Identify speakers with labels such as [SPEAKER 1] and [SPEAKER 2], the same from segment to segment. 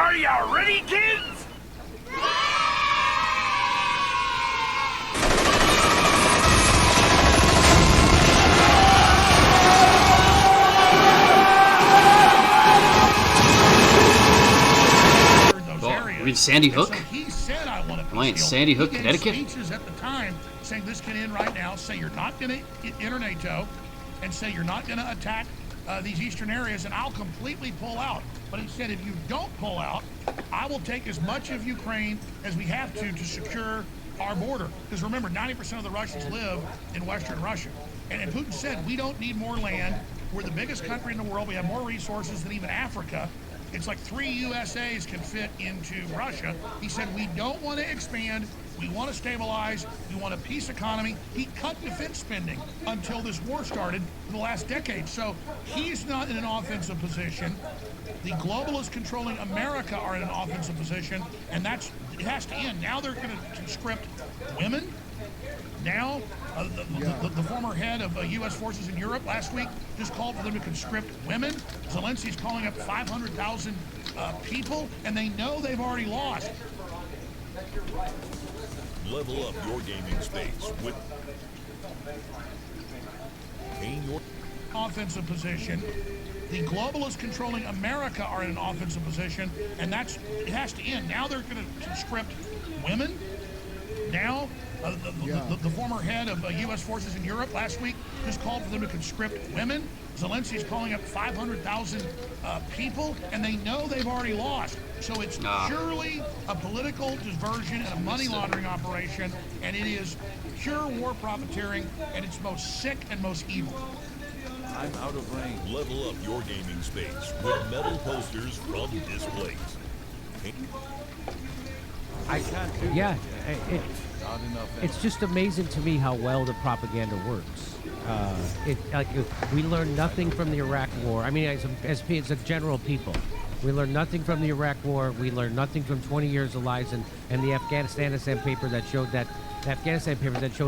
[SPEAKER 1] Are ya ready, kids?
[SPEAKER 2] We're in Sandy Hook?
[SPEAKER 1] Am
[SPEAKER 2] I in Sandy Hook, Connecticut?
[SPEAKER 1] Speeches at the time saying this can end right now, say you're not going to enter NATO, and say you're not going to attack these eastern areas, and I'll completely pull out. But he said, if you don't pull out, I will take as much of Ukraine as we have to secure our border. Because remember, 90% of the Russians live in Western Russia. And Putin said, we don't need more land. We're the biggest country in the world. We have more resources than even Africa. It's like 3 USAs can fit into Russia. He said, we don't want to expand. We want to stabilize. We want a peace economy. He cut defense spending until this war started in the last decade. So he's not in an offensive position. The globalists controlling America are in an offensive position, and it has to end. Now they're going to conscript women. Now, the former head of U.S. forces in Europe last week just called for them to conscript women. Zelensky's calling up 500,000 people, and they know they've already lost.
[SPEAKER 3] Level up your gaming space with your
[SPEAKER 1] offensive position. The globalists controlling America are in an offensive position, and it has to end. Now they're going to conscript women. Now, the former head of U.S. forces in Europe last week just called for them to conscript women. Zelensky's calling up 500,000 people, and they know they've already lost. So it's purely a political diversion and a money laundering operation, and it is pure war profiteering, and it's most sick and most evil.
[SPEAKER 3] I'm out of range. Level up your gaming space with metal posters from Displays.
[SPEAKER 4] It's just amazing to me how well the propaganda works. We learn nothing from the Iraq War. I mean, as a general people, we learn nothing from the Iraq War. We learn nothing from 20 years of lies and the Afghanistan paper that showed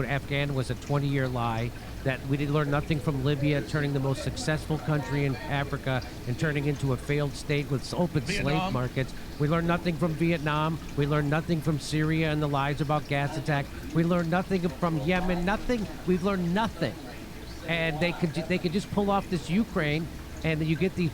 [SPEAKER 4] Afghan was a 20-year lie. That we did learn nothing from Libya turning the most successful country in Africa and turning into a failed state with open slave markets. We learned nothing from Vietnam. We learned nothing from Syria and the lies about gas attack. We learned nothing from Yemen. Nothing. We've learned nothing. And they could just pull off this Ukraine, and you get the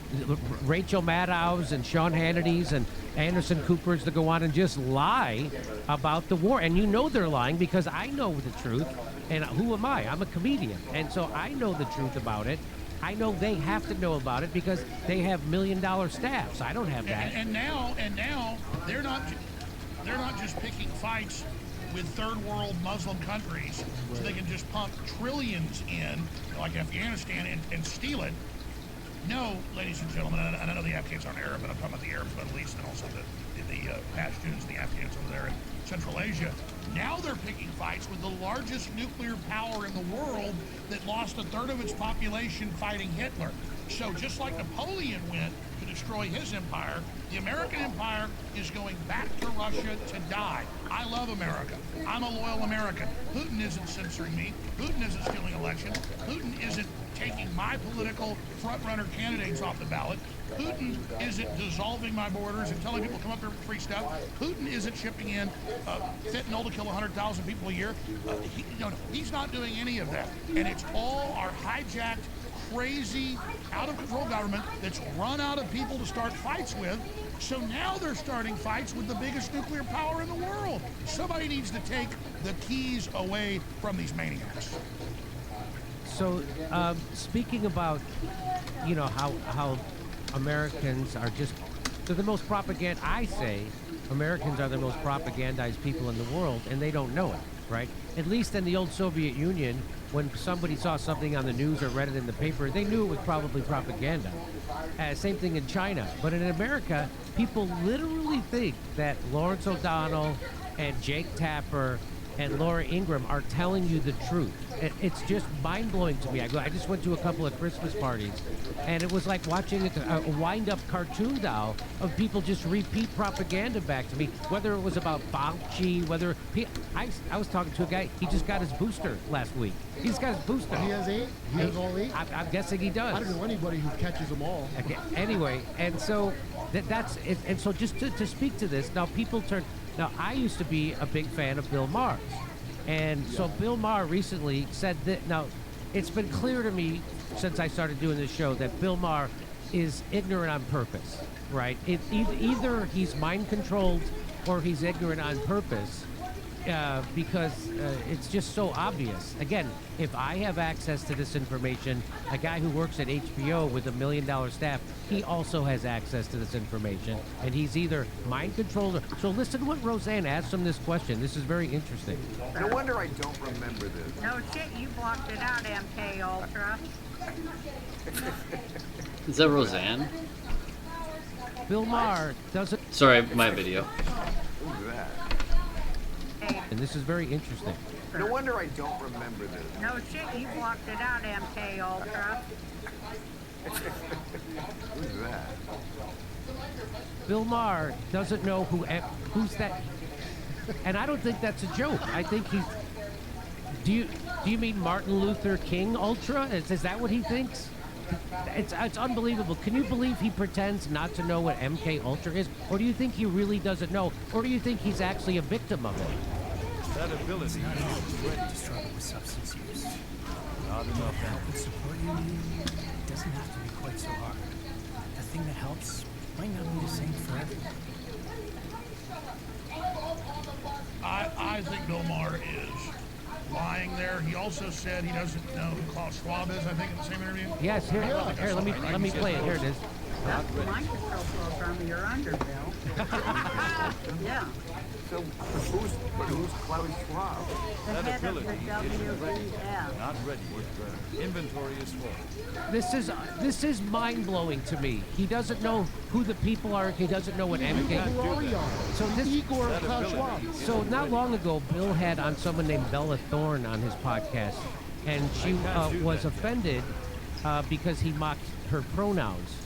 [SPEAKER 4] Rachel Maddow's and Sean Hannity's and Anderson Cooper's to go on and just lie about the war. And you know they're lying because I know the truth. And who am I? I'm a comedian. And so I know the truth about it. I know they have to know about it because they have $1 million staffs. I don't have that.
[SPEAKER 1] And now they're not just picking fights with third world Muslim countries so they can just pump trillions in, like Afghanistan, and steal it. No, ladies and gentlemen, and I know the Afghans aren't Arab, but I'm talking about the Arabs, Middle East, and also the Pashtuns, the Afghans over there in Central Asia. Now they're picking fights with the largest nuclear power in the world that lost a third of its population fighting Hitler. So just like Napoleon went to destroy his empire, the American empire is going back to Russia to die. I love America. I'm a loyal American. Putin isn't censoring me. Putin isn't stealing elections. Putin isn't taking my political front-runner candidates off the ballot. Putin isn't dissolving my borders and telling people to come up here for free stuff. Putin isn't shipping in fentanyl to kill 100,000 people a year. He's not doing any of that. And it's all our hijacked, crazy, out-of-control government that's run out of people to start fights with. So now they're starting fights with the biggest nuclear power in the world. Somebody needs to take the keys away from these maniacs.
[SPEAKER 4] So, speaking about, how Americans are they're the most I say Americans are the most propagandized people in the world, and they don't know it, right? At least in the old Soviet Union, when somebody saw something on the news or read it in the paper, they knew it was probably propaganda. Same thing in China. But in America, people literally think that Lawrence O'Donnell and Jake Tapper and Laura Ingraham are telling you the truth. It's just mind-blowing to me. I just went to a couple of Christmas parties, and it was like watching a wind-up cartoon doll of people just repeat propaganda back to me, whether it was about Fauci, whether... I was talking to a guy, he just got his booster last week. He just got his booster.
[SPEAKER 5] He has 8? He has all 8?
[SPEAKER 4] I'm guessing he does.
[SPEAKER 5] I don't know anybody who catches them all.
[SPEAKER 4] Okay, anyway, and so that's it. And so just to speak to this, now people turn... Now, I used to be a big fan of Bill Maher's. And so Bill Maher recently said that... Now, it's been clear to me since I started doing this show that Bill Maher is ignorant on purpose, right? Either he's mind-controlled or he's ignorant on purpose. Because it's just so obvious. Again, if I have access to this information, a guy who works at HBO with $1 million staff, he also has access to this information, and he's either mind controlled or... So listen to what Roseanne asked him this question. This is very interesting.
[SPEAKER 6] No wonder I don't remember this.
[SPEAKER 7] No shit, you blocked it out, MK Ultra.
[SPEAKER 2] Is that Roseanne?
[SPEAKER 4] Bill Maher doesn't...
[SPEAKER 2] Sorry, my video.
[SPEAKER 6] Who's that?
[SPEAKER 4] And this is very interesting.
[SPEAKER 6] No wonder I don't remember this.
[SPEAKER 7] No shit, you blocked it out, MK Ultra.
[SPEAKER 6] Who's that?
[SPEAKER 4] Bill Maher doesn't know who's that... And I don't think that's a joke. I think he's... Do you mean Martin Luther King Ultra? Is that what he thinks? It's unbelievable. Can you believe he pretends not to know what MK Ultra is? Or do you think he really doesn't know? Or do you think he's actually a victim of it?
[SPEAKER 8] That ability is ready to struggle with substance use. Not enough help and support you need. It doesn't have to be quite so hard. The thing that helps might not be the same for everyone.
[SPEAKER 1] I think Bill Maher is lying there. He also said he doesn't know who Klaus Schwab is, I think, in the same interview.
[SPEAKER 4] Yes, here, let me play it. Here it is.
[SPEAKER 7] That's the mind control program you're under, Bill. Yeah.
[SPEAKER 6] So who's Klaus Schwab?
[SPEAKER 7] The
[SPEAKER 8] That
[SPEAKER 7] head of the
[SPEAKER 8] ability is ready.
[SPEAKER 7] WPvP.
[SPEAKER 8] Not ready yet. Inventory is full.
[SPEAKER 4] This is mind-blowing to me. He doesn't know who the people are. He doesn't know what MK... So this...
[SPEAKER 5] Igor Klaus Schwab.
[SPEAKER 4] So not long ago, Bill had on someone named Bella Thorne on his podcast, and she was offended because he mocked her pronouns.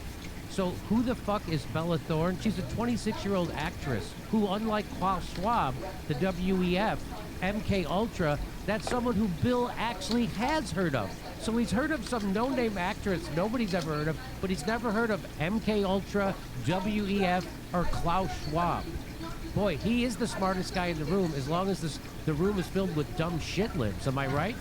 [SPEAKER 4] So who the fuck is Bella Thorne? She's a 26-year-old actress who, unlike Klaus Schwab, the WEF, MK Ultra, that's someone who Bill actually has heard of. So he's heard of some no-name actress nobody's ever heard of, but he's never heard of MK Ultra, WEF, or Klaus Schwab. Boy, he is the smartest guy in the room as long as the room is filled with dumb shitlibs. Am I right?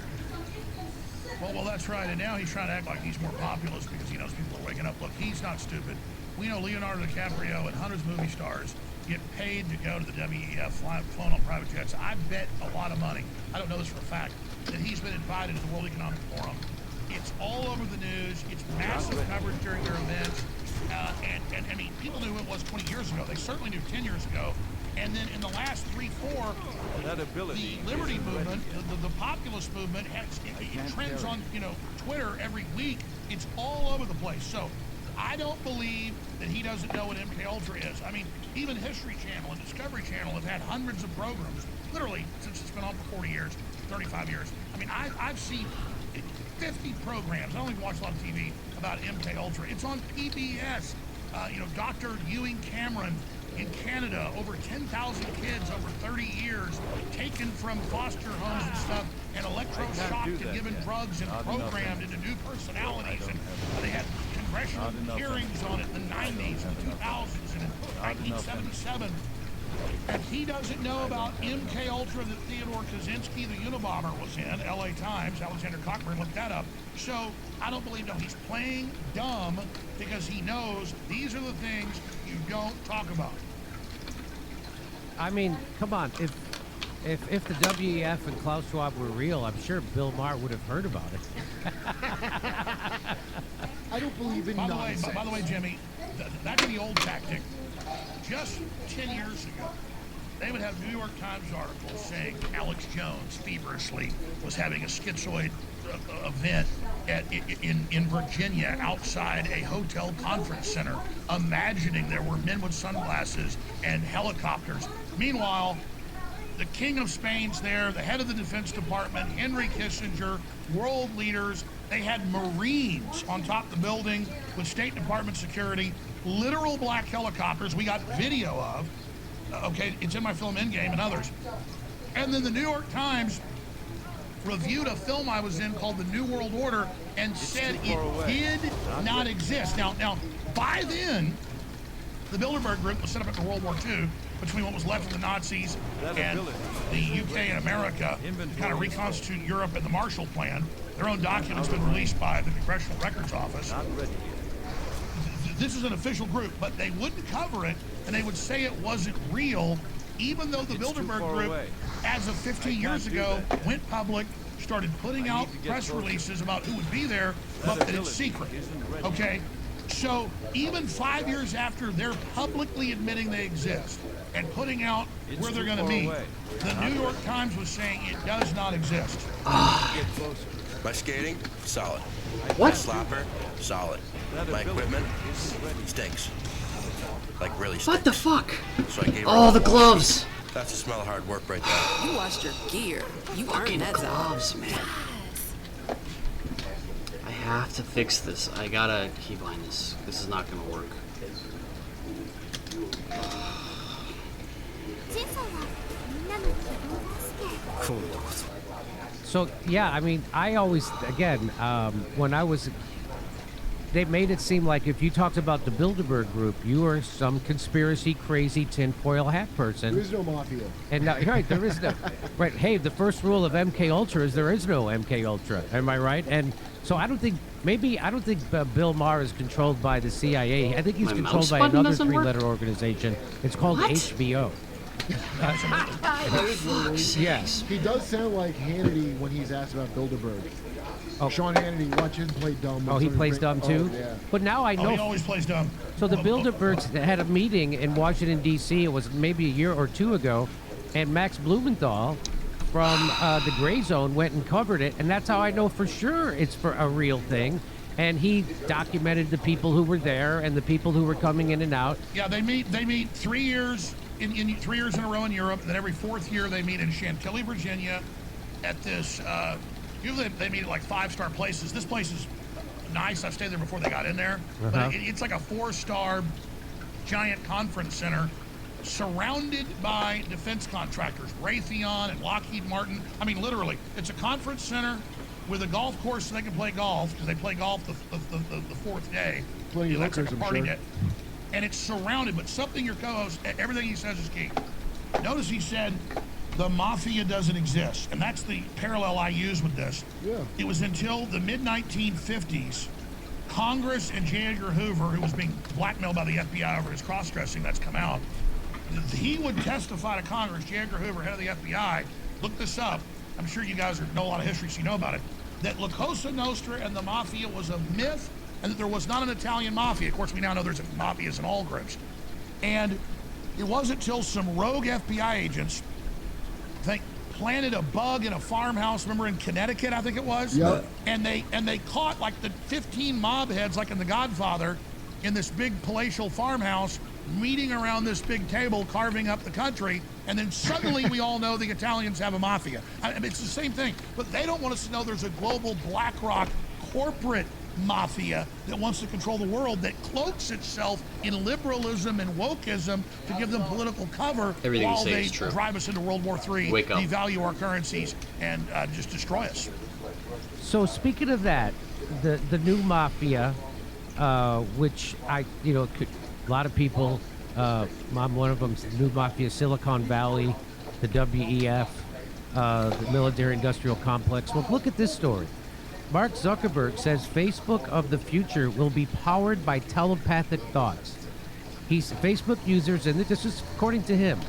[SPEAKER 1] Well, that's right. And now he's trying to act like he's more populist because he knows people are waking up. Look, he's not stupid. We know Leonardo DiCaprio and hundreds of movie stars get paid to go to the WEF, flown on private jets. I bet a lot of money, I don't know this for a fact, that he's been invited to the World Economic Forum. It's all over the news. It's massive coverage during their events. And I mean, people knew who it was 20 years ago. They certainly knew 10 years ago. And then in the last 3, 4, the liberty movement, the populist movement, it trends on Twitter every week. It's all over the place. So I don't believe that he doesn't know what MK Ultra is. I mean, even History Channel and Discovery Channel have had hundreds of programs, literally since it's been on for 40 years, 35 years. I mean, I've seen 50 programs. I don't even watch a lot of TV about MK Ultra. It's on PBS. Dr. Ewing Cameron in Canada, over 10,000 kids over 30 years taken from foster homes and stuff and electroshocked and given drugs and programmed into new personalities. And they had congressional hearings on it in the 90s and the 2000s and in 1977. And he doesn't know about MK Ultra that Theodore Kaczynski, the Unabomber, was in. LA Times, Alexander Cockburn looked that up. So I don't believe, no, he's playing dumb because he knows these are the things you don't talk about.
[SPEAKER 4] I mean, come on. If the WEF and Klaus Schwab were real, I'm sure Bill Maher would have heard about it.
[SPEAKER 5] I don't believe in nonsense.
[SPEAKER 1] By the way, Jimmy, that's the old tactic. Just 10 years ago, they would have New York Times articles saying Alex Jones feverishly was having a schizoid event in Virginia outside a hotel conference center, imagining there were men with sunglasses and helicopters. Meanwhile, the King of Spain's there, the head of the Defense Department, Henry Kissinger, world leaders. They had Marines on top of the building with State Department security, literal black helicopters we got video of. Okay, it's in my film Endgame and others. And then the New York Times reviewed a film I was in called The New World Order and said it did not exist. Now, by then, the Bilderberg Group was set up after World War II between what was left of the Nazis and the UK and America to kind of reconstitute Europe and the Marshall Plan. Their own documents been released by the Congressional Records Office. This is an official group, but they wouldn't cover it, and they would say it wasn't real, even though the Bilderberg Group, as of 15 years ago, went public, started putting out press releases about who would be there, but that it's secret. Okay? So even 5 years after they're publicly admitting they exist and putting out where they're going to meet, the New York Times was saying it does not exist.
[SPEAKER 9] My skating, solid.
[SPEAKER 2] What?
[SPEAKER 9] My slapper, solid. My equipment, stinks. Like really stinks.
[SPEAKER 2] What the fuck?
[SPEAKER 9] So I gave her
[SPEAKER 2] Oh,
[SPEAKER 9] a
[SPEAKER 2] the
[SPEAKER 9] wash.
[SPEAKER 2] gloves.
[SPEAKER 9] That's the smell of hard work right there.
[SPEAKER 10] You washed your gear. You
[SPEAKER 2] Fucking
[SPEAKER 10] earned that job.
[SPEAKER 2] gloves, man. I have to fix this. I gotta keep buying this. This is not gonna work.
[SPEAKER 4] So yeah, I mean, I always, again, when I was, they made it seem like if you talked about the Bilderberg Group, you were some conspiracy crazy tinfoil hat person.
[SPEAKER 5] There is no mafia.
[SPEAKER 4] And now, right, there is no, right. Hey, the first rule of MK Ultra is there is no MK Ultra. Am I right? And so I don't think Bill Maher is controlled by the CIA. I think he's
[SPEAKER 2] My
[SPEAKER 4] controlled
[SPEAKER 2] mouse
[SPEAKER 4] by
[SPEAKER 2] button
[SPEAKER 4] another
[SPEAKER 2] doesn't work?
[SPEAKER 4] three-letter organization. It's called
[SPEAKER 2] What?
[SPEAKER 4] HBO. Yes.
[SPEAKER 5] He does sound like Hannity when he's asked about Bilderberg.
[SPEAKER 4] Oh.
[SPEAKER 5] Sean Hannity, watch him play dumb.
[SPEAKER 4] Oh, he plays dumb too?
[SPEAKER 5] Oh, yeah.
[SPEAKER 4] But now I
[SPEAKER 1] Oh,
[SPEAKER 4] know.
[SPEAKER 1] he always plays dumb.
[SPEAKER 4] So the Bilderbergs had a meeting in Washington, D.C. It was maybe a year or two ago, and Max Blumenthal from the Gray Zone went and covered it, and that's how I know for sure it's for a real thing. And he documented the people who were there and the people who were coming in and out.
[SPEAKER 1] Yeah, they meet 3 years in 3 years in a row in Europe, and then every fourth year they meet in Chantilly, Virginia, at this. Usually they meet at like 5-star places. This place is nice. I stayed there before they got in there, but it's like a 4-star giant conference center, surrounded by defense contractors, Raytheon and Lockheed Martin. I mean, literally, it's a conference center with a golf course so they can play golf, because they play golf the fourth day.
[SPEAKER 5] Plenty of
[SPEAKER 1] That's like
[SPEAKER 5] hookers,
[SPEAKER 1] a
[SPEAKER 5] I'm
[SPEAKER 1] party
[SPEAKER 5] sure.
[SPEAKER 1] day. And it's surrounded, but something your co-host, everything he says is key. Notice he said, the mafia doesn't exist. And that's the parallel I use with this.
[SPEAKER 5] Yeah.
[SPEAKER 1] It was until the mid-1950s, Congress and J. Edgar Hoover, who was being blackmailed by the FBI over his cross-dressing that's come out, he would testify to Congress, J. Edgar Hoover, head of the FBI, look this up, I'm sure you guys know a lot of history, so you know about it, that La Cosa Nostra and the mafia was a myth, and that there was not an Italian mafia. Of course, we now know there's mafias in all groups. And it wasn't until some rogue FBI agents, I think, planted a bug in a farmhouse, remember in Connecticut, I think it was?
[SPEAKER 5] Yep.
[SPEAKER 1] And they caught like the 15 mob heads, like in The Godfather, in this big palatial farmhouse, meeting around this big table, carving up the country, and then suddenly we all know the Italians have a mafia. I mean, it's the same thing, but they don't want us to know there's a global BlackRock corporate mafia that wants to control the world, that cloaks itself in liberalism and wokeism to give them political cover.
[SPEAKER 2] Everything you
[SPEAKER 1] while
[SPEAKER 2] say
[SPEAKER 1] they
[SPEAKER 2] is true.
[SPEAKER 1] drive us into World War III,
[SPEAKER 2] Wake up.
[SPEAKER 1] devalue our currencies, and just destroy us.
[SPEAKER 4] So speaking of that, the new mafia, which a lot of people, I'm one of them, new mafia, Silicon Valley, the WEF, the military-industrial complex. Well, look at this story. Mark Zuckerberg says Facebook of the future will be powered by telepathic thoughts. Facebook users, and this is according to him.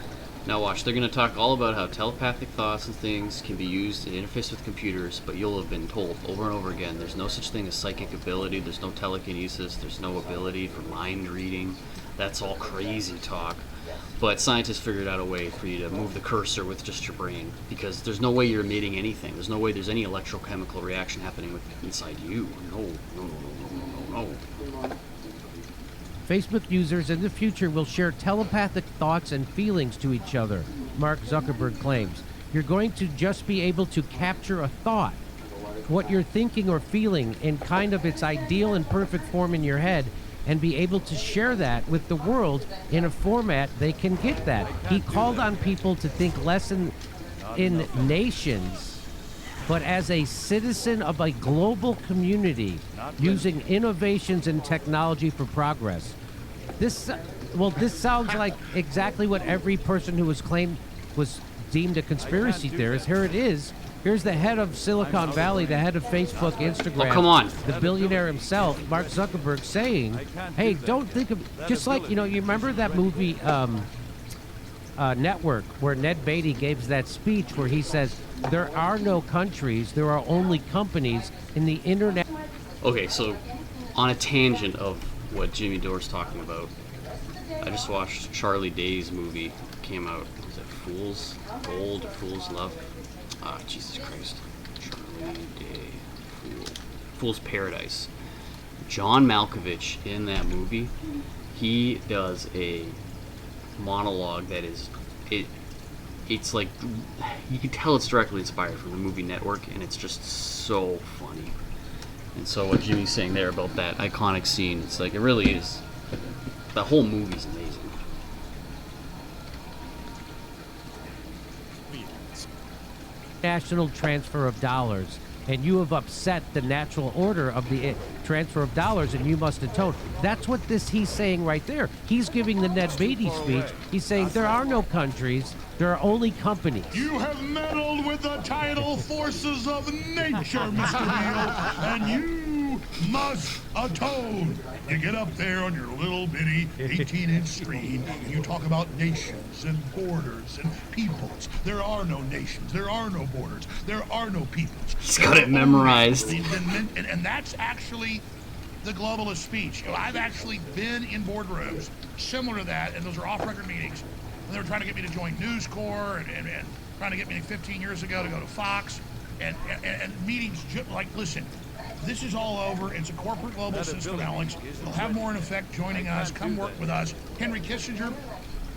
[SPEAKER 2] Now watch, they're going to talk all about how telepathic thoughts and things can be used to interface with computers, but you'll have been told over and over again, there's no such thing as psychic ability, there's no telekinesis, there's no ability for mind reading. That's all crazy talk. But scientists figured out a way for you to move the cursor with just your brain, because there's no way you're emitting anything. There's no way there's any electrochemical reaction happening inside you. No.
[SPEAKER 4] Facebook users in the future will share telepathic thoughts and feelings to each other, Mark Zuckerberg claims. You're going to just be able to capture a thought, what you're thinking or feeling in kind of its ideal and perfect form in your head, and be able to share that with the world in a format they can get that. He called on people to think less in nations, but as a citizen of a global community using innovations and technology for progress. This sounds like exactly what every person who was claimed was deemed a conspiracy theorist. Here it is. Here's the head of Silicon Valley, the head of Facebook, Instagram.
[SPEAKER 2] Oh, come on.
[SPEAKER 4] The billionaire himself, Mark Zuckerberg, saying, hey, don't think of, just like, you remember that movie Network, where Ned Beatty gives that speech where he says, there are no countries, there are only companies in the internet.
[SPEAKER 2] Okay, so on a tangent of what Jimmy Dore's talking about, I just watched Charlie Day's movie. Came out. Was it Fool's Gold or Fool's Love? Ah, Jesus Christ. Charlie Day. Fool's Paradise. John Malkovich in that movie, he does a monologue that is, it's like, you can tell it's directly inspired from the movie Network, and it's just so funny. And so what Jimmy's saying there about that iconic scene, it's like, it really is, the whole movie's amazing.
[SPEAKER 4] National transfer of dollars, and you have upset the natural order of the transfer of dollars, and you must atone. That's what he's saying right there. He's giving the Ned Beatty speech. He's saying there are no countries, there are only companies.
[SPEAKER 1] You have meddled with the tidal forces of nature, Mr. Beale, and you must atone. You get up there on your little bitty 18-inch screen, and you talk about nations and borders and peoples. There are no nations. There are no borders. There are no peoples.
[SPEAKER 2] He's got it memorized.
[SPEAKER 1] And that's actually the globalist speech. I've actually been in boardrooms similar to that, and those are off-record meetings. And they were trying to get me to join News Corps and trying to get me 15 years ago to go to Fox and meetings like, listen, this is all over. It's a corporate global system, Alex. They'll have more in effect joining us. Come work with us. Henry Kissinger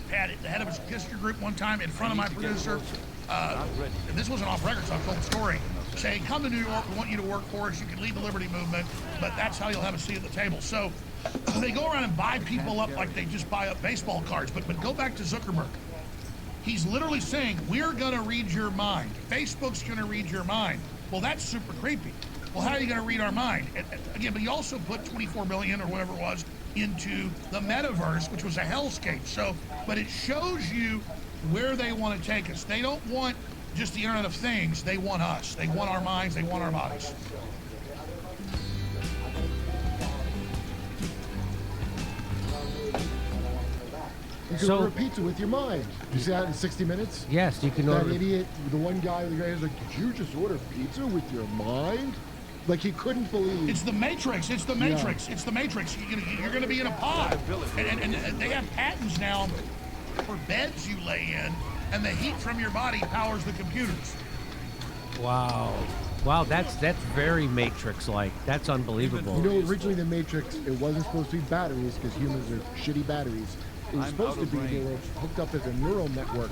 [SPEAKER 1] had the head of his Kissinger group one time in front of my producer. And this wasn't off record, so I've told the story. Saying, come to New York, we want you to work for us. You can lead the Liberty Movement, but that's how you'll have a seat at the table. So they go around and buy people up like they just buy up baseball cards. But go back to Zuckerberg. He's literally saying, we're going to read your mind. Facebook's going to read your mind. Well, that's super creepy. Well, how are you going to read our mind? And again, but he also put 24 million or whatever it was into the metaverse, which was a hellscape. So, but it shows you where they want to take us. They don't want just the Internet of Things. They want us. They want our minds. They want our bodies.
[SPEAKER 5] You can order pizza with your mind. You see that in 60 Minutes?
[SPEAKER 4] Yes, you can order.
[SPEAKER 5] That idiot, the one guy, the guy was like, did you just order pizza with your mind? Like, he couldn't believe.
[SPEAKER 1] It's the Matrix. It's the Matrix. Yeah. It's the Matrix. You're going to be in a pod. And they have patents now for beds you lay in, and the heat from your body powers the computers.
[SPEAKER 4] Wow. Wow, that's very Matrix-like. That's unbelievable.
[SPEAKER 5] You know, originally the Matrix, it wasn't supposed to be batteries because humans are shitty batteries. It was supposed to be they were hooked up as a neural network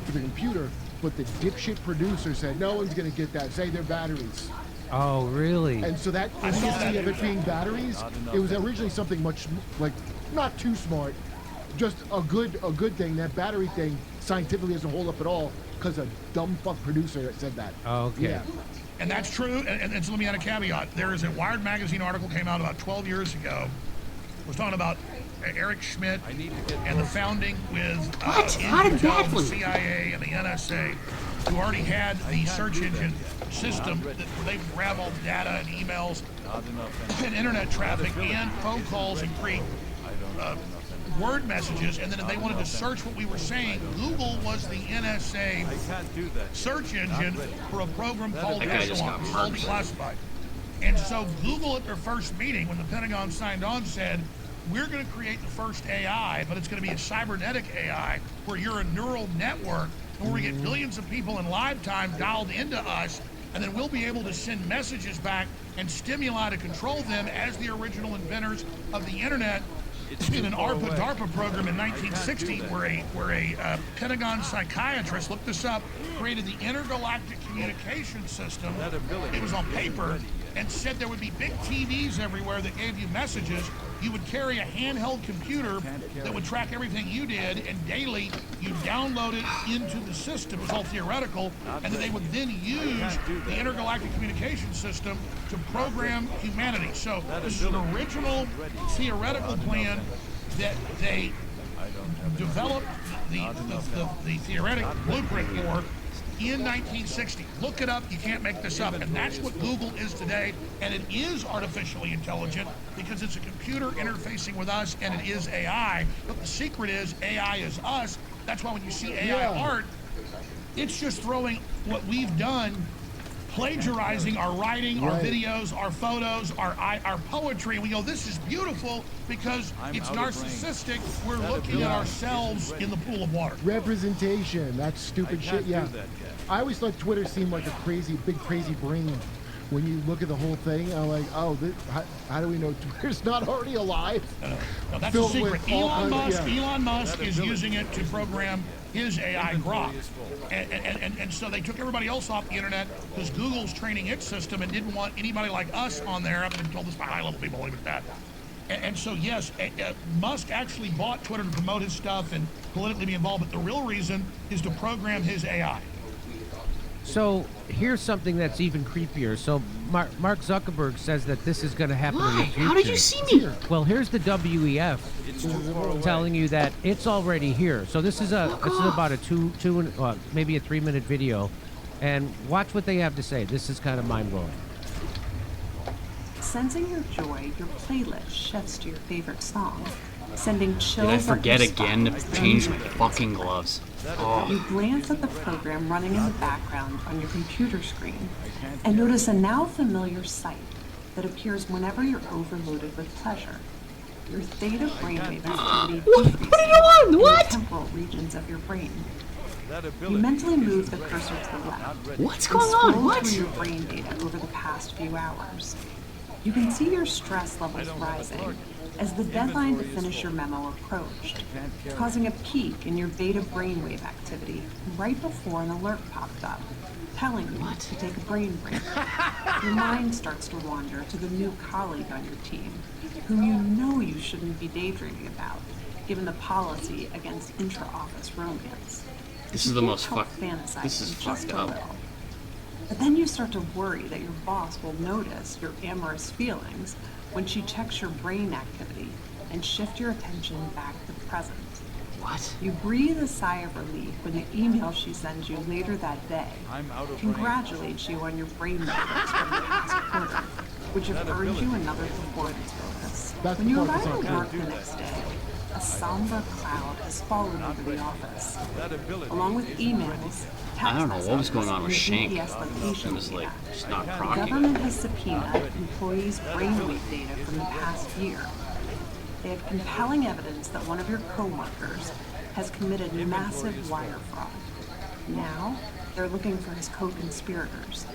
[SPEAKER 5] to the computer, but the dipshit producer said, no one's going to get that. Say they're batteries.
[SPEAKER 4] Oh, really?
[SPEAKER 5] And so that idiocy of it being batteries, it was originally something much, like, not too smart, just a good thing. That battery thing scientifically doesn't hold up at all because a dumb fuck producer that said that.
[SPEAKER 4] Oh, okay.
[SPEAKER 5] Yeah.
[SPEAKER 1] And that's true. And so let me add a caveat. There is a Wired magazine article came out about 12 years ago. It was talking about Eric Schmidt and the founding with Intel, the CIA, and the NSA, who already had the search engine system where they grab all the data and emails and internet traffic and phone calls and create word messages, and then if they wanted to search what we were saying, Google was the NSA search engine for a program called Echelon, which is all declassified. And so Google at their first meeting, when the Pentagon signed on, said, we're going to create the first AI, but it's going to be a cybernetic AI where you're a neural network, and we're going to get billions of people in live time dialed into us, and then we'll be able to send messages back and stimuli to control them as the original inventors of the internet in an ARPA-DARPA program in 1960 where a Pentagon psychiatrist, looked this up, created the intergalactic communication system. It was on paper and said there would be big TVs everywhere that gave you messages. You would carry a handheld computer that would track everything you did, and daily you download it into the system. It was all theoretical, and then they would then use the intergalactic communication system to program humanity. So this is an original theoretical plan that they developed the theoretic blueprint for in 1960. Look it up, you can't make this up. And that's what Google is today, and it is artificially intelligent because it's a computer interfacing with us, and it is AI. But the secret is AI is us. That's why when you see AI art, it's just throwing what we've done, plagiarizing our writing, our videos, our photos, our poetry, and we go, this is beautiful because it's narcissistic. We're looking at ourselves in the pool of water.
[SPEAKER 5] Representation, that's stupid shit, yeah. I always thought Twitter seemed like a big crazy brain. When you look at the whole thing, I'm like, oh, how do we know Twitter's not already alive?
[SPEAKER 1] No, that's the secret. Elon Musk is using it to program his AI Grok. And so they took everybody else off the internet because Google's training its system and didn't want anybody like us on there. I've been told this by high-level people, believe that. And so, yes, Musk actually bought Twitter to promote his stuff and politically be involved, but the real reason is to program his AI.
[SPEAKER 4] So here's something that's even creepier. So Mark Zuckerberg says that this is going to happen in the future.
[SPEAKER 2] How did you see me?
[SPEAKER 4] Well, here's the WEF telling you that it's already here. So this is about a maybe a 3-minute video, and watch what they have to say. This is kind of mind blowing.
[SPEAKER 10] Sensing your joy, your playlist shifts to your favorite song, sending chills.
[SPEAKER 2] Did I forget
[SPEAKER 10] up your
[SPEAKER 2] again to
[SPEAKER 10] spine
[SPEAKER 2] change my
[SPEAKER 10] as
[SPEAKER 2] fucking gloves? Oh.
[SPEAKER 10] You glance at the program running in the background on your computer screen and notice a now familiar sight that appears whenever you're overloaded with pleasure. Your theta brainwave activity decreases in the temporal regions of your brain. You mentally move the cursor to the left.
[SPEAKER 2] What's going on? What?
[SPEAKER 10] Through your brain data over the past few hours. You can see your stress levels rising as the deadline to finish your memo approached, causing a peak in your beta brainwave activity right before an alert popped up, telling you to take a brain break. Your mind starts to wander to the new colleague on your team, whom you know you shouldn't be daydreaming about, given the policy against intra-office romance.
[SPEAKER 2] This is the most fucked.
[SPEAKER 10] This
[SPEAKER 2] is fucked up.
[SPEAKER 10] But then you start to worry that your boss will notice your amorous feelings when she checks your brain activity and shift your attention back to the present.
[SPEAKER 2] What?
[SPEAKER 10] You breathe a sigh of relief when the email she sends you later that day congratulates you on your brain metrics from the past quarter, which have earned you another performance bonus. When you arrive at work the next day, a somber cloud has fallen over the office, along with emails.
[SPEAKER 2] I don't know what was going on with Shank. It was like just not proccing.
[SPEAKER 10] The government has subpoenaed employees' brainwave data from the past year. They have compelling evidence that one of your co-workers has committed massive wire fraud. Now, they're looking for his co-conspirators.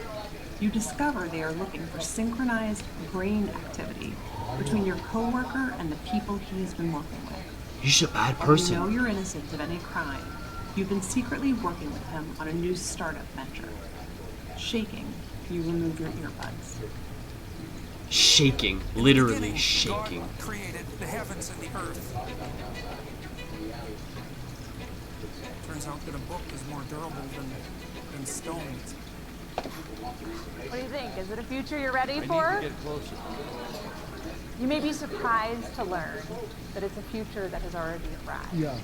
[SPEAKER 10] You discover they are looking for synchronized brain activity between your co-worker and the people he's been working with.
[SPEAKER 2] He's a bad person.
[SPEAKER 10] You know you're innocent of any crime. You've been secretly working with him on a new startup venture. Shaking, you remove your earbuds.
[SPEAKER 2] Shaking, literally shaking.
[SPEAKER 8] God created the heavens and the earth. Turns out that a book is more durable than stones.
[SPEAKER 11] What do you think? Is it a future you're ready for? You may be surprised to learn that it's a future that has already arrived.
[SPEAKER 5] Yeah.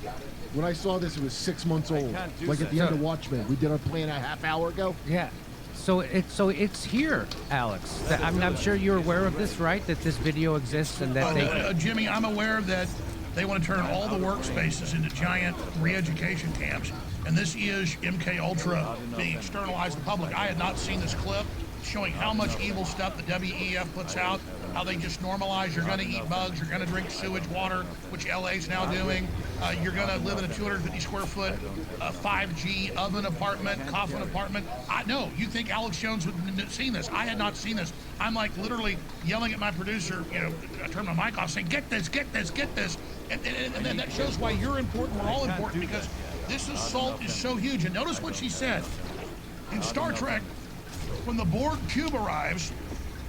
[SPEAKER 5] When I saw this, it was 6 months old. Like at the end of Watchmen. We did our plan a half hour ago.
[SPEAKER 4] Yeah. So it's here, Alex. I'm sure you're aware of this, right? That this video exists and that
[SPEAKER 1] Jimmy, I'm aware that they want to turn all the workspaces into giant re-education camps. And this is MK Ultra being externalized to the public. I had not seen this clip showing how much evil stuff the WEF puts out. how they just normalize you're going to eat bugs, you're going to drink sewage water, which LA's now doing. You're going to live in a 250 square foot 5G oven apartment, coffin apartment. No, you think Alex Jones would have seen this. I had not seen this. I'm like literally yelling at my producer, I turn my mic off saying, get this, get this, get this. And then that shows why you're important, we're all important, because this assault is so huge. And notice what she said. In Star Trek, when the Borg cube arrives,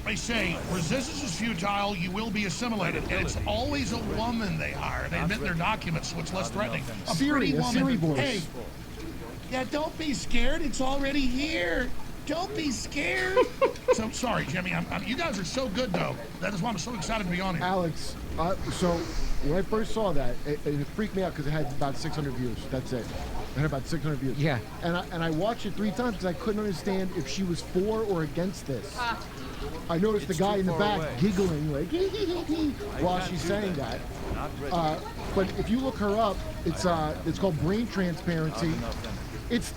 [SPEAKER 1] they say, resistance is futile, you will be assimilated. And it's always a woman they hire. They admit in their documents, so it's less threatening. A pretty woman.
[SPEAKER 5] Siri voice.
[SPEAKER 1] Hey, yeah, don't be scared. It's already here. Don't be scared. So, sorry, Jimmy. You guys are so good, though. That is why I'm so excited to be on here.
[SPEAKER 5] Alex, so when I first saw that, it freaked me out because it had about 600 views. That's it. It had about 600 views.
[SPEAKER 4] Yeah.
[SPEAKER 5] And I watched it 3 times because I couldn't understand if she was for or against this. I noticed the guy in the back giggling like while she's saying that. But if you look her up, it's called brain transparency.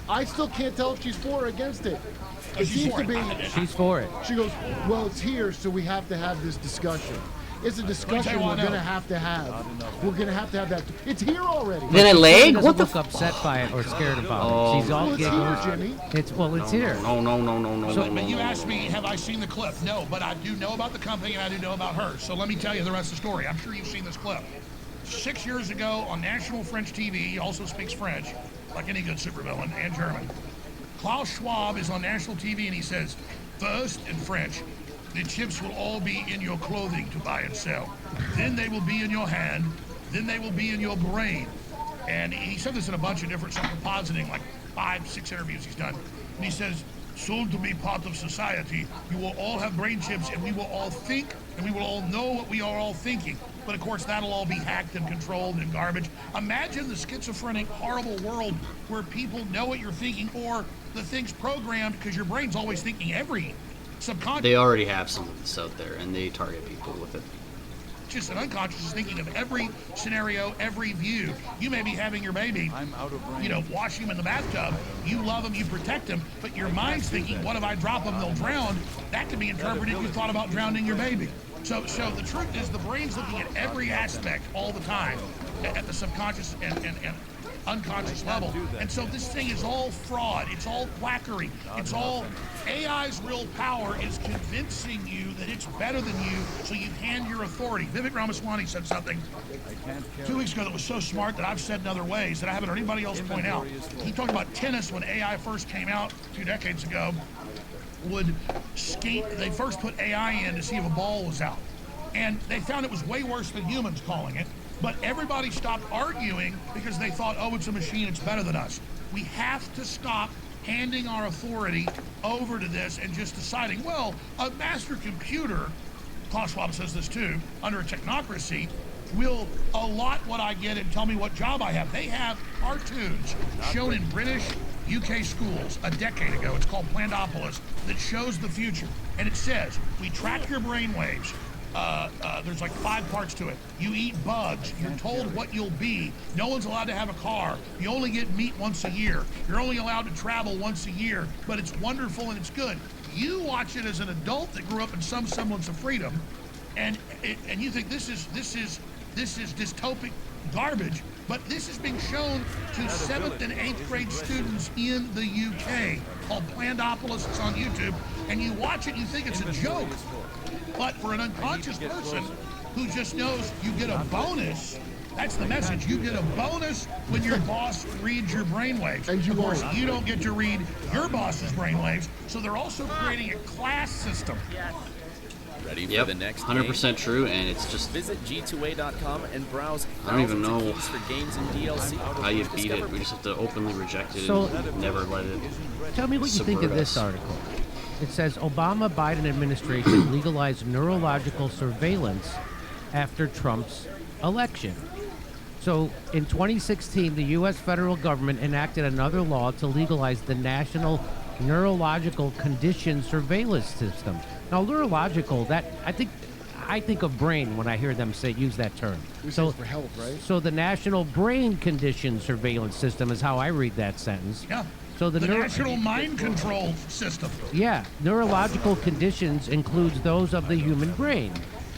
[SPEAKER 5] I still can't tell if she's for or against it. It seems to be.
[SPEAKER 4] She's for it.
[SPEAKER 5] She goes, well, it's here, so we have to have this discussion. It's a discussion we're going to have. We're going to have that. It's here already.
[SPEAKER 2] Then a leg? What the
[SPEAKER 4] look upset by it or scared about
[SPEAKER 2] Oh.
[SPEAKER 4] it. She's all
[SPEAKER 5] Well, it's
[SPEAKER 4] giggling.
[SPEAKER 5] here, Jimmy.
[SPEAKER 4] It's here.
[SPEAKER 1] But you asked me, have I seen the clip? No, but I do know about the company and I do know about her. So let me tell you the rest of the story. I'm sure you've seen this clip. 6 years ago on national French TV, he also speaks French, like any good supervillain, and German. Klaus Schwab is on national TV and he says, first, in French, the chips will all be in your clothing to buy and sell. Then they will be in your hand. Then they will be in your brain. And he said this in a bunch of different compositing, like 5-6 interviews he's done. And he says, soon to be part of society, you will all have brain chips and we will all think and we will all know what we are all thinking. But of course, that'll all be hacked and controlled and garbage. Imagine the schizophrenic, horrible world where people know what you're thinking or the thing's programmed because your brain's always thinking every subconscious.
[SPEAKER 2] They already have some of this out there, and they target people with it.
[SPEAKER 1] Just an unconscious is thinking of every scenario, every view. You may be having your baby, wash him in the bathtub. You love him, you protect him, but your mind's thinking, what if I drop him, they'll drown? That could be interpreted you thought about drowning your baby. So the truth is the brain's looking at every aspect all the time at the subconscious and unconscious level. And so this thing is all fraud. It's all quackery. It's all AI's real power is convincing you that it's better than you, so you hand your authority. Vivek Ramaswamy said something 2 weeks ago that was so smart that I've said in other ways that I haven't heard anybody else point out. He talked about tennis when AI first came out 2 decades ago. Would skate, they first put AI in to see if a ball was out. And they found it was way worse than humans calling it. But everybody stopped arguing because they thought, oh, it's a machine, it's better than us. We have to stop handing our authority over to this and just deciding, well, a master computer, Klaus Schwab says this too, under a technocracy, will allot what I get and tell me what job I have. They have cartoons shown in British UK schools a decade ago. It's called Plandopolis, that shows the future. And it says, we track your brain waves. There's like 5 parts to it. You eat bugs. You're told what you'll be. No one's allowed to have a car. You only get meat once a year. You're only allowed to travel once a year, but it's wonderful and it's good. You watch it as an adult that grew up in some semblance of freedom, and you think this is dystopic garbage, but this is being shown to 7th and 8th grade students in the UK called Plandopolis. It's on YouTube, and you watch it, you think it's a joke. But for an unconscious person who just knows you get a bonus, that's the message. You get a bonus when your boss reads your brainwaves. And of course, you don't get to read your boss's brainwaves, so they're also creating a class system.
[SPEAKER 12] Ready for the next
[SPEAKER 2] 100% true, and it's just
[SPEAKER 12] visit g2a.com and browse.
[SPEAKER 2] I don't even know
[SPEAKER 12] for games and DLC.
[SPEAKER 2] how you beat it. We just have to openly reject it
[SPEAKER 4] So-
[SPEAKER 2] and never let it.
[SPEAKER 4] Tell me what you think of
[SPEAKER 2] subvert
[SPEAKER 4] this
[SPEAKER 2] us.
[SPEAKER 4] article. It says Obama-Biden administration legalized neurological surveillance after Trump's election. So in 2016, the U.S. federal government enacted another law to legalize the National Neurological Condition Surveillance System. Now, neurological, that I think of brain when I hear them use that term.
[SPEAKER 5] So for health, right?
[SPEAKER 4] So the National Brain Condition Surveillance System is how I read that sentence.
[SPEAKER 1] Yeah.
[SPEAKER 4] So
[SPEAKER 1] the National Mind Control System.
[SPEAKER 4] Yeah, neurological conditions includes those of the human brain.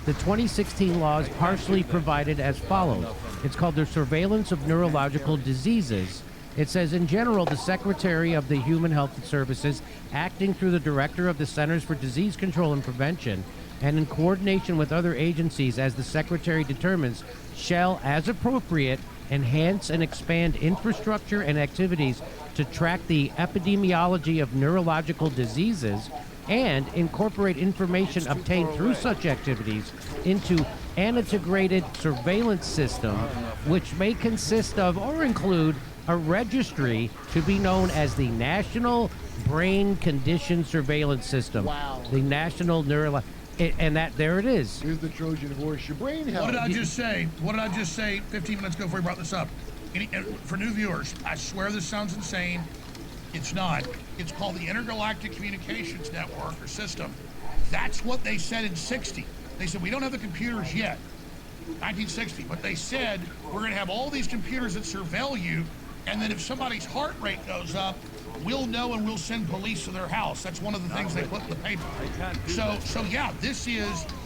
[SPEAKER 4] The 2016 law is partially provided as follows. It's called the Surveillance of Neurological Diseases. It says, in general, the Secretary of the Human Health Services, acting through the Director of the Centers for Disease Control and Prevention, and in coordination with other agencies as the Secretary determines, shall, as appropriate, enhance and expand infrastructure and activities to track the epidemiology of neurological diseases and incorporate information obtained through such activities into an integrated surveillance system, which may consist of or include a registry to be known as the National Brain Condition Surveillance System.
[SPEAKER 5] Wow.
[SPEAKER 4] The National and that there it is.
[SPEAKER 5] Here's the Trojan horse. Your brain health.
[SPEAKER 1] What did I just say? What did I just say 15 minutes ago before we brought this up? For new viewers, I swear this sounds insane. It's not. It's called the Intergalactic Communications Network or System. That's what they said in 60. They said, we don't have the computers yet. 1960. But they said, we're going to have all these computers that surveil you, and then if somebody's heart rate goes up, we'll know and we'll send police to their house. That's one of the things they put in the paper. So yeah, this is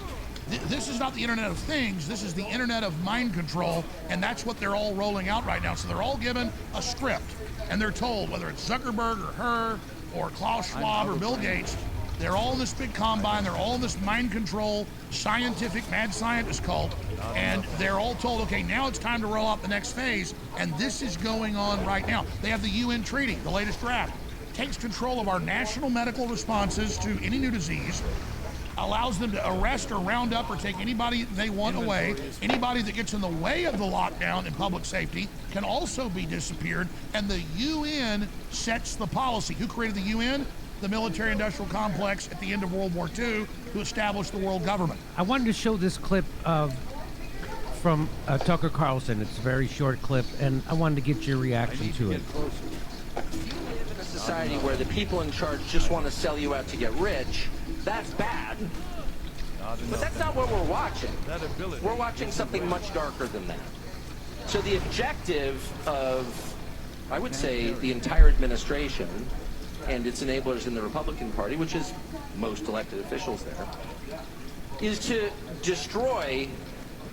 [SPEAKER 1] not the Internet of Things. This is the Internet of Mind Control, and that's what they're all rolling out right now. So they're all given a script, and they're told, whether it's Zuckerberg or her or Klaus Schwab or Bill Gates, they're all in this big combine. They're all in this mind control scientific mad scientist cult, and they're all told, okay, now it's time to roll out the next phase, and this is going on right now. They have the UN treaty, the latest draft, takes control of our national medical responses to any new disease, allows them to arrest or round up or take anybody they want away. Anybody that gets in the way of the lockdown and public safety can also be disappeared, and the UN sets the policy. Who created the UN? The military-industrial complex at the end of World War II, who established the world government.
[SPEAKER 4] I wanted to show this clip from Tucker Carlson. It's a very short clip, and I wanted to get your reaction to it.
[SPEAKER 13] If you live in a society where the people in charge just want to sell you out to get rich, that's bad. But that's not what we're watching. We're watching something much darker than that. So the objective of, I would say, the entire administration and its enablers in the Republican Party, which is most elected officials there, is to destroy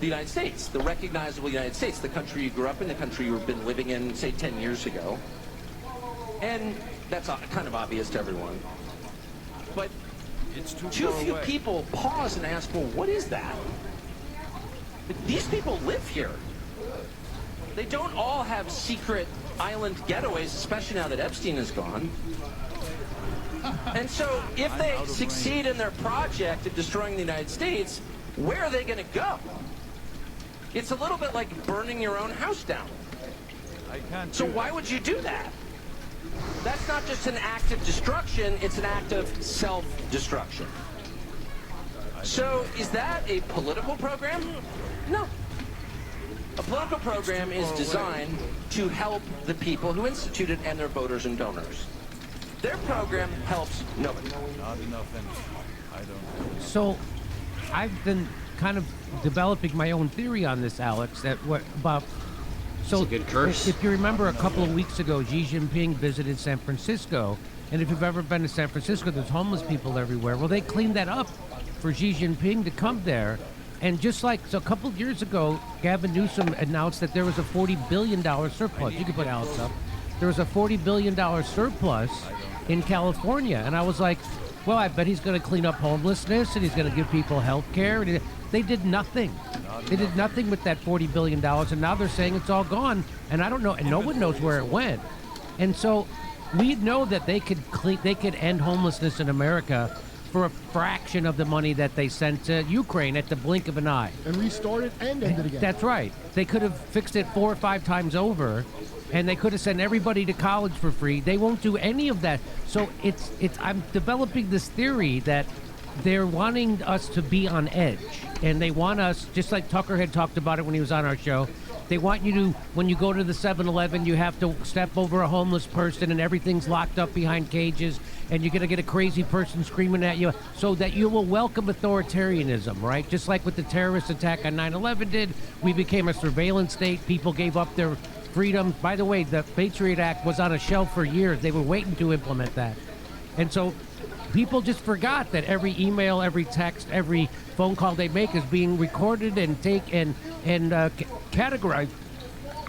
[SPEAKER 13] the United States, the recognizable United States, the country you grew up in, the country you've been living in, say, 10 years ago. And that's kind of obvious to everyone. But too few people pause and ask, well, what is that? These people live here. They don't all have secret island getaways, especially now that Epstein is gone. And so if they succeed in their project of destroying the United States, where are they going to go? It's a little bit like burning your own house down. So why would you do that? That's not just an act of destruction, it's an act of self-destruction. So is that a political program? No. A political program is designed to help the people who institute it and their voters and donors. Their program helps nobody.
[SPEAKER 4] So I've been kind of developing my own theory on this, Alex, that what about... So
[SPEAKER 2] it's a good curse.
[SPEAKER 4] If you remember, a couple of weeks ago, Xi Jinping visited San Francisco, and if you've ever been to San Francisco, there's homeless people everywhere. Well, they cleaned that up for Xi Jinping to come there. And just like, so a couple of years ago, Gavin Newsom announced that there was a $40 billion surplus. You can put Alex up. There was a $40 billion surplus in California. And I was like, well, I bet he's going to clean up homelessness and he's going to give people health care. And they did nothing. They did nothing with that $40 billion. And now they're saying it's all gone. And I don't know, and no one knows where it went. And so we know that they could end homelessness in America for a fraction of the money that they sent to Ukraine at the blink of an eye.
[SPEAKER 5] And restart it and end it again.
[SPEAKER 4] That's right. They could have fixed it 4 or 5 times over, and they could have sent everybody to college for free. They won't do any of that. So I'm developing this theory that they're wanting us to be on edge, and they want us, just like Tucker had talked about it when he was on our show, they want you to, when you go to the 7-Eleven, you have to step over a homeless person and everything's locked up behind cages, and you're going to get a crazy person screaming at you, so that you will welcome authoritarianism, right? Just like what the terrorist attack on 9/11 did. We became a surveillance state. People gave up their freedom. By the way, the Patriot Act was on a shelf for years. They were waiting to implement that. And so people just forgot that every email, every text, every phone call they make is being recorded and categorized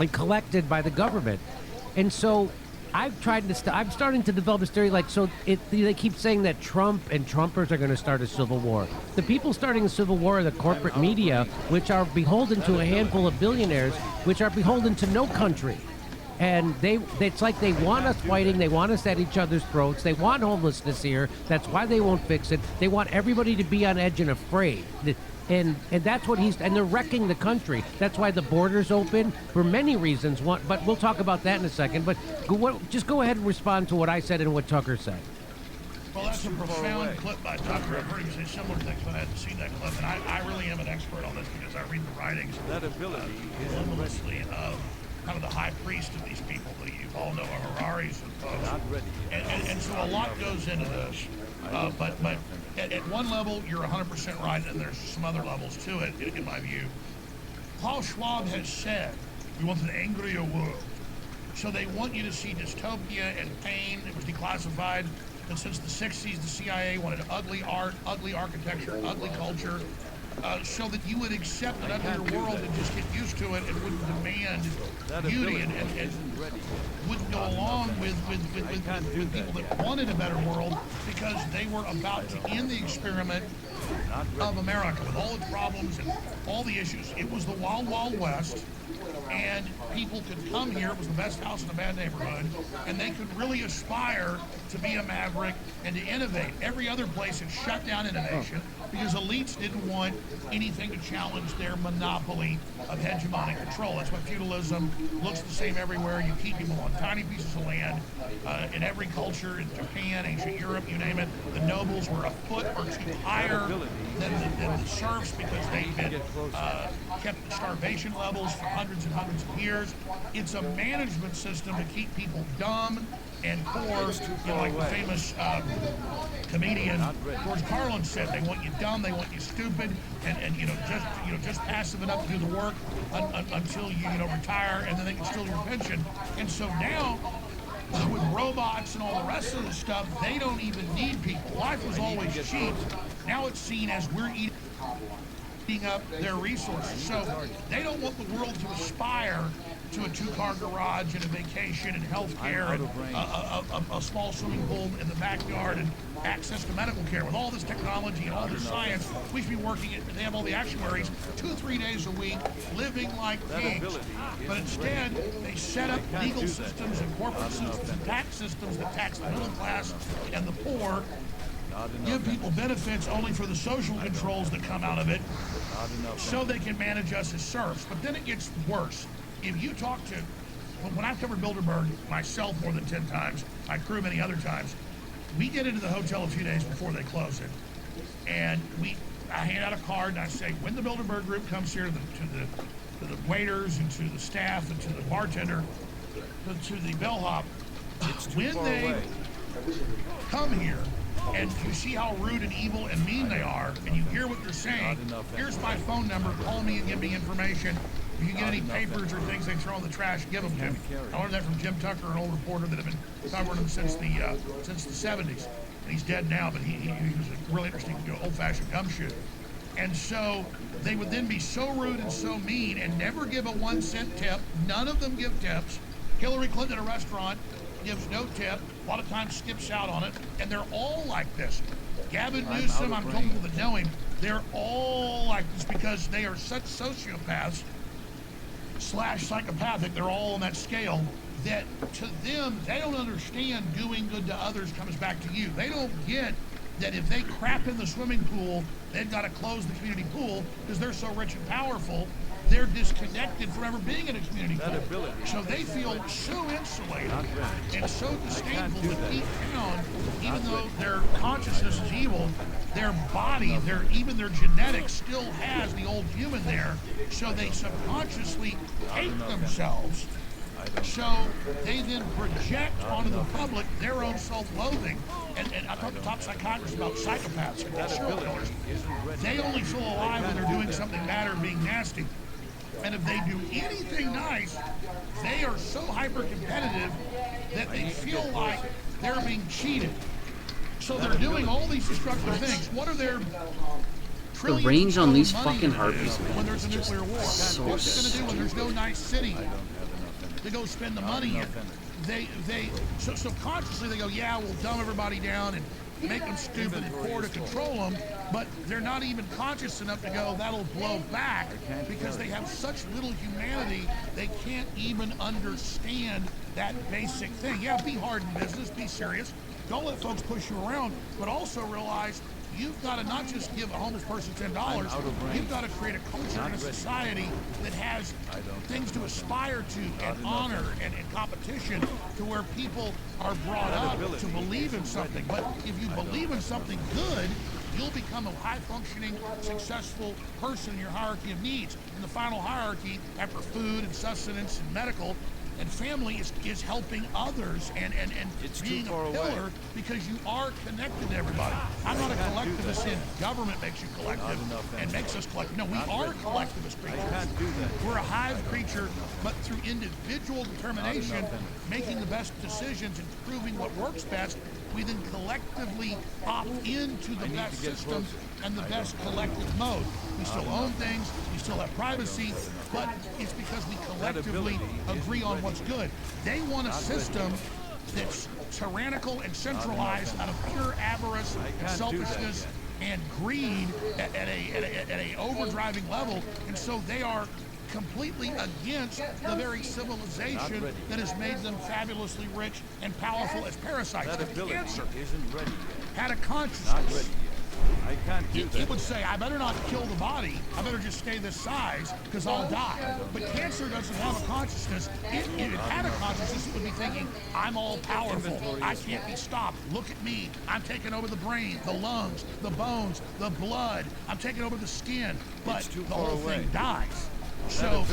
[SPEAKER 4] and collected by the government. And so I've tried to I'm starting to develop this theory, like, so they keep saying that Trump and Trumpers are going to start a civil war. The people starting a civil war are the corporate media, which are beholden to a handful of billionaires, which are beholden to no country. And it's like they want us fighting, they want us at each other's throats, they want homelessness here, that's why they won't fix it. They want everybody to be on edge and afraid. And that's what and they're wrecking the country. That's why the border's open for many reasons. But we'll talk about that in a second. But just go ahead and respond to what I said and what Tucker said.
[SPEAKER 1] Well, that's a profound clip by Tucker. I've heard him say similar things, but I hadn't seen that clip. And I really am an expert on this because I read the writings voluminously of kind of the high priest of these people that you all know are Hararis and folks. And so a lot goes into this. But at one level, you're 100% right, and there's some other levels to it, in my view. Klaus Schwab has said, we want an angrier world. So they want you to see dystopia and pain. It was declassified. And since the 60s, the CIA wanted ugly art, ugly architecture, ugly culture, so that you would accept an uglier world and just get used to it and wouldn't demand beauty and wouldn't go along with people that wanted a better world because they were about to end the experiment of America with all its problems and all the issues. It was the Wild Wild West, and people could come here. It was the best house in a bad neighborhood, and they could really aspire to be a maverick and to innovate. Every other place had shut down innovation because elites didn't want anything to challenge their monopoly of hegemonic control. That's why feudalism looks the same everywhere. You keep people on tiny pieces of land. In every culture, in Japan, ancient Europe, you name it, the nobles were a foot or two higher than the serfs because they've been kept starvation levels for hundreds and hundreds of years. It's a management system to keep people dumb and poor, like the famous comedian George Carlin said, they want you dumb, they want you stupid, and just passive enough to do the work until you retire, and then they can steal your pension. And so now, with robots and all the rest of the stuff, they don't even need people. Life was always cheap. Now it's seen as we're eating up their resources. So they don't want the world to aspire to a two-car garage and a vacation and health care and a small swimming pool in the backyard and access to medical care. With all this technology and all this science, we should be working they have all the actuaries 2-3 days a week, living like kings. But instead, they set up legal systems and corporate systems and tax systems that tax the middle class and the poor, give people benefits only for the social controls that come out of it, so they can manage us as serfs. But then it gets worse. If you talk to, when I've covered Bilderberg myself more than 10 times, my crew many other times, we get into the hotel a few days before they close it, and I hand out a card and I say, when the Bilderberg group comes here to the waiters and to the staff and to the bartender, to the bellhop, when they come here, and you see how rude and evil and mean they are, and you hear what they're saying, here's my phone number, call me and give me information. If you get any papers or things they throw in the trash, give them to me. I learned that from Jim Tucker, an old reporter that had been covering them since the 70s. And he's dead now, but he was a really interesting, old-fashioned gumshoe. And so they would then be so rude and so mean and never give a 1-cent tip. None of them give tips. Hillary Clinton at a restaurant gives no tip. A lot of times skips out on it. And they're all like this. Gavin Newsom, I'm told people that know him, they're all like this because they are such sociopaths / psychopathic, they're all on that scale, that to them, they don't understand doing good to others comes back to you. They don't get that if they crap in the swimming pool, they've got to close the community pool because they're so rich and powerful, they're disconnected from ever being in a community pool. So they feel so insulated and so disdainful that deep down, even though their consciousness is evil, their body, even their genetics still has the old human there. So they subconsciously hate themselves. So they then project onto the public their own self-loathing. And I talked to top psychiatrists about psychopaths and serial killers. They only feel alive when they're doing something bad or being nasty. And if they do anything nice, they are so hyper-competitive that they feel like they're being cheated. So they're doing all these destructive things. What are their
[SPEAKER 2] The range on these fucking harpies, man,
[SPEAKER 1] when there's a
[SPEAKER 2] is just
[SPEAKER 1] nuclear war?
[SPEAKER 2] so
[SPEAKER 1] What's it gonna do when there's no nice city to go spend the money in? They subconsciously they go, yeah, we'll dumb everybody down and make them stupid and poor to control them, but they're not even conscious enough to go, that'll blow back, because they have such little humanity, they can't even understand that basic thing. Yeah, be hard in business, be serious, don't let folks push you around, but also realize you've got to not just give a homeless person $10, you've got to create a culture and a society that has things to aspire to and honor and competition, to where people are brought up to believe in something. But if you believe in something good, you'll become a high-functioning, successful person in your hierarchy of needs. In the final hierarchy, after food and sustenance and medical, and family is helping others and being a pillar, because you are connected to everybody. I'm not a collectivist in government makes you collective and makes us collective. No, we are collectivist creatures. We're a hive creature, but through individual determination, making the best decisions and proving what works best, we then collectively opt into the best system and the best collective mode. We still own things, we still have privacy, but it's because we collectively agree on what's good. They want a system that's tyrannical and centralized out of pure avarice and selfishness and greed at a overdriving level, and so they are completely against the very civilization that has made them fabulously rich and powerful as parasites. The cancer had a consciousness. He would say, I better not kill the body, I better just stay this size, because I'll die. But cancer doesn't have a consciousness. If it had a consciousness, it would be thinking, I'm all powerful, I can't be stopped, look at me, I'm taking over the brain, the lungs, the bones, the blood, I'm taking over the skin, but the whole thing dies. So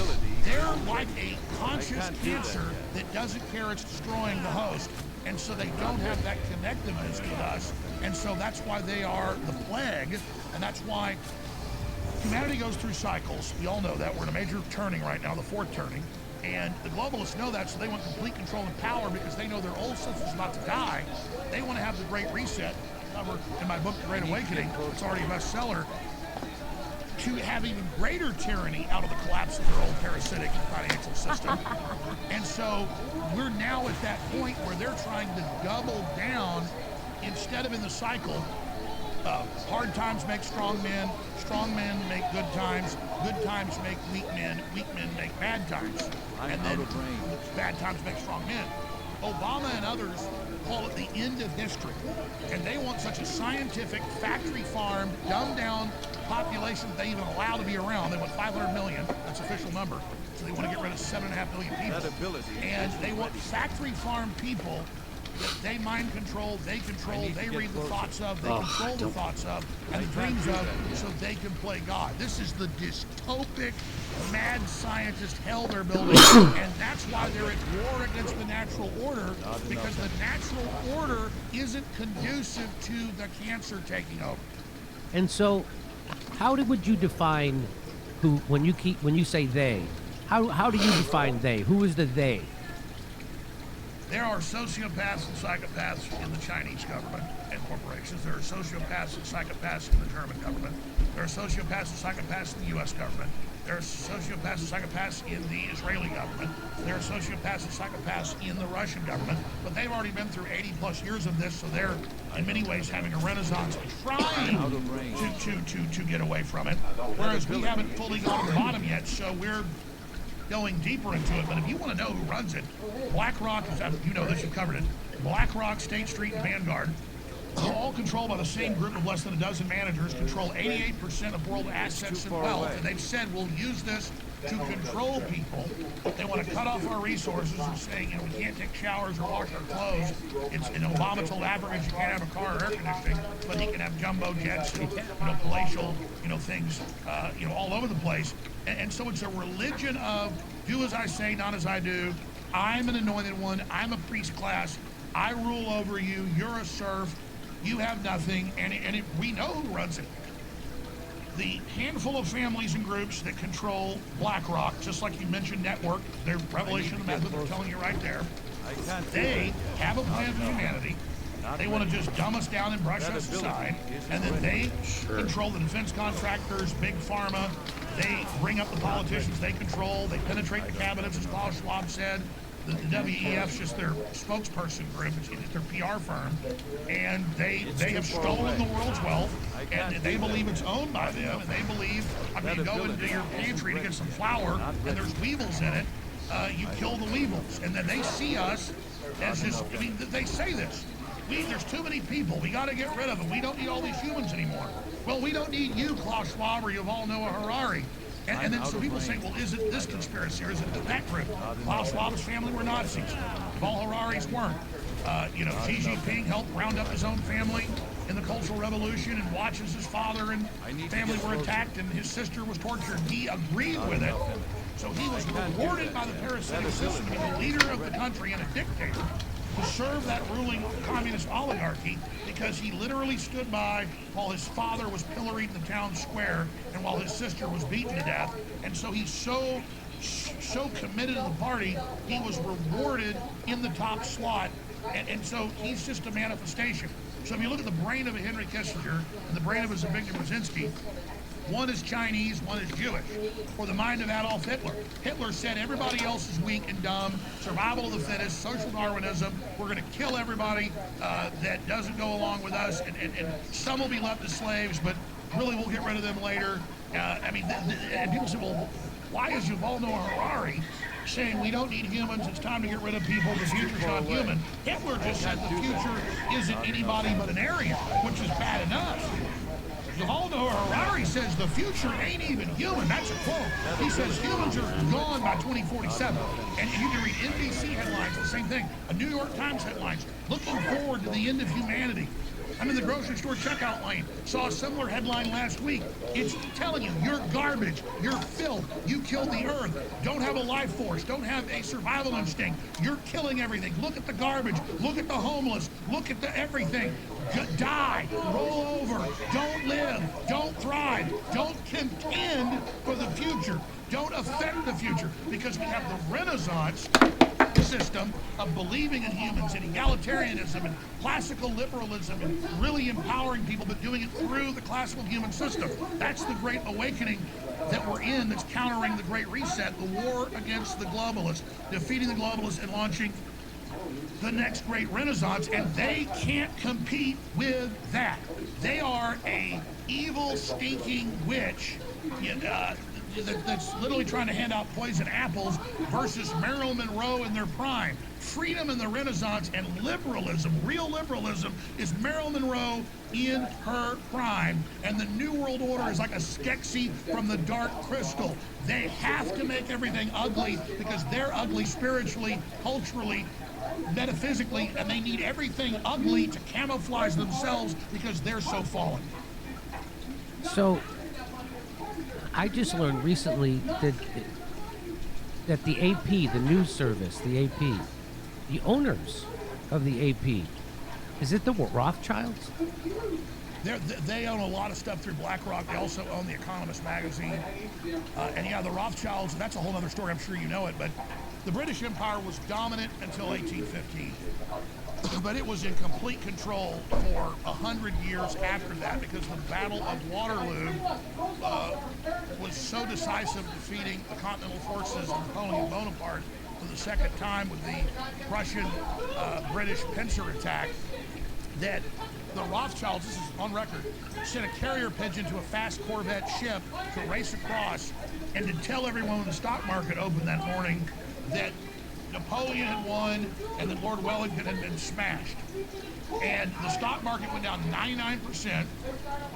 [SPEAKER 1] they're like a conscious cancer that doesn't care it's destroying the host, and so they don't have that connectiveness with us, and so that's why they are the plague, and that's why humanity goes through cycles. We all know that. We're in a major turning right now, the fourth turning, and the globalists know that, so they want complete control and power because they know their old system's about to die. They want to have the Great Reset. Cover in my book, The Great Awakening, it's already a bestseller, to have even greater tyranny out of the collapse of their old parasitic financial system. And so we're now at that point where they're trying to double down instead of in the cycle. Hard times make strong men make good times make weak men make bad times, and then bad times make strong men. Obama and others call it the end of history, and they want such a scientific, factory-farmed, dumbed-down population that they even allow to be around. They want 500 million, that's official number, so they want to get rid of 7.5 million people. And they want factory-farmed people that they mind control, they read the thoughts of, they control the thoughts of, and the dreams of, so they can play God. This is the dystopic, mad scientist hell they're building, and that's why they're at war against the natural order, because the natural order isn't conducive to the cancer taking over.
[SPEAKER 4] And so, would you define who, when you say they, how do you define they? Who is the they?
[SPEAKER 1] There are sociopaths and psychopaths in the Chinese government and corporations. There are sociopaths and psychopaths in the German government. There are sociopaths and psychopaths in the U.S. government. There are sociopaths and psychopaths in the Israeli government. There are sociopaths and psychopaths in the Russian government. But they've already been through 80-plus years of this, so they're, in many ways, having a renaissance and trying to get away from it. Whereas we haven't fully gone to the bottom yet, so we're going deeper into it. But if you want to know who runs it, BlackRock, you know this, you've covered it. BlackRock, State Street, and Vanguard, all controlled by the same group of less than a dozen managers, control 88% of world assets and wealth, and they've said we'll use this to control people. They want to cut off our resources and saying, we can't take showers or wash our clothes. It's an Obama told Average you can't have a car or air conditioning, but he can have jumbo jets and palatial things all over the place. And so it's a religion of do as I say, not as I do. I'm an anointed one. I'm a priest class. I rule over you. You're a serf. You have nothing. And we know who runs it. The handful of families and groups that control BlackRock, just like you mentioned, network, their revelation of the method, they're telling you right there. They have a plan for humanity. They want to just dumb us down and brush us aside, and then they control the defense contractors, big pharma. They bring up the politicians they control. They penetrate the cabinets, as Klaus Schwab said. The WEF's just their spokesperson group. It's their PR firm, and they have stolen the world's wealth, and they believe it's owned by them. And they believe, I mean, go into your pantry to get some flour, and there's weevils in it. You kill the weevils, and then they see us as just. I mean, they say this. There's too many people. We got to get rid of them. We don't need all these humans anymore. Well, we don't need you, Klaus Schwab, or Yuval Noah Harari. And then some people say, well, is it this conspiracy or is it that group? Klaus Schwab's family were Nazis. Yuval Harari's weren't. Xi Jinping helped round up his own family in the Cultural Revolution and watches his father and family were attacked and his sister was tortured. He agreed with it. So he was rewarded by the parasitic system to be the leader of the country and a dictator to serve that ruling communist oligarchy because he literally stood by while his father was pilloried in the town square and while his sister was beaten to death. And so he's so committed to the party, he was rewarded in the top slot. And so he's just a manifestation. So if you look at the brain of a Henry Kissinger and the brain of a Zbigniew Brzezinski, one is Chinese, one is Jewish. Or the mind of Adolf Hitler. Hitler said everybody else is weak and dumb, survival of the fittest, social Darwinism. We're going to kill everybody that doesn't go along with us, and some will be left as slaves, but really we'll get rid of them later. And people say, well, why is Yuval Noah Harari saying we don't need humans, it's time to get rid of people, the future's not human? Hitler just said the future isn't anybody but an Aryan, which is bad enough. Yuval Noah Harari says the future ain't even human. That's a quote. He says humans are gone by 2047. And you can read NBC headlines, the same thing. A New York Times headlines, looking forward to the end of humanity. I'm in the grocery store checkout lane. Saw a similar headline last week. It's telling you, you're garbage, you're filth, you killed the earth, don't have a life force, don't have a survival instinct, you're killing everything. Look at the garbage, look at the homeless, look at the everything. Die, roll over, don't live, don't thrive, don't contend for the future, don't affect the future, because we have the Renaissance system of believing in humans and egalitarianism and classical liberalism and really empowering people, but doing it through the classical human system. That's the great awakening that we're in, that's countering the Great Reset, the war against the globalists, defeating the globalists and launching the next great renaissance, and they can't compete with that. They are a evil, stinking witch that's literally trying to hand out poison apples versus Marilyn Monroe in their prime. Freedom in the Renaissance and liberalism, real liberalism, is Marilyn Monroe in her prime. And the New World Order is like a Skeksis from the Dark Crystal. They have to make everything ugly because they're ugly spiritually, culturally, metaphysically, and they need everything ugly to camouflage themselves because they're so fallen.
[SPEAKER 4] So, I just learned recently that the AP, the news service, the AP, the owners of the AP, is it the Rothschilds?
[SPEAKER 1] They own a lot of stuff through BlackRock. They also own The Economist magazine. And yeah, the Rothschilds, that's a whole other story. I'm sure you know it, but the British Empire was dominant until 1815. But it was in complete control for 100 years after that because the Battle of Waterloo was so decisive, defeating the Continental forces of Napoleon Bonaparte for the second time with the Prussian-British pincer attack, that the Rothschilds, this is on record, sent a carrier pigeon to a fast Corvette ship to race across and to tell everyone when the stock market opened that morning that Napoleon had won and that Lord Wellington had been smashed. And the stock market went down 99%.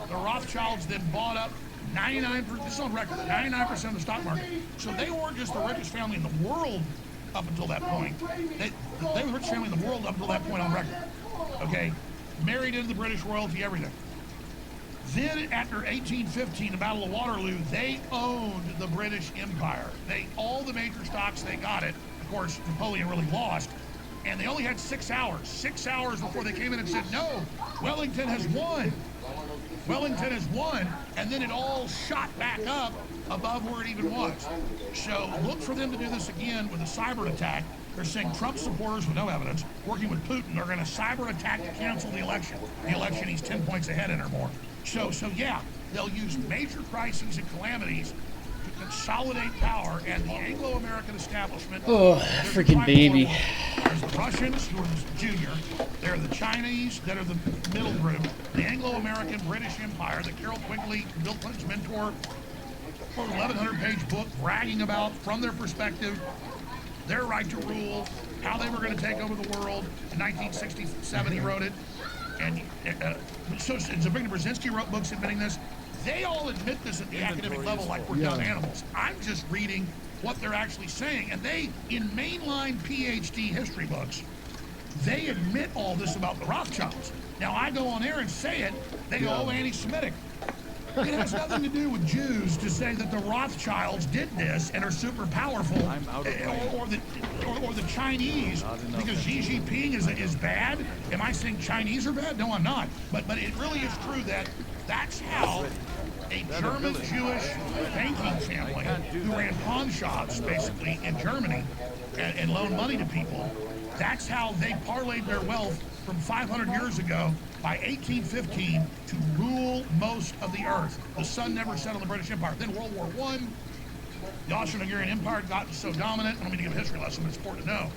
[SPEAKER 1] The Rothschilds then bought up 99%, this is on record, 99% of the stock market. So they weren't just the richest family in the world up until that point. They were the richest family in the world up until that point on record. Okay? Married into the British royalty, everything. Then, after 1815, the Battle of Waterloo, they owned the British Empire. All the major stocks, they got it. Of course, Napoleon really lost. And they only had 6 hours. 6 hours before they came in and said, no, Wellington has won. Wellington has won. And then it all shot back up above where it even was. So look for them to do this again with a cyber attack. They're saying Trump supporters with no evidence, working with Putin, are going to cyber attack to cancel the election. The election, he's 10 points ahead in or more. So yeah, they'll use major crises and calamities to consolidate power, and the Anglo-American establishment.
[SPEAKER 2] Oh, freaking baby.
[SPEAKER 1] There's the Russians, who are the junior. There are the Chinese, that are the middle group. The Anglo-American British Empire, that Carol Quigley, Bill Clinton's mentor, wrote a 1,100-page book bragging about, from their perspective, their right to rule, how they were going to take over the world. In 1967, he wrote it. And so Zbigniew Brzezinski wrote books admitting this. They all admit this at the academic level like we're dumb animals. I'm just reading what they're actually saying. And they, in mainline PhD history books, they admit all this about the Rothschilds. Now, I go on there and say it, they go, oh, anti-Semitic. It has nothing to do with Jews to say that the Rothschilds did this and are super powerful, or the Chinese, because Xi Jinping is bad. Am I saying Chinese are bad? No, I'm not. But it really is true that that's how a German Jewish banking family who ran pawn shops basically in Germany and loaned money to people, that's how they parlayed their wealth from 500 years ago by 1815 to rule most of the earth. The sun never set on the British Empire. Then World War I, the Austro-Hungarian Empire got so dominant, I don't mean to give a history lesson, but it's important to know,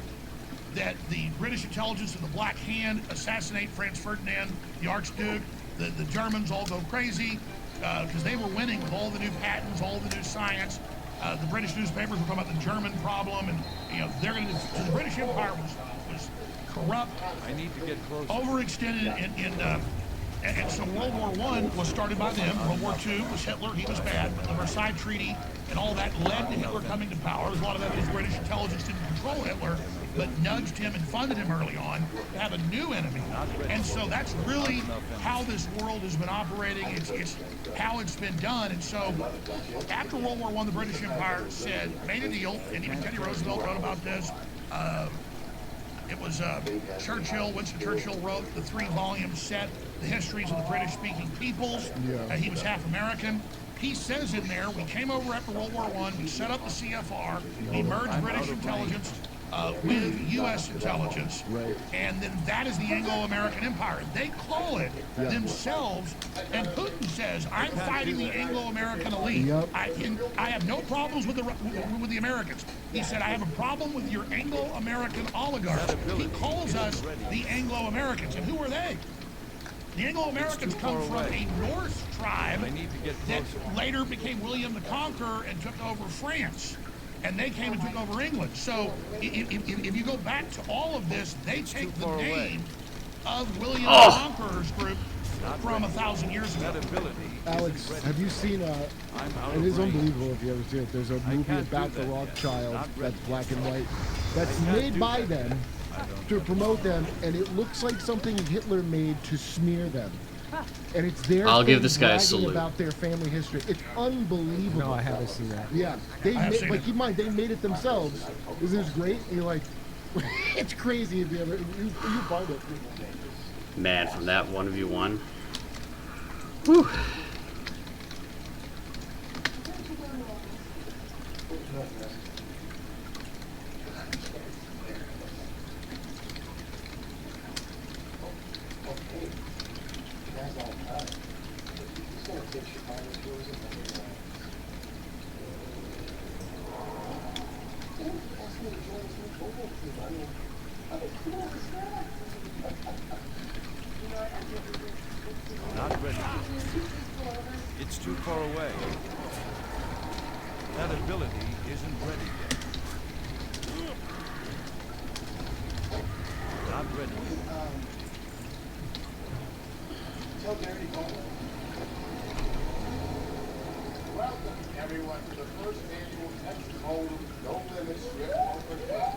[SPEAKER 1] that the British intelligence of the Black Hand assassinate Franz Ferdinand, the Archduke. The Germans all go crazy because they were winning with all the new patents, all the new science. The British newspapers were talking about the German problem, and they're going to. So the British Empire was corrupt, overextended, and so World War I was started by them. World War II was Hitler, he was bad, but the Versailles Treaty and all that led to Hitler coming to power. There's a lot of evidence British intelligence didn't control Hitler, but nudged him and funded him early on to have a new enemy. And so that's really how this world has been operating. It's how it's been done. And so after World War I, the British Empire made a deal, and even Teddy Roosevelt wrote about this. It was Winston Churchill wrote the 3-volume set, The Histories of the British-Speaking Peoples. He was half American. He says in there, we came over after World War I, we set up the CFR, we merged British intelligence with U.S. intelligence, and then that is the Anglo-American Empire. They call it themselves, and Putin says, I'm fighting the Anglo-American elite. I have no problems with the Americans. He said, I have a problem with your Anglo-American oligarchs. He calls us the Anglo-Americans, and who are they? The Anglo-Americans come from a Norse tribe that later became William the Conqueror and took over France. And they came and took over England. So if you go back to all of this, they take the name of William the Conqueror's group from 1,000 years ago.
[SPEAKER 5] Alex, have you seen it is unbelievable if you ever see it. There's a movie about the Rothschild that's black and white. That's made by them to promote them, and it looks like something Hitler made to smear them. And it's their
[SPEAKER 2] I'll give this guy a salute
[SPEAKER 5] about their family history. It's unbelievable.
[SPEAKER 4] No, I haven't seen that.
[SPEAKER 5] Yeah, they keep in mind they made it themselves. Isn't this great? And you're like, it's crazy if you ever you find it.
[SPEAKER 2] Man, from that 1v1. Whew.
[SPEAKER 14] Not ready. It's too far away. That ability isn't ready yet. Not ready.
[SPEAKER 15] Welcome, everyone, to the first annual Texas Hold'em No Limit Strip Poker Club.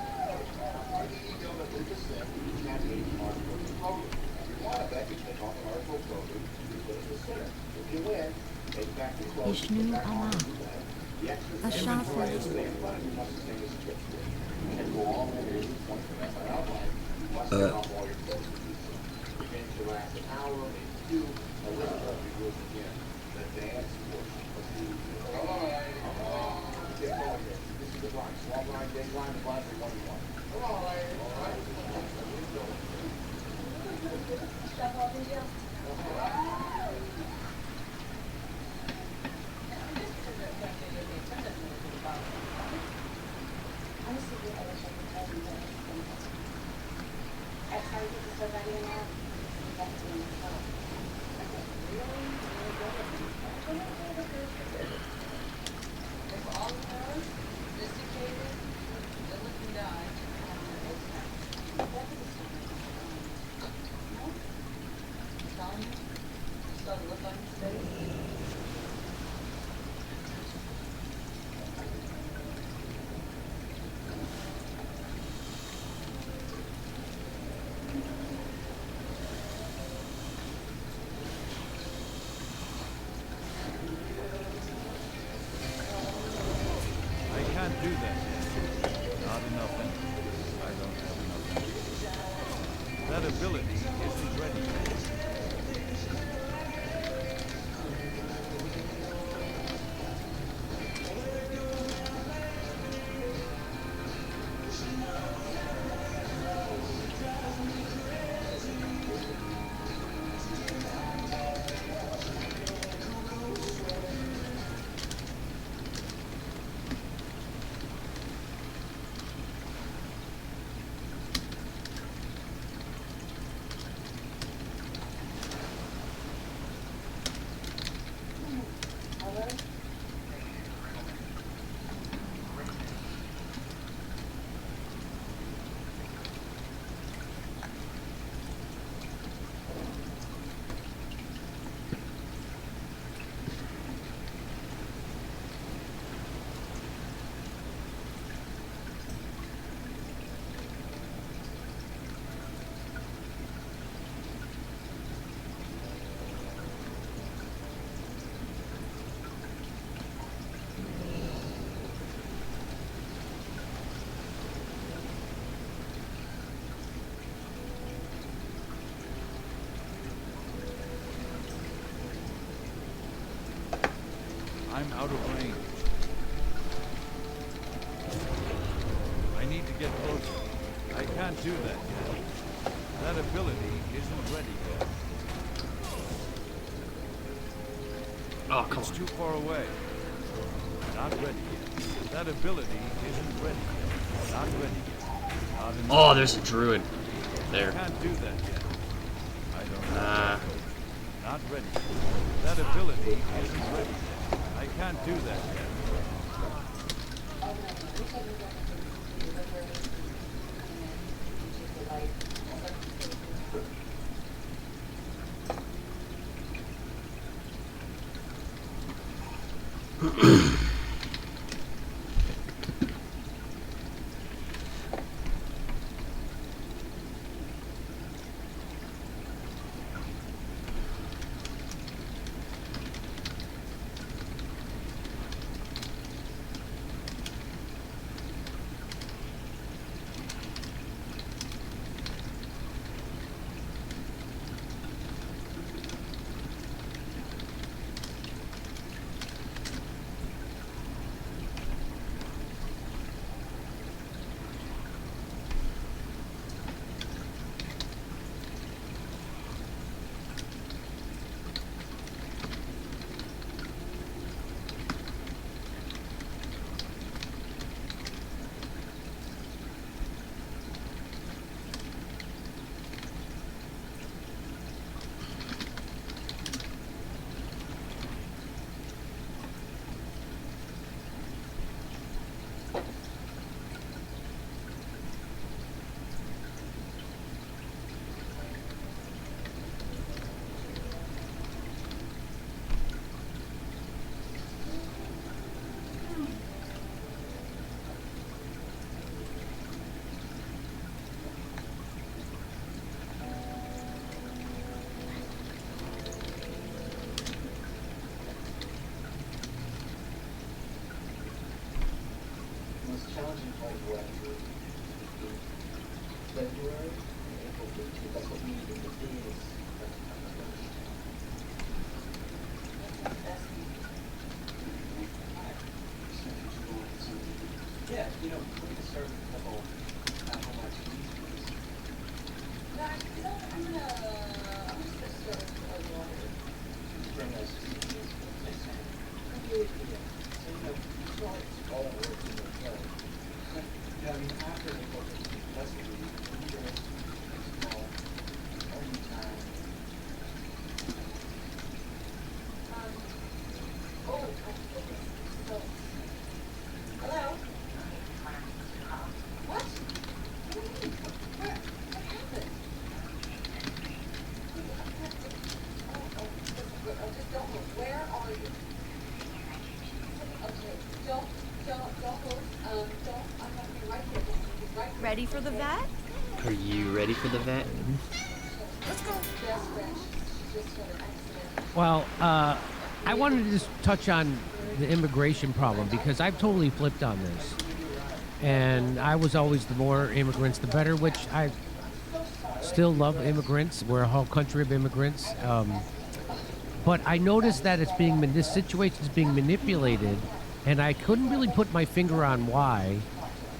[SPEAKER 15] Our ego that we just said we champion our first program. If you want to bet, you click on the article program, you put it to center. If you win, take back the clothes.
[SPEAKER 16] Vishnu Allah. Ashenvale.
[SPEAKER 15] And go all the way to the point that I outlined. You must get off all your clothes. The game should last an hour, maybe two. Now listen up, we do it again. The dance portion. Let's do it. Come on. Get going here. This is the blind. Small blind, big blind, the blind, 1-1.
[SPEAKER 14] Can't do that yet. Not enough energy. I don't have enough energy. That ability isn't ready yet. I'm out of range. I need to get closer. I can't do that yet. That ability isn't ready yet.
[SPEAKER 2] Oh, come
[SPEAKER 14] it's
[SPEAKER 2] on.
[SPEAKER 14] too far away. Not ready yet. That ability isn't ready yet. Not ready yet. Not enough.
[SPEAKER 2] Oh, there's a druid. There.
[SPEAKER 14] I can't do that yet. I don't know. Not ready yet. That ability isn't ready yet. I can't do that yet.
[SPEAKER 16] challenging part of what I do in February and April 15th. That's what we need in the days. Yeah, you know, we can start with a couple
[SPEAKER 17] vet?
[SPEAKER 2] Are you ready for the vet?
[SPEAKER 17] Let's go.
[SPEAKER 4] Well, I wanted to just touch on the immigration problem because I've totally flipped on this. And I was always the more immigrants, the better, which I still love immigrants. We're a whole country of immigrants. But I noticed that this situation is being manipulated, and I couldn't really put my finger on why.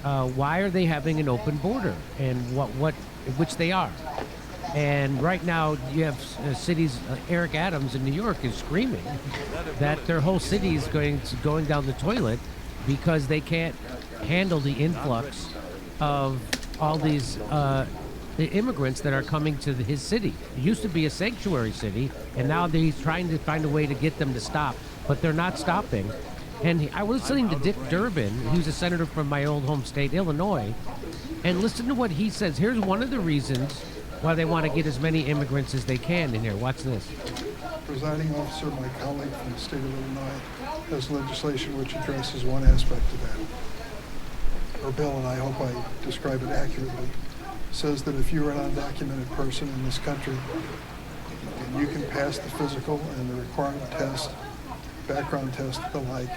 [SPEAKER 4] Why are they having an open border, and which they are? And right now, you have cities. Eric Adams in New York is screaming that their whole city is going down the toilet because they can't handle the influx of all these the immigrants that are coming to his city. It used to be a sanctuary city, and now he's trying to find a way to get them to stop, but they're not stopping. And I was listening to Dick Durbin, who's a senator from my old home state, Illinois, and listen to what he says. Here's one of the reasons why they want to get as many immigrants as they can in here. Watch this.
[SPEAKER 18] Presiding officer, my colleague from the state of Illinois, has legislation which addresses one aspect of that. Our bill, and I hope I describe it accurately, says that if you're an undocumented person in this country and you can pass the physical and the required test, background test, the like,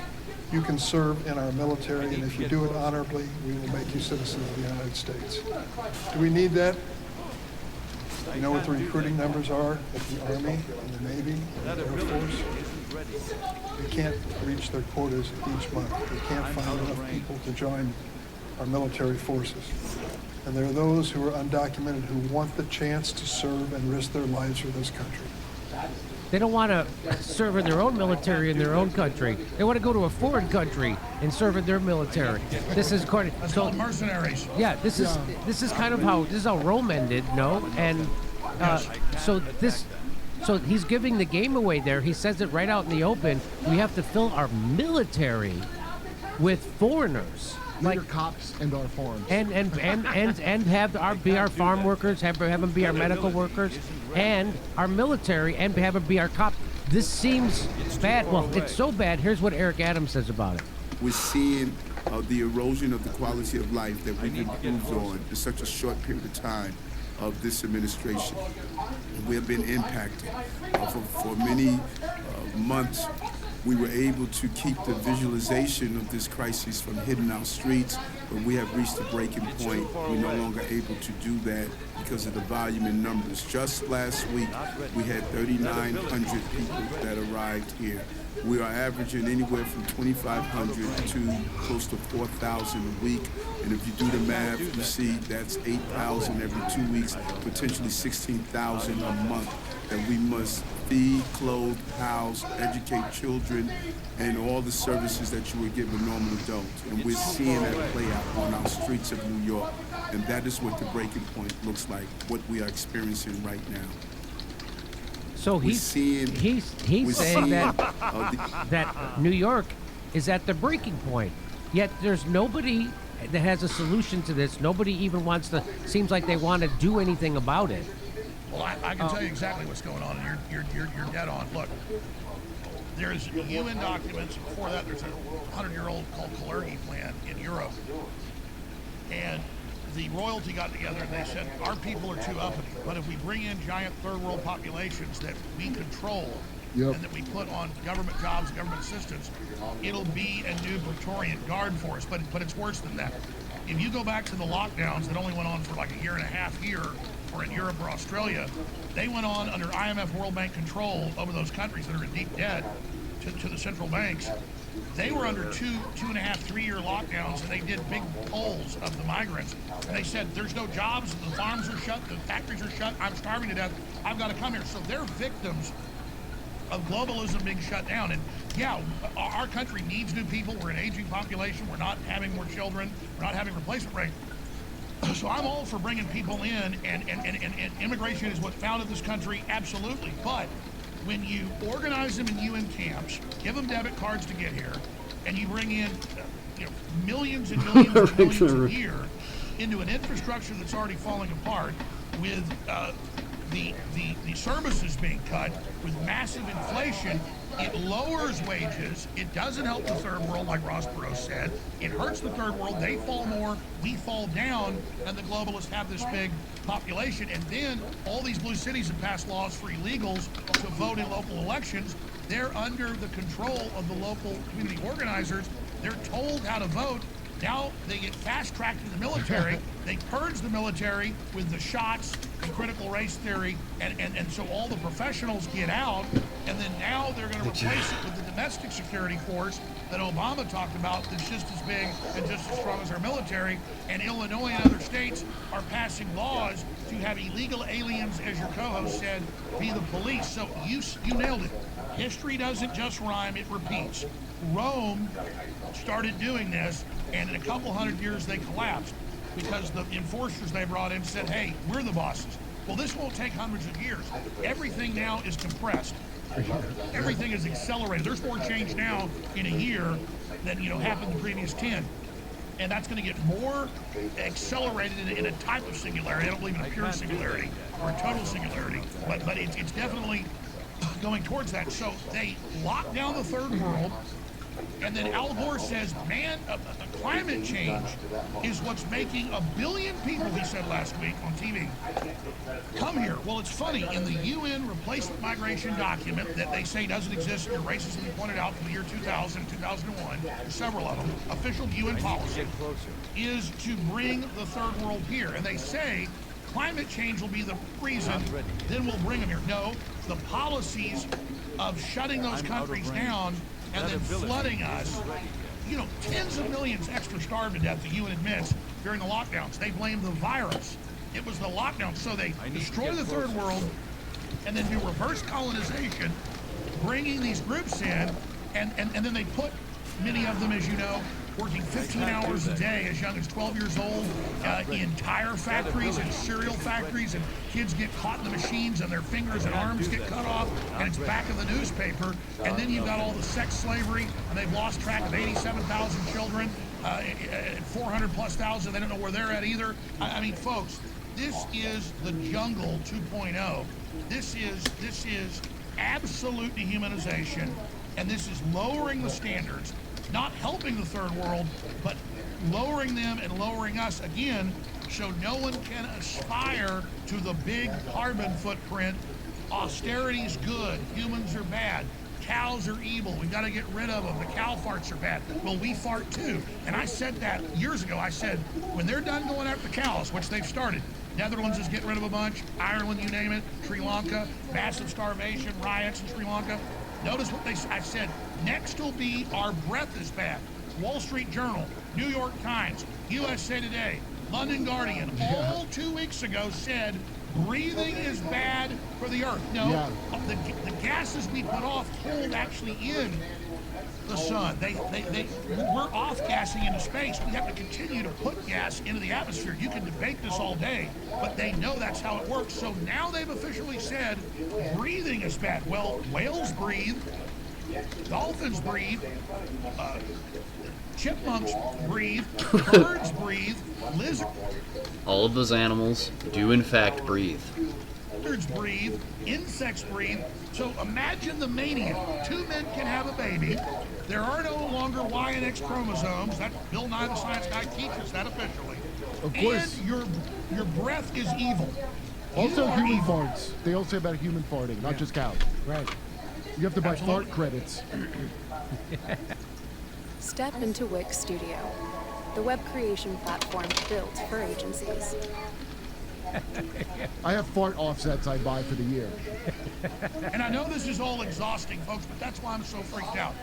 [SPEAKER 18] you can serve in our military, and if you do it honorably, we will make you citizens of the United States. Do we need that? You know what the recruiting numbers are at the Army and the Navy and the Air Force? They can't reach their quotas each month. They can't find enough people to join our military forces. And there are those who are undocumented who want the chance to serve and risk their lives for this country.
[SPEAKER 4] They don't want to serve in their own military in their own country. They want to go to a foreign country and serve in their military. This is according.
[SPEAKER 1] That's called mercenaries.
[SPEAKER 4] Yeah, this is kind of how Rome ended, no? And so he's giving the game away there. He says it right out in the open. We have to fill our military with foreigners.
[SPEAKER 5] Like cops and our farms.
[SPEAKER 4] And have be our farm workers, have them be our medical workers, and our military, and have them be our cops. This seems bad. Well, it's so bad. Here's what Eric Adams says about it.
[SPEAKER 19] We're seeing the erosion of the quality of life that we've improved on in such a short period of time of this administration. We have been impacted for many months. We were able to keep the visualization of this crisis from hitting our streets, but we have reached a breaking point. We're no longer able to do that because of the volume in numbers. Just last week, we had 3,900 people that arrived here. We are averaging anywhere from 2,500 to close to 4,000 a week. And if you do the math, you see that's 8,000 every 2 weeks, potentially 16,000 a month that we must feed, clothe, house, educate children, and all the services that you would give a normal adult. And we're seeing that play out on our streets of New York. And that is what the breaking point looks like, what we are experiencing right now.
[SPEAKER 4] So he's saying that New York is at the breaking point. Yet there's nobody that has a solution to this. Nobody even wants to. Seems like they want to do anything about it.
[SPEAKER 1] Well, I can tell you exactly what's going on, and you're dead on. Look, there's UN documents. Before that, there's a 100-year-old called Kalergi Plan in Europe, and the royalty got together and they said, our people are too uppity, but if we bring in giant third world populations that we control and that we put on government jobs, government assistance, it'll be a new Praetorian Guard force. But it's worse than that. If you go back to the lockdowns that only went on for like a year and a half here, or in Europe or Australia, they went on under IMF World Bank control over those countries that are in deep debt to the central banks. They were under 2.5, 3 year lockdowns, and they did big polls of the migrants. And they said, there's no jobs, the farms are shut, the factories are shut, I'm starving to death, I've got to come here. So they're victims of globalism being shut down. And yeah, our country needs new people. We're an aging population. We're not having more children. We're not having replacement rate. So I'm all for bringing people in, and immigration is what founded this country, absolutely. But when you organize them in UN camps, give them debit cards to get here, and you bring in millions and millions and millions a year into an infrastructure that's already falling apart, with the services being cut, with massive inflation, It lowers wages. It doesn't help the third world, like Ross Perot said. It hurts the third world. They fall more, we fall down, and the globalists have this big population. And then all these blue cities have passed laws for illegals to vote in local elections. They're under the control of the local community organizers. They're told how to vote. Now they get fast-tracked in the military. They purge the military with the shots and critical race theory, and so all the professionals get out, and then now they're going to replace it with the domestic security force that Obama talked about that's just as big and just as strong as our military. And Illinois and other states are passing laws to have illegal aliens, as your co-host said, be the police. So you nailed it. History doesn't just rhyme, it repeats. Rome started doing this, and in a couple hundred years they collapsed because the enforcers they brought in said, hey, we're the bosses. Well, this won't take hundreds of years. Everything now is compressed. Everything is accelerated. There's more change now in a year than happened the previous 10. And that's going to get more accelerated in a type of singularity. I don't believe in a pure singularity or a total singularity, but it's definitely going towards that. So they lock down the third world, and then Al Gore says, man, climate change is what's making 1 billion people, he said last week on TV, come here. Well, it's funny, in the UN replacement migration document that they say doesn't exist, and your racism pointed out from the year 2000, 2001, there's several of them, official UN policy is to bring the third world here. And they say climate change will be the reason, then we'll bring them here. No, the policies of shutting those countries down and then flooding us. Tens of millions extra starved to death, the UN admits, during the lockdowns. They blame the virus. It was the lockdown. So they destroy the third world and then do reverse colonization, bringing these groups in, and then they put many of them, as you know, working 15 hours a day as young as 12 years old in tire factories and cereal factories, and kids get caught in the machines and their fingers and arms get cut off, and it's back in the newspaper. And then you've got all the sex slavery, and they've lost track of 87,000 children, 400 plus thousand, they don't know where they're at either. I mean, folks, this is the jungle 2.0. This is absolute dehumanization, and this is lowering the standards, not helping the third world, but lowering them and lowering us again, so no one can aspire to the big carbon footprint. Austerity's good, humans are bad, cows are evil, we got to get rid of them, the cow farts are bad. Well, we fart too. And I said that years ago. I said, when they're done going after cows, which they've started, Netherlands is getting rid of a bunch, Ireland, you name it, Sri Lanka, massive starvation, riots in Sri Lanka. Notice what I said, next will be our breath is bad. Wall Street Journal, New York Times, USA Today, London Guardian, all 2 weeks ago said breathing is bad for the earth. No, the gases we put off hold actually in the sun. We're off-gassing into space. We have to continue to put gas into the atmosphere. You can debate this all day, but they know that's how it works. So now they've officially said breathing is bad. Well, whales breathe, dolphins breathe, chipmunks breathe, birds breathe, lizards.
[SPEAKER 2] All of those animals do in fact breathe.
[SPEAKER 1] Lizards breathe, insects breathe. So imagine the mania. 2 men can have a baby. There are no longer Y and X chromosomes. That Bill Nye the Science Guy teaches that officially.
[SPEAKER 5] Of course.
[SPEAKER 1] And your breath is evil.
[SPEAKER 5] Also human farts. They all say about human farting, not just cows.
[SPEAKER 4] Right.
[SPEAKER 5] You have to buy fart credits.
[SPEAKER 20] Step into Wix Studio, the web creation platform built for agencies.
[SPEAKER 5] I have fart offsets I buy for the year.
[SPEAKER 1] And I know this is all exhausting, folks, but that's why I'm so freaked out.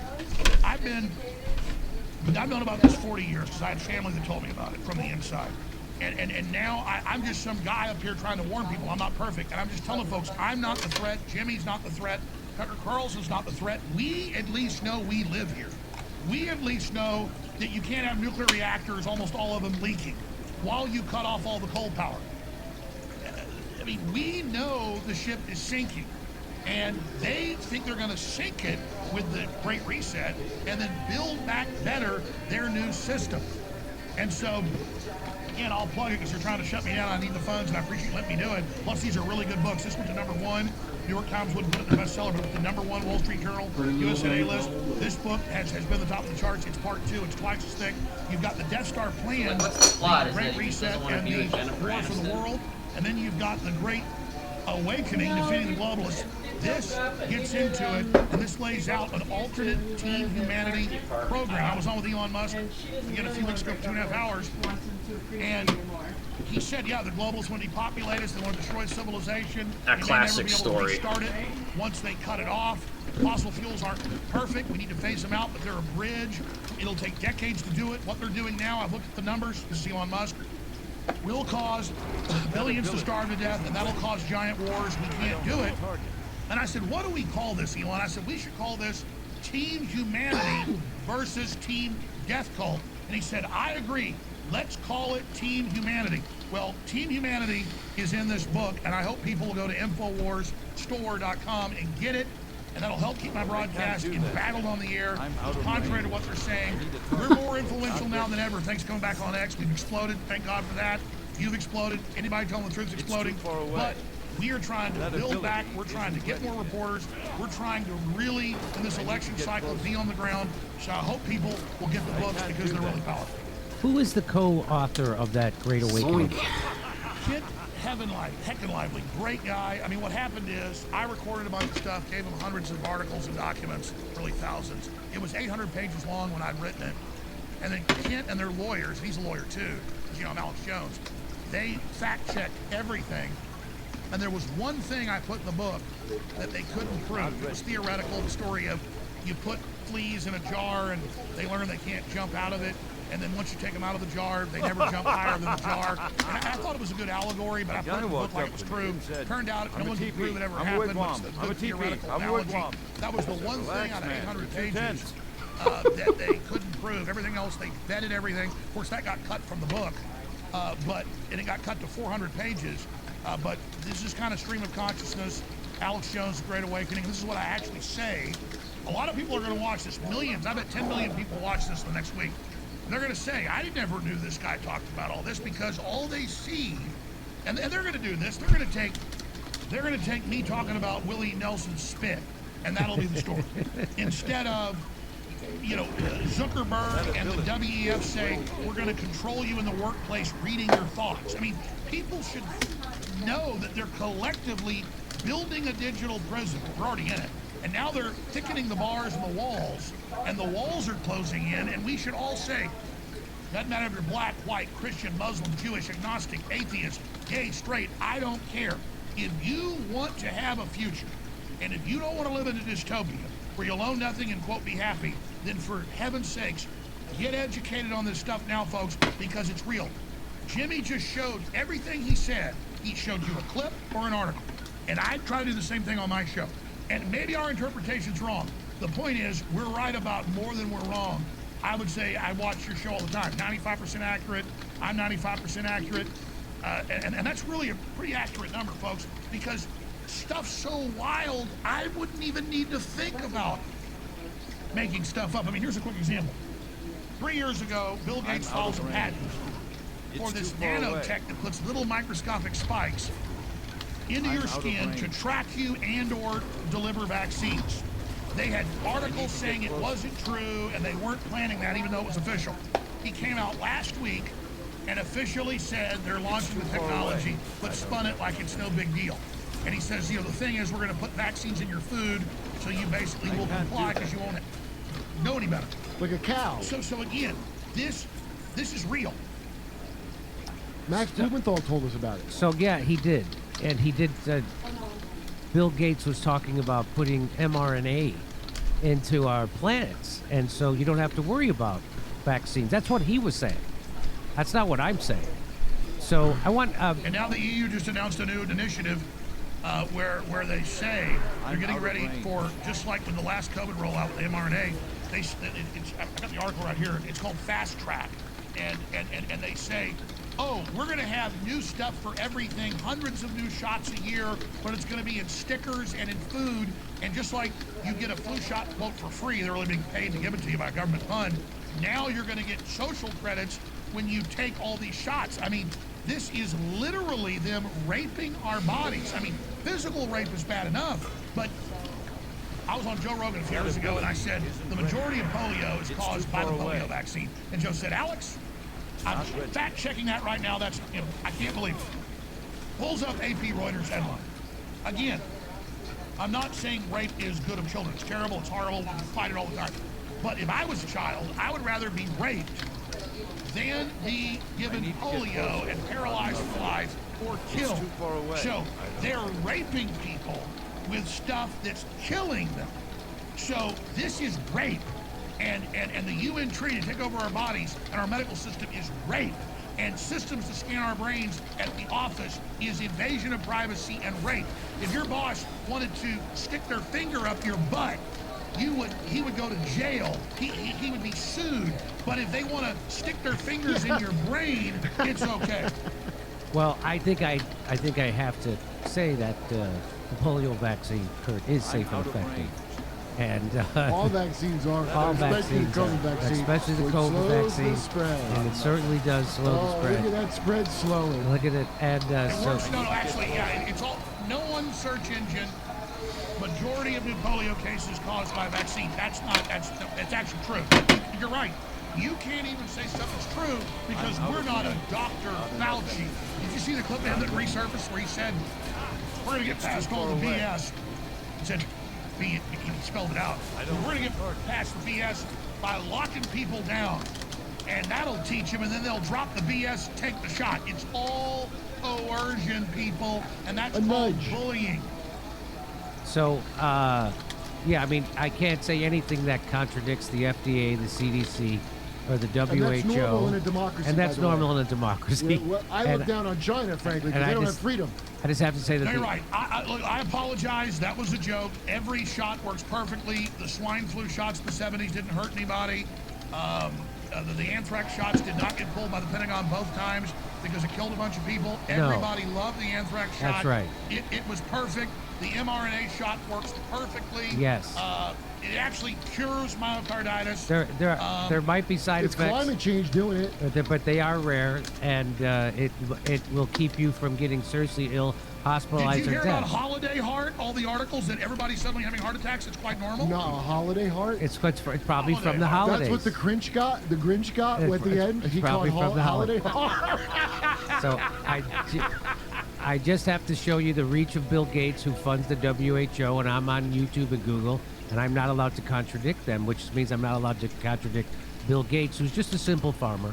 [SPEAKER 1] I've known about this 40 years because I had family that told me about it from the inside. And now I'm just some guy up here trying to warn people. I'm not perfect. And I'm just telling folks, I'm not the threat. Jimmy's not the threat. Tucker Carlson's not the threat. We at least know we live here. We at least know that you can't have nuclear reactors, almost all of them leaking, while you cut off all the coal power. I mean, we know the ship is sinking, and they think they're going to sink it with the Great Reset and then build back better their new system. And so, again, I'll plug it because you're trying to shut me down. I need the funds, and I appreciate you letting me do it. Plus, these are really good books. This one's a #1. New York Times wouldn't put it in the bestseller, but it's the #1 Wall Street Journal USA list. This book has been the top of the charts. It's part 2. It's twice as thick. You've got the Death Star plan,
[SPEAKER 2] What's the plot?
[SPEAKER 1] the
[SPEAKER 2] Is
[SPEAKER 1] Great
[SPEAKER 2] that he
[SPEAKER 1] Reset,
[SPEAKER 2] doesn't want to
[SPEAKER 1] and
[SPEAKER 2] be with
[SPEAKER 1] the
[SPEAKER 2] Jennifer
[SPEAKER 1] War for the
[SPEAKER 2] Aniston?
[SPEAKER 1] World, and then you've got the Great Awakening, defeating the globalists. This gets into it, and this lays out an alternate Team Humanity program. I was on with Elon Musk again a few weeks ago for 2.5 hours, and he said, yeah, the globalists want to depopulate us, they want to destroy civilization.
[SPEAKER 2] A classic story.
[SPEAKER 1] Restart it once they cut it off. Fossil fuels aren't perfect. We need to phase them out, but they're a bridge. It'll take decades to do it. What they're doing now, I've looked at the numbers. This is Elon Musk. Will cause billions to starve to death, and that'll cause giant wars. We can't do it. And I said, what do we call this, Elon? I said, we should call this Team Humanity versus Team Death Cult. And he said, I agree. Let's call it Team Humanity. Well, Team Humanity is in this book, and I hope people will go to InfoWarsStore.com and get it, and that'll help keep my broadcast embattled on the air. Contrary to what they're saying, we're more influential now than ever. Things coming back on X. We've exploded. Thank God for that. You've exploded. Anybody telling the truth is exploding. But we are trying to build back. We're trying to get more reporters. We're trying to really, in this election cycle, be on the ground. So I hope people will get the books because they're really powerful.
[SPEAKER 4] Who is the co-author of that Great Awakening?
[SPEAKER 1] Kid heckin' lively, great guy. I mean, what happened is I recorded a bunch of stuff, gave him hundreds of articles and documents, really thousands. It was 800 pages long when I'd written it. And then Kent and their lawyers, he's a lawyer too, because, you know, I'm Alex Jones, they fact-checked everything. And there was one thing I put in the book that they couldn't prove. It was theoretical, the story of you put fleas in a jar and they learn they can't jump out of it. And then once you take them out of the jar, they never jump higher than the jar. And I thought it was a good allegory, but I put it in the book like it was true. Turned out no one could prove it ever happened. But it's a theoretical analogy. That was the one thing out of 800 pages that they couldn't prove. Everything else, they vetted everything. Of course, that got cut from the book, and it got cut to 400 pages. But this is kind of stream of consciousness. Alex Jones, The Great Awakening. This is what I actually say. A lot of people are going to watch this. Millions. I bet 10 million people watch this the next week. They're going to say, I never knew this guy talked about all this, because all they see, and they're going to do this, they're going to take me talking about Willie Nelson's spit, and that'll be the story. Instead of, you know, Zuckerberg and the WEF say, we're going to control you in the workplace reading your thoughts. I mean, people should know that they're collectively building a digital prison. We're already in it. And now they're thickening the bars and the walls are closing in, and we should all say, doesn't matter if you're black, white, Christian, Muslim, Jewish, agnostic, atheist, gay, straight, I don't care. If you want to have a future, and if you don't want to live in a dystopia where you'll own nothing and, quote, be happy, then for heaven's sakes, get educated on this stuff now, folks, because it's real. Jimmy just showed everything he said. He showed you a clip or an article. And I try to do the same thing on my show. And maybe our interpretation's wrong. The point is, we're right about more than we're wrong. I would say I watch your show all the time. 95% accurate. I'm 95% accurate. And that's really a pretty accurate number, folks, because stuff's so wild, I wouldn't even need to think about making stuff up. I mean, here's a quick example. 3 years ago, Bill Gates filed a patent for this nanotech that puts little microscopic spikes into your skin to track you and or deliver vaccines. They had articles saying it wasn't true and they weren't planning that even though it was official. He came out last week and officially said they're launching the technology, but spun it like it's no big deal. And he says, you know, the thing is we're going to put vaccines in your food so you basically will comply because you won't know any better.
[SPEAKER 5] Like a cow.
[SPEAKER 1] So again, this is real.
[SPEAKER 5] Max Blumenthal told us about it.
[SPEAKER 4] So yeah, he did. And he did, Bill Gates was talking about putting mRNA into our planets. And so you don't have to worry about vaccines. That's what he was saying. That's not what I'm saying. So I want...
[SPEAKER 1] and now the EU just announced a new initiative where they say they're getting ready for, just like with the last COVID rollout with the mRNA, I've got the article right here. It's called Fast Track. And they say, oh, we're going to have new stuff for everything, hundreds of new shots a year, but it's going to be in stickers and in food. And just like you get a flu shot, quote, for free, they're really being paid to give it to you by a government fund. Now you're going to get social credits when you take all these shots. I mean, This is literally them raping our bodies. I mean, physical rape is bad enough, but I was on Joe Rogan a few years ago, and I said the majority of polio is caused by the polio vaccine. And Joe said, Alex, I'm fact checking that right now. That's, you know, I can't believe it. Pulls up AP Reuters headline. Again, I'm not saying rape is good of children. It's terrible, it's horrible, we fight it all the time. But if I was a child, I would rather be raped than be given polio and paralyzed for life or killed. So they're raping people with stuff that's killing them. So this is rape. And the UN treaty to take over our bodies and our medical system is rape. And systems to scan our brains at the office is invasion of privacy and rape. If your boss wanted to stick their finger up your butt, he would go to jail. He would be sued. But if they want to stick their fingers in your brain, it's okay.
[SPEAKER 4] Well, I think I have to say that the polio vaccine, Kurt, is safe and effective. And
[SPEAKER 5] all vaccines are.
[SPEAKER 4] All
[SPEAKER 5] especially
[SPEAKER 4] vaccines,
[SPEAKER 5] the COVID vaccine,
[SPEAKER 4] especially the
[SPEAKER 5] which
[SPEAKER 4] COVID
[SPEAKER 5] slows
[SPEAKER 4] vaccine,
[SPEAKER 5] the spread.
[SPEAKER 4] and it certainly does slow the spread.
[SPEAKER 5] Look at that spread slowing.
[SPEAKER 4] Look at it, and so.
[SPEAKER 1] No, actually, yeah, it's all. No one search engine. Majority of new polio cases caused by vaccine. That's actually true. You're right. You can't even say stuff is true because we're not a Dr. Fauci. Did you see the clip of him that resurfaced where he said, we're going to get past all the BS? He said, he spelled it out. We're going to get past the BS by locking people down. And that'll teach them, and then they'll drop the BS, take the shot. It's all coercion, people, and that's called bullying.
[SPEAKER 4] So, yeah, I mean, I can't say anything that contradicts the FDA, the CDC, or the WHO.
[SPEAKER 5] And that's normal in a democracy.
[SPEAKER 4] And that's normal in a democracy.
[SPEAKER 5] Well, I look down on China, frankly, because they don't have freedom.
[SPEAKER 4] I just have to say that.
[SPEAKER 1] No, you're right. Look, I apologize. That was a joke. Every shot works perfectly. The swine flu shots in the 70s didn't hurt anybody. The anthrax shots did not get pulled by the Pentagon both times because it killed a bunch of people. Everybody loved the anthrax shot.
[SPEAKER 4] That's right.
[SPEAKER 1] It was perfect. The mRNA shot works perfectly.
[SPEAKER 4] Yes.
[SPEAKER 1] It actually cures myocarditis.
[SPEAKER 4] There might be side effects.
[SPEAKER 5] It's climate change doing it.
[SPEAKER 4] But they are rare, and it will keep you from getting seriously ill, hospitalized,
[SPEAKER 1] Did you hear
[SPEAKER 4] or dead.
[SPEAKER 1] about Holiday Heart? All the articles that everybody's suddenly having heart attacks. It's quite normal.
[SPEAKER 5] No, Holiday Heart.
[SPEAKER 4] It's probably from the holidays.
[SPEAKER 5] That's what the Grinch got. The Grinch got at the end.
[SPEAKER 4] It's
[SPEAKER 5] He
[SPEAKER 4] probably
[SPEAKER 5] called
[SPEAKER 4] from the
[SPEAKER 5] Holiday
[SPEAKER 4] holidays.
[SPEAKER 5] Heart.
[SPEAKER 4] So I just have to show you the reach of Bill Gates, who funds the WHO, and I'm on YouTube and Google, and I'm not allowed to contradict them, which means I'm not allowed to contradict Bill Gates, who's just a simple farmer.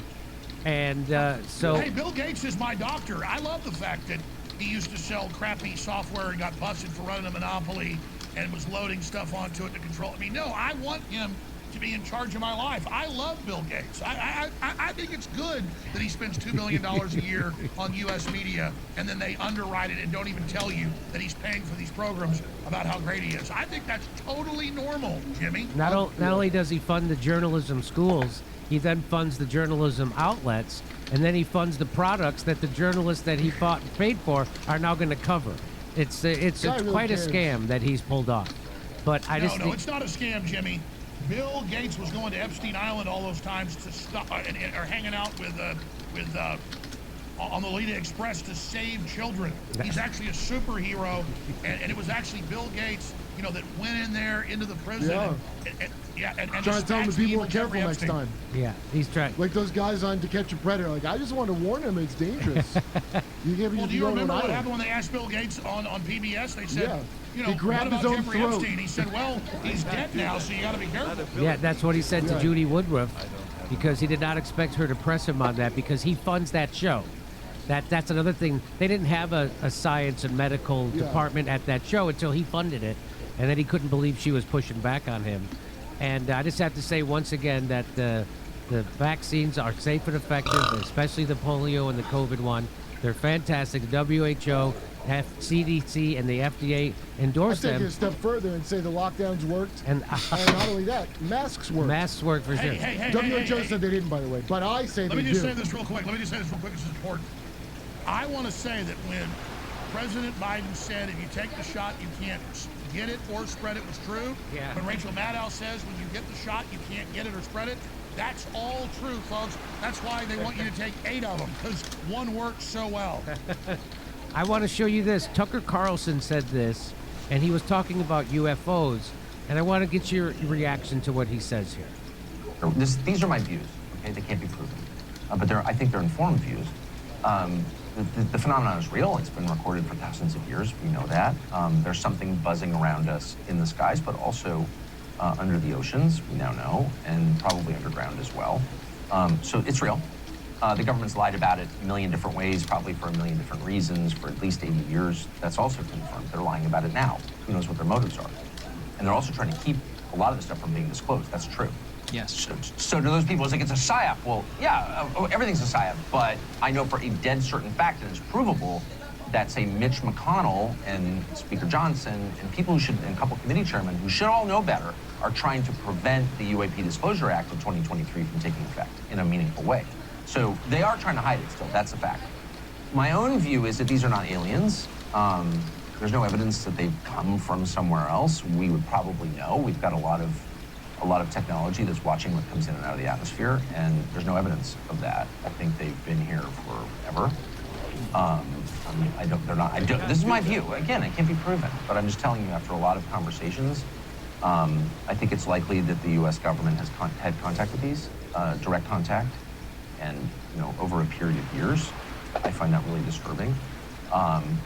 [SPEAKER 4] And so...
[SPEAKER 1] Hey, Bill Gates is my doctor. I love the fact that he used to sell crappy software and got busted for running a monopoly and was loading stuff onto it to control it. I mean, no, I want him to be in charge of my life. I love Bill Gates. I think it's good that he spends $2 billion a year on U.S. media, and then they underwrite it and don't even tell you that he's paying for these programs about how great he is. I think that's totally normal, Jimmy.
[SPEAKER 4] Not only does he fund the journalism schools, he then funds the journalism outlets, and then he funds the products that the journalists that he bought and paid for are now going to cover. It's
[SPEAKER 1] really
[SPEAKER 4] quite
[SPEAKER 1] cares.
[SPEAKER 4] a scam that he's pulled off. But I just
[SPEAKER 1] it's not a scam, Jimmy. Bill Gates was going to Epstein Island all those times to stop, or hanging out with on the Lolita Express to save children. He's actually a superhero, and it was actually Bill Gates, that went in there into the prison. And
[SPEAKER 5] trying to tell him to be more careful next time.
[SPEAKER 4] Yeah, he's trying.
[SPEAKER 5] Like those guys on To Catch a Predator. Like, I just want to warn him it's dangerous. You can't be
[SPEAKER 1] Well, do you
[SPEAKER 5] on
[SPEAKER 1] remember
[SPEAKER 5] an
[SPEAKER 1] what
[SPEAKER 5] island.
[SPEAKER 1] happened when they asked Bill Gates on PBS? They said,
[SPEAKER 5] he grabbed
[SPEAKER 1] what
[SPEAKER 5] his
[SPEAKER 1] about
[SPEAKER 5] own
[SPEAKER 1] Jeffrey
[SPEAKER 5] throat.
[SPEAKER 1] Epstein? He said, well, he's dead now, so you got to be careful.
[SPEAKER 4] Yeah, that's what he said to Judy Woodruff, because he did not expect her to press him on that, because he funds that show. That's another thing. They didn't have a science and medical department at that show until he funded it, and then he couldn't believe she was pushing back on him. And I just have to say once again that the vaccines are safe and effective, especially the polio and the COVID one. They're fantastic. The WHO, CDC, and the FDA endorse
[SPEAKER 5] I'll take
[SPEAKER 4] them.
[SPEAKER 5] it a step further and say the lockdowns worked.
[SPEAKER 4] And
[SPEAKER 5] not only that, masks work.
[SPEAKER 4] Masks work for sure.
[SPEAKER 5] WHO said they didn't, by the way, but I say
[SPEAKER 1] Let
[SPEAKER 5] they
[SPEAKER 1] me just
[SPEAKER 5] do.
[SPEAKER 1] say this real quick. This is important. I want to say that when President Biden said if you take the shot, you can't get it or spread it was true.
[SPEAKER 4] Yeah.
[SPEAKER 1] When Rachel Maddow says when you get the shot, you can't get it or spread it, That's all true, folks. That's why they want you to take 8 of them, because one works so well.
[SPEAKER 4] I want to show you this. Tucker Carlson said this, and he was talking about UFOs, and I want to get your reaction to what he says here.
[SPEAKER 21] These are my views, okay? They can't be proven. But I think they're informed views. The phenomenon is real. It's been recorded for thousands of years. We know that. There's something buzzing around us in the skies, but also under the oceans, we now know, and probably underground as well. So it's real. The government's lied about it a million different ways, probably for a million different reasons, for at least 80 years. That's also confirmed. They're lying about it now. Who knows what their motives are? And they're also trying to keep a lot of the stuff from being disclosed. That's true.
[SPEAKER 22] Yes.
[SPEAKER 21] So to those people, it's like it's a psyop. Well, yeah, everything's a psyop. But I know for a dead certain fact, and it's provable, that, say, Mitch McConnell and Speaker Johnson and people who should, and a couple committee chairmen who should all know better, are trying to prevent the UAP Disclosure Act of 2023 from taking effect in a meaningful way. So they are trying to hide it still. That's a fact. My own view is that these are not aliens. There's no evidence that they've come from somewhere else. We would probably know. We've got a lot of technology that's watching what comes in and out of the atmosphere, and there's no evidence of that. I think they've been here forever. This is my view. Again, it can't be proven, but I'm just telling you after a lot of conversations, I think it's likely that the U.S. government has had contact with these, direct contact, and over a period of years. I find that really disturbing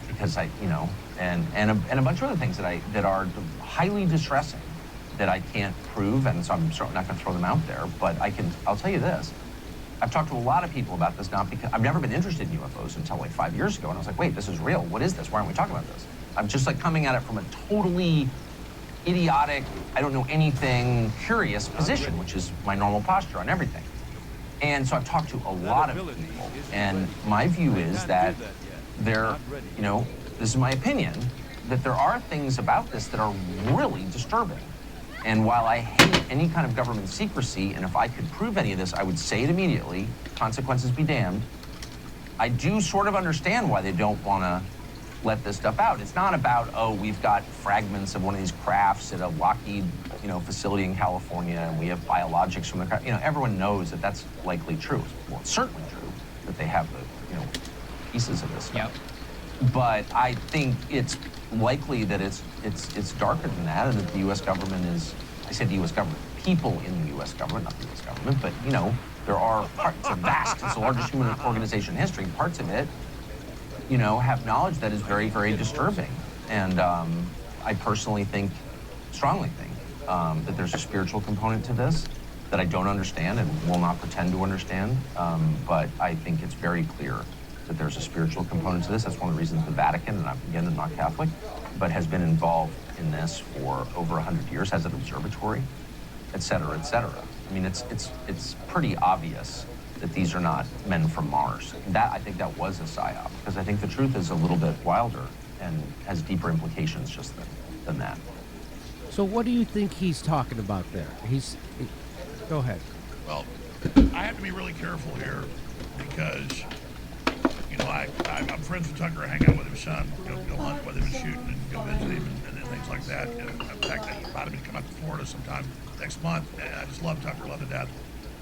[SPEAKER 21] because and a bunch of other things that are highly distressing that I can't prove, and so I'm certainly not going to throw them out there. But I'll tell you this. I've talked to a lot of people about this, not because I've never been interested in UFOs until like 5 years ago, and I was like, wait, this is real. What is this? Why aren't we talking about this? I'm just like coming at it from a totally idiotic, I don't know anything, curious position, which is my normal posture on everything. And so I've talked to a lot of people, and my view is that this is my opinion, that there are things about this that are really disturbing. And while I hate any kind of government secrecy, and if I could prove any of this, I would say it immediately, consequences be damned, I do sort of understand why they don't want to let this stuff out. It's not about, oh, we've got fragments of one of these crafts at a Lockheed, facility in California, and we have biologics from the craft. Everyone knows that that's likely true. Well, it's certainly true that they have the, pieces of this stuff. Yep. But I think it's likely that it's darker than that, and that the U.S. government is, I said the U.S. government, people in the U.S. government, not the U.S. government, but, there are parts, it's the largest human organization in history, parts of it, have knowledge that is very, very disturbing. And I personally strongly think, that there's a spiritual component to this that I don't understand and will not pretend to understand, but I think it's very clear that there's a spiritual component to this. That's one of the reasons the Vatican, and I'm not Catholic, but has been involved in this for over 100 years, has an observatory, et cetera, et cetera. I mean, it's pretty obvious that these are not men from Mars. I think that was a psyop, because I think the truth is a little bit wilder and has deeper implications just than that.
[SPEAKER 4] So what do you think he's talking about there? Go ahead.
[SPEAKER 1] Well, I have to be really careful here because, I'm friends with Tucker. I hang out with his son, go hunt with him and shoot and go visit him and things like that. In fact, I invited him to come out to Florida sometime next month. And I just love Tucker, love to death.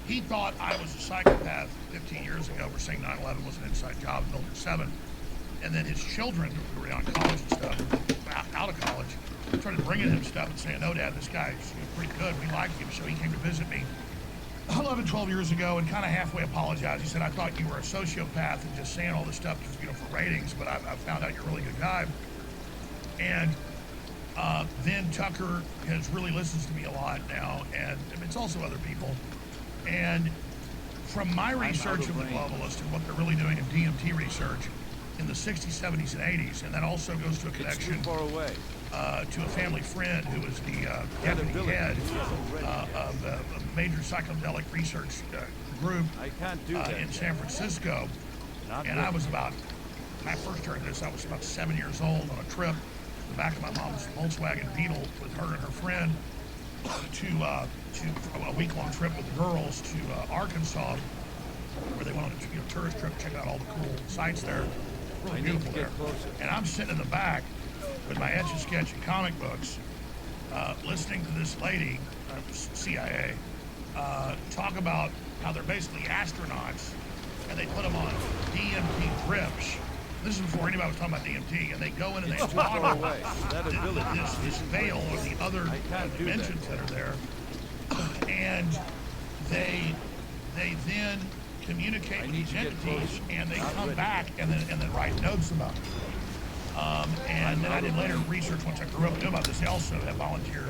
[SPEAKER 1] He thought I was a psychopath 15 years ago for saying 9/11 was an inside job in Building 7. And then his children, who were out of college and stuff, out of college, started bringing him stuff and saying, no, Dad, this guy's pretty good. We like him. So he came to visit me 11, 12 years ago and kind of halfway apologized. He said, I thought you were a sociopath and just saying all this stuff for ratings, but I found out you're a really good guy. And then Tucker really listens to me a lot now, and it's also other people. And from my research of the globalists and what they're really doing in DMT research in the 60s, 70s, and 80s, and that also goes to a connection to a family friend who was the deputy head of a major psychedelic research group in San Francisco. And I was when I first heard this, I was about 7 years old on a trip in the back of my mom's Volkswagen Beetle with her and her friend to a week-long trip with the girls to Arkansas, where they went on a tourist trip to check out all the cool sites there. Really beautiful there. And I'm sitting in the back with my Etch-a-Sketch and comic books, listening to this lady, CIA, talk about how they're basically astronauts, and they put them on DMT drips. This is before anybody was talking about DMT, and they go in and they talk about this veil or the other dimensions that are there, and they then communicate with these entities, and they come back and then write notes about it. And then I did later research once I grew up about this. They also have volunteers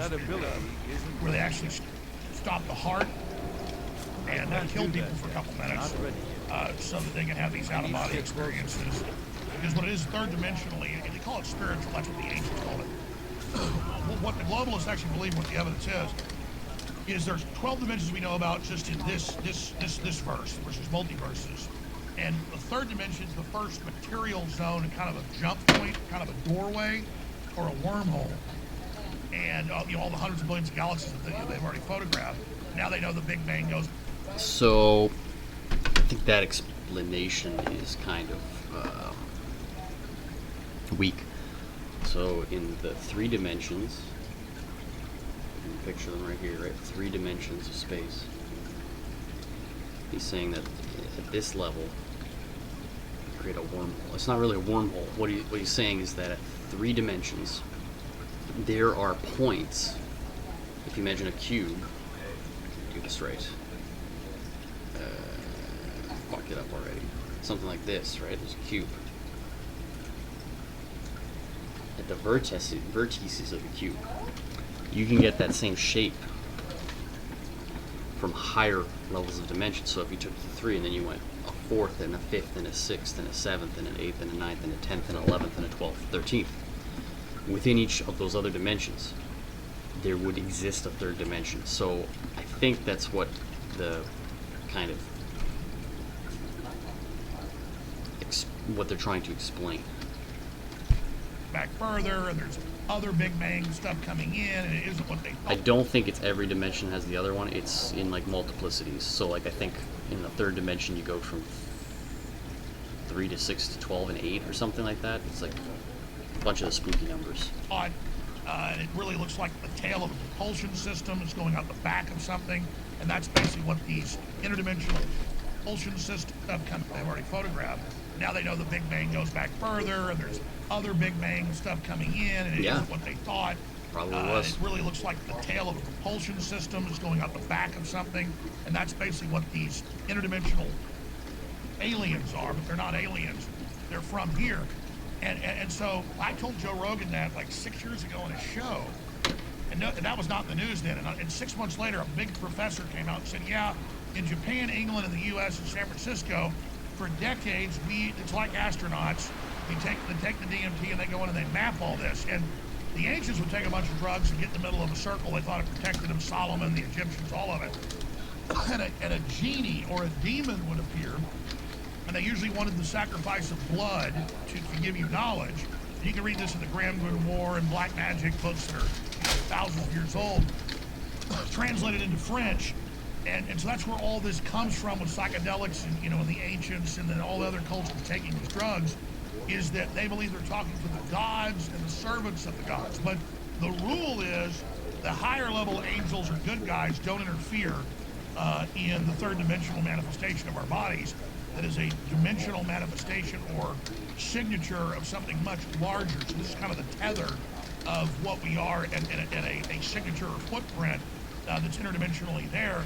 [SPEAKER 1] where they actually stop the heart and kill people for a couple minutes so that they can have these out-of-body experiences. Because what it is, third dimensionally, and they call it spiritual, that's what the ancients called it. What the globalists actually believe, what the evidence is there's 12 dimensions we know about just in this verse, versus multiverses. And the third dimension is the first material zone and kind of a jump point, kind of a doorway or a wormhole. And all the hundreds of billions of galaxies that they've already photographed, now they know the Big Bang goes.
[SPEAKER 2] So I think that explanation is kind of weak. So in the 3 dimensions, you can picture them right here, right? 3 dimensions of space. He's saying that at this level, create a wormhole. It's not really a wormhole. What he's saying is that at 3 dimensions, there are points. If you imagine a cube, do this right. Fucked it up already. Something like this, right? There's a cube. At the vertices of the cube, you can get that same shape from higher levels of dimension. So if you took the 3 and then you went a 4th and a 5th and a 6th and a 7th and an 8th and a 9th and a 10th and 11th and a 12th, 13th, within each of those other dimensions, there would exist a 3rd dimension. So I think that's what the kind of what they're trying to explain.
[SPEAKER 1] Back further, and there's other Big Bang stuff coming in, and it isn't what they thought.
[SPEAKER 2] I don't think it's every dimension has the other one. It's in like multiplicities. So like I think in the 3rd dimension you go from 3 to 6 to 12 and 8 or something like that. It's like a bunch of the spooky numbers.
[SPEAKER 1] And it really looks like the tail of a propulsion system is going out the back of something, and that's basically what these interdimensional propulsion systems they've already photographed. Now they know the Big Bang goes back further, and there's other Big Bang stuff coming in, and it isn't what they thought.
[SPEAKER 2] Probably was.
[SPEAKER 1] It really looks like the tail of a propulsion system is going out the back of something, and that's basically what these interdimensional aliens are, but they're not aliens. They're from here. And so I told Joe Rogan that like 6 years ago on his show, and that was not in the news then. And 6 months later, a big professor came out and said, yeah, in Japan, England, and the U.S. and San Francisco, for decades, it's like astronauts. They take the DMT and they go in and they map all this. And the ancients would take a bunch of drugs and get in the middle of a circle. They thought it protected them. Solomon, the Egyptians, all of it. And a genie or a demon would appear, and they usually wanted the sacrifice of blood to give you knowledge. You can read this in the Grand Grimoire and Black Magic books that are thousands of years old, translated into French. And so that's where all this comes from with psychedelics and, and the ancients and then all the other cultures taking these drugs, is that they believe they're talking to the gods and the servants of the gods. But the rule is the higher level angels or good guys don't interfere in the 3rd dimensional manifestation of our bodies. That is a dimensional manifestation or signature of something much larger. So this is kind of the tether of what we are and a signature or footprint that's interdimensionally there.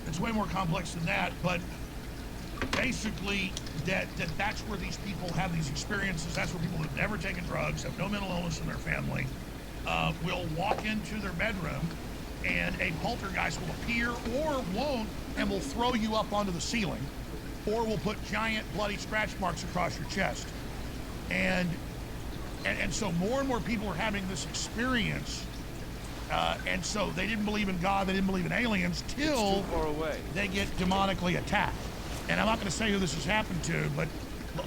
[SPEAKER 1] It's way more complex than that, but basically that's where these people have these experiences. That's where people who've never taken drugs, have no mental illness in their family, will walk into their bedroom and a poltergeist will appear or won't, and will throw you up onto the ceiling, or will put giant bloody scratch marks across your chest. And so more and more people are having this experience. And so they didn't believe in God, they didn't believe in aliens, till they get demonically attacked. And I'm not going to say who this has happened to, but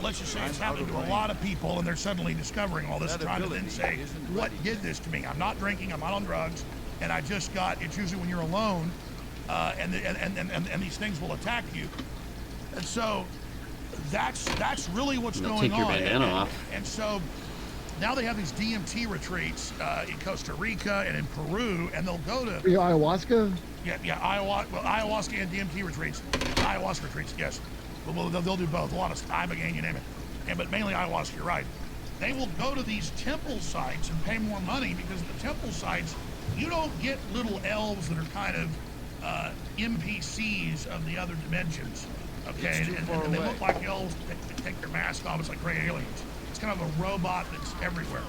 [SPEAKER 1] let's just say it's happened to a lot of people, and they're suddenly discovering all this, trying to then say, what did this to me? I'm not drinking, I'm not on drugs, and I just got, it's usually when you're alone, and these things will attack you. And so that's really what's going on.
[SPEAKER 2] Take your bandana off.
[SPEAKER 1] And so now they have these DMT retreats in Costa Rica and in Peru, and they'll go to
[SPEAKER 5] ayahuasca.
[SPEAKER 1] Yeah, ayahuasca and DMT retreats. Ayahuasca retreats, yes. Well, they'll do both. A lot of ibogaine, you name it. But mainly ayahuasca, you're right. They will go to these temple sites and pay more money because at the temple sites, you don't get little elves that are kind of NPCs of the other dimensions. Okay, and they look like elves that take their mask off. It's like gray aliens. It's kind of a robot that's everywhere.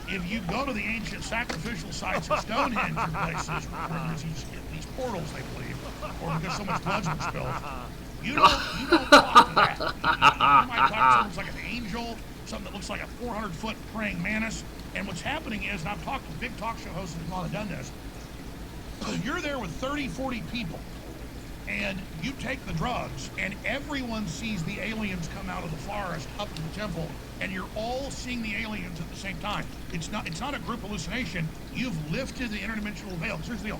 [SPEAKER 1] If you go to the ancient sacrificial sites of Stonehenge or places where there's these portals, they believe, or because so much blood's been spilled, you don't talk to that. You might talk to something like an angel, something that looks like a 400-foot praying mantis. And what's happening is, and I've talked to big talk show hosts that have done this, you're there with 30, 40 people, and you take the drugs, and everyone sees the aliens come out of the forest up to the temple, and you're all seeing the aliens at the same time. It's not a group hallucination. You've lifted the interdimensional veil. Here's the deal.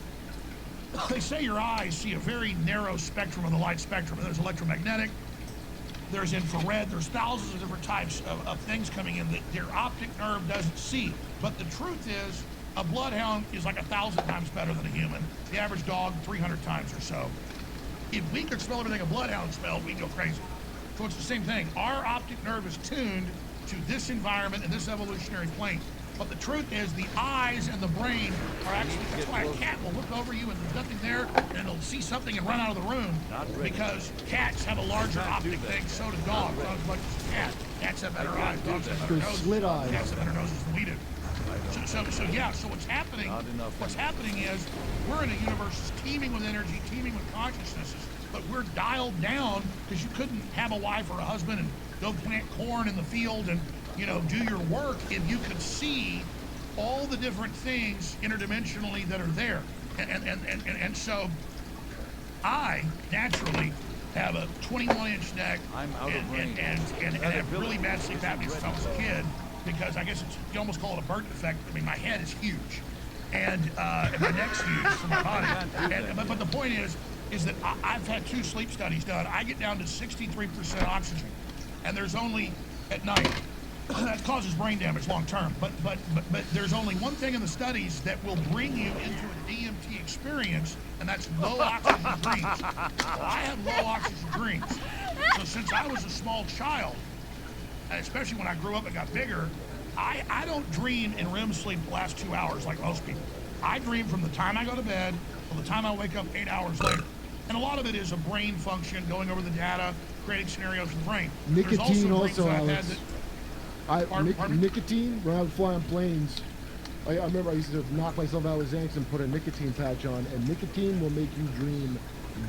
[SPEAKER 1] They say your eyes see a very narrow spectrum of the light spectrum. There's electromagnetic, there's infrared, there's thousands of different types of things coming in that your optic nerve doesn't see. But the truth is, a bloodhound is like 1,000 times better than a human. The average dog, 300 times or so. If we could smell everything a bloodhound smelled, we'd go crazy. So it's the same thing. Our optic nerve is tuned to this environment and this evolutionary plane. But the truth is, the eyes and the brain are actually, that's why a cat will look over you and there's nothing there, and it'll see something and run out of the room, because cats have a larger optic thing, so do dogs, not as much as a cat. Cats have better eyes, dogs have better noses.
[SPEAKER 5] Slit eyes.
[SPEAKER 1] Cats have better noses than we do. So what's happening is, we're in a universe that's teeming with energy, teeming with consciousnesses, but we're dialed down because you couldn't have a wife or a husband and go plant corn in the field and, you know, do your work if you could see all the different things interdimensionally that are there. And so I naturally have a 21-inch neck and have really bad sleep apnea since I was a kid, because I guess you almost call it a bird defect. I mean, my head is huge and my neck's huge for my body. But the point is that I've had 2 sleep studies done. I get down to 63% oxygen, and there's only at night. That causes brain damage long term, but there's only one thing in the studies that will bring you into a DMT experience, and that's low oxygen dreams. Well, I have low oxygen dreams. So since I was a small child, and especially when I grew up and got bigger, I don't dream in REM sleep the last 2 hours like most people. I dream from the time I go to bed till the time I wake up 8 hours later. And a lot of it is a brain function, going over the data, creating scenarios in the brain.
[SPEAKER 5] Nicotine also, Alex. Nicotine, when I would fly on planes, I remember I used to knock myself out with Xanax and put a nicotine patch on, and nicotine will make you dream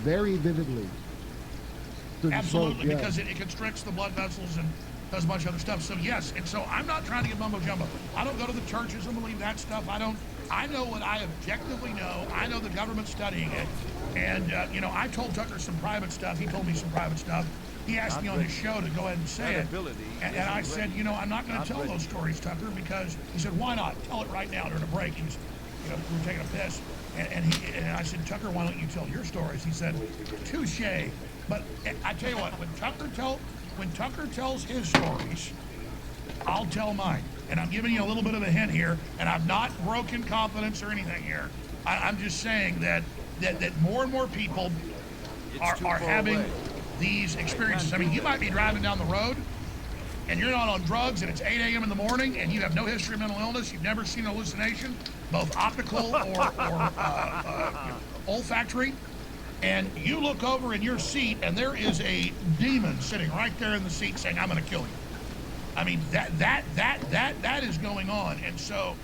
[SPEAKER 5] very vividly.
[SPEAKER 1] Absolutely, because it constricts the blood vessels and does a bunch of other stuff. So yes, and so I'm not trying to get mumbo jumbo. I don't go to the churches and believe that stuff. I know what I objectively know. I know the government's studying it. And, I told Tucker some private stuff. He told me some private stuff. He asked me on his show to go ahead and say it. And I said, I'm not going to tell those stories, Tucker, because he said, why not? Tell it right now during a break. He was, we were taking a piss. And I said, Tucker, why don't you tell your stories? He said, touche. But I tell you what, when Tucker tells his stories, I'll tell mine. And I'm giving you a little bit of a hint here, and I've not broken confidence or anything here. I'm just saying that more and more people are having these experiences. I mean, you might be driving down the road and you're not on drugs and it's 8 a.m. in the morning and you have no history of mental illness. You've never seen an hallucination, both optical or olfactory. And you look over in your seat and there is a demon sitting right there in the seat saying, I'm going to kill you. I mean, that is going on. And so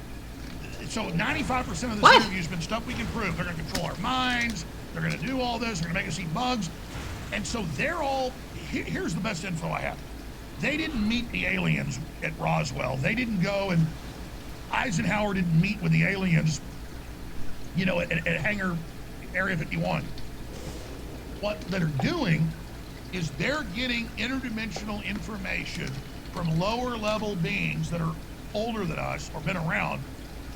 [SPEAKER 1] 95% of this interview has been stuff we can prove. They're going to control our minds. They're going to do all this. They're going to make us eat bugs. And so they're all, here's the best info I have. They didn't meet the aliens at Roswell. They didn't go, and Eisenhower didn't meet with the aliens, at Hangar Area 51. What they're doing is they're getting interdimensional information from lower level beings that are older than us or been around.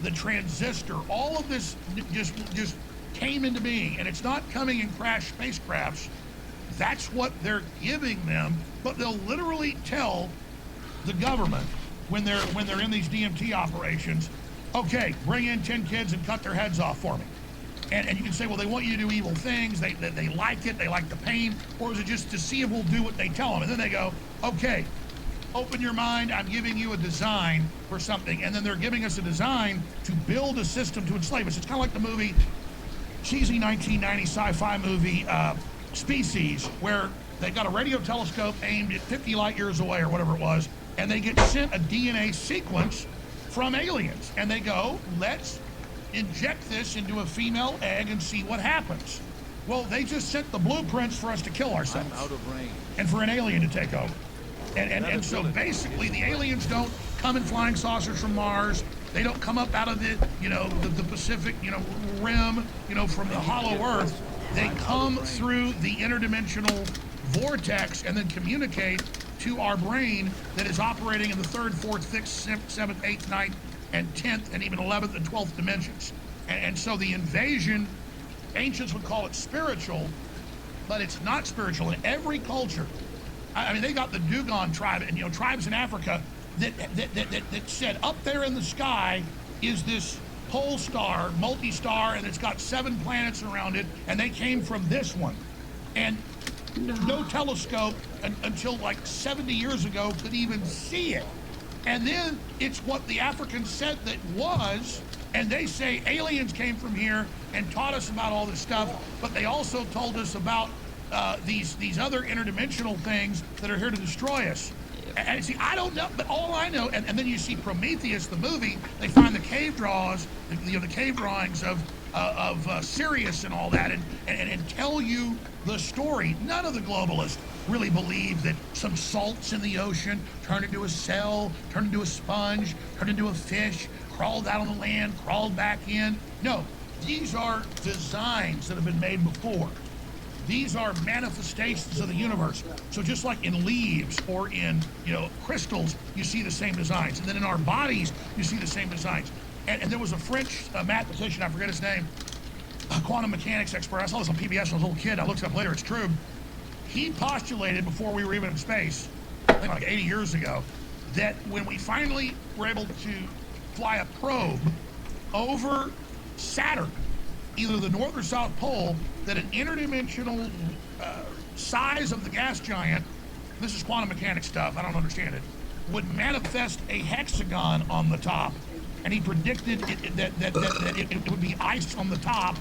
[SPEAKER 1] The transistor, all of this just came into being, and it's not coming in crashed spacecrafts. That's what they're giving them, but they'll literally tell the government, when they're in these DMT operations, okay, bring in 10 kids and cut their heads off for me. And you can say, well, they want you to do evil things, they like it, they like the pain, or is it just to see if we'll do what they tell them? And then they go, okay, open your mind, I'm giving you a design for something. And then they're giving us a design to build a system to enslave us. It's kind of like the movie, cheesy 1990 sci-fi movie, Species, where they got a radio telescope aimed at 50 light years away or whatever it was, and they get sent a DNA sequence from aliens. And they go, let's inject this into a female egg and see what happens. Well, they just sent the blueprints for us to kill ourselves.
[SPEAKER 14] I'm out of range.
[SPEAKER 1] And for an alien to take over. And so basically the aliens don't come in flying saucers from Mars. They don't come up out of the, the Pacific, rim, from the hollow Earth. They come through the interdimensional vortex and then communicate to our brain that is operating in the 3rd, 4th, 5th, 7th, 8th, 9th, and 10th, and even 11th and 12th dimensions. And so the invasion, ancients would call it spiritual, but it's not spiritual. In every culture, I mean, they got the Dugon tribe, and tribes in Africa that said up there in the sky is this pole star, multi-star, and it's got 7 planets around it, and they came from this one. And no telescope until like 70 years ago could even see it. And then it's what the Africans said that was, and they say aliens came from here and taught us about all this stuff, but they also told us about these other interdimensional things that are here to destroy us. And see, I don't know, but all I know, and then you see Prometheus, the movie, they find the cave drawings, the cave drawings of Sirius and all that, and tell you the story. None of the globalists really believe that some salts in the ocean turned into a cell, turned into a sponge, turned into a fish, crawled out on the land, crawled back in. No, these are designs that have been made before. These are manifestations of the universe. So just like in leaves or in, crystals, you see the same designs. And then in our bodies, you see the same designs. And there was a French mathematician, I forget his name, a quantum mechanics expert. I saw this on PBS when I was a little kid. I looked it up later, it's true. He postulated before we were even in space, I think like 80 years ago, that when we finally were able to fly a probe over Saturn, either the North or South Pole, that an interdimensional size of the gas giant, this is quantum mechanics stuff, I don't understand it, would manifest a hexagon on the top. And he predicted that it would be ice on the top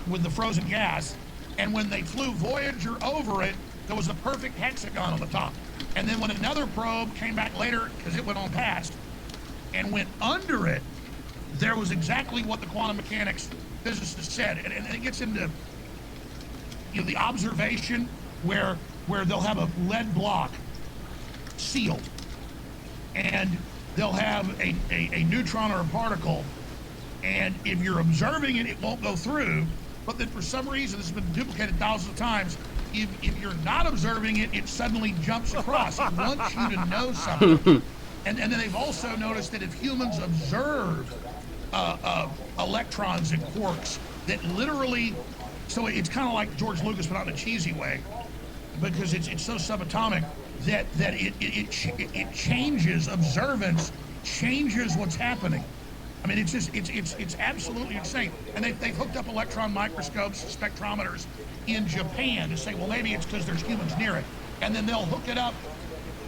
[SPEAKER 1] with the frozen gas. And when they flew Voyager over it, there was a perfect hexagon on the top. And then when another probe came back later, because it went on past, and went under it, there was exactly what the quantum mechanics physicists said. And it gets into the observation where they'll have a lead block sealed. And they'll have a neutron or a particle. And if you're observing it, it won't go through. But then for some reason, this has been duplicated thousands of times, if you're not observing it, it suddenly jumps across. It wants you to know something. And then they've also noticed that if humans observe electrons and quarks, that literally, so it's kind of like George Lucas, but not in a cheesy way, because it's so subatomic that it changes, observance changes what's happening. I mean, it's absolutely insane. And they've hooked up electron microscopes, spectrometers in Japan to say, well, maybe it's because there's humans near it. And then they'll hook it up,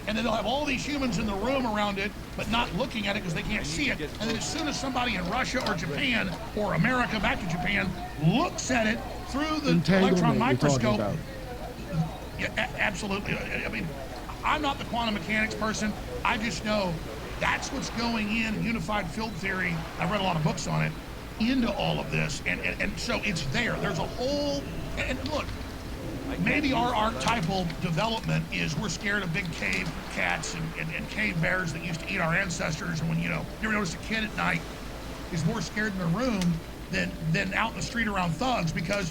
[SPEAKER 1] and then they'll have all these humans in the room around it, but not looking at it because they can't see it. And then as soon as somebody in Russia or Japan or America back to Japan looks at it through the electron microscope, yeah, absolutely. I mean, I'm not the quantum mechanics person. I just know that's what's going in unified field theory. I've read a lot of books on it, into all of this. And so it's there. There's a whole, and look, maybe our archetypal development is we're scared of big cave cats and cave bears that used to eat our ancestors. And when, you ever notice a kid at night is more scared in their room than out in the street around thugs, because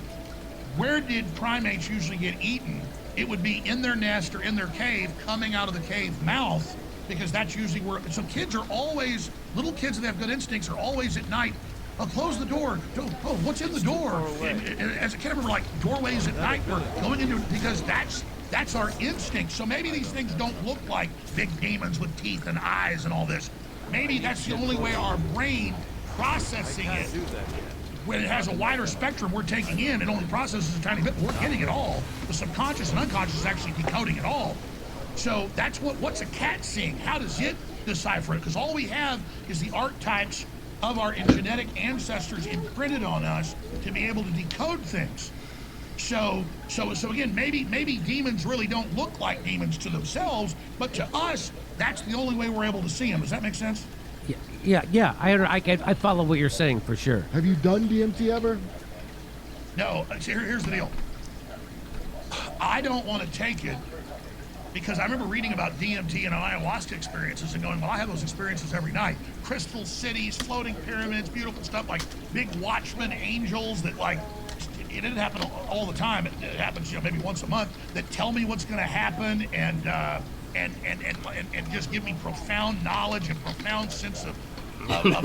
[SPEAKER 1] where did primates usually get eaten? It would be in their nest or in their cave, coming out of the cave mouth, because that's usually where, so kids are always, little kids that have good instincts are always at night, oh, close the door, oh, what's in the door? And as a kid, I remember like doorways at night, we're going into, because that's our instinct. So maybe these things don't look like big demons with teeth and eyes and all this, maybe that's the only way our brain processing it. When it has a wider spectrum we're taking in, it only processes a tiny bit, but we're getting it all. The subconscious and unconscious is actually decoding it all. So that's what's a cat seeing? How does it decipher it? Because all we have is the archetypes of our genetic ancestors imprinted on us to be able to decode things. So again, maybe demons really don't look like demons to themselves, but to us, that's the only way we're able to see them. Does that make sense?
[SPEAKER 4] Yeah. I follow what you're saying for sure.
[SPEAKER 5] Have you done DMT ever?
[SPEAKER 1] No. Here's the deal. I don't want to take it because I remember reading about DMT and ayahuasca experiences and going, well, I have those experiences every night. Crystal cities, floating pyramids, beautiful stuff like big watchmen, angels that like, it didn't happen all the time. It happens, maybe once a month that tell me what's going to happen and just give me profound knowledge and profound sense of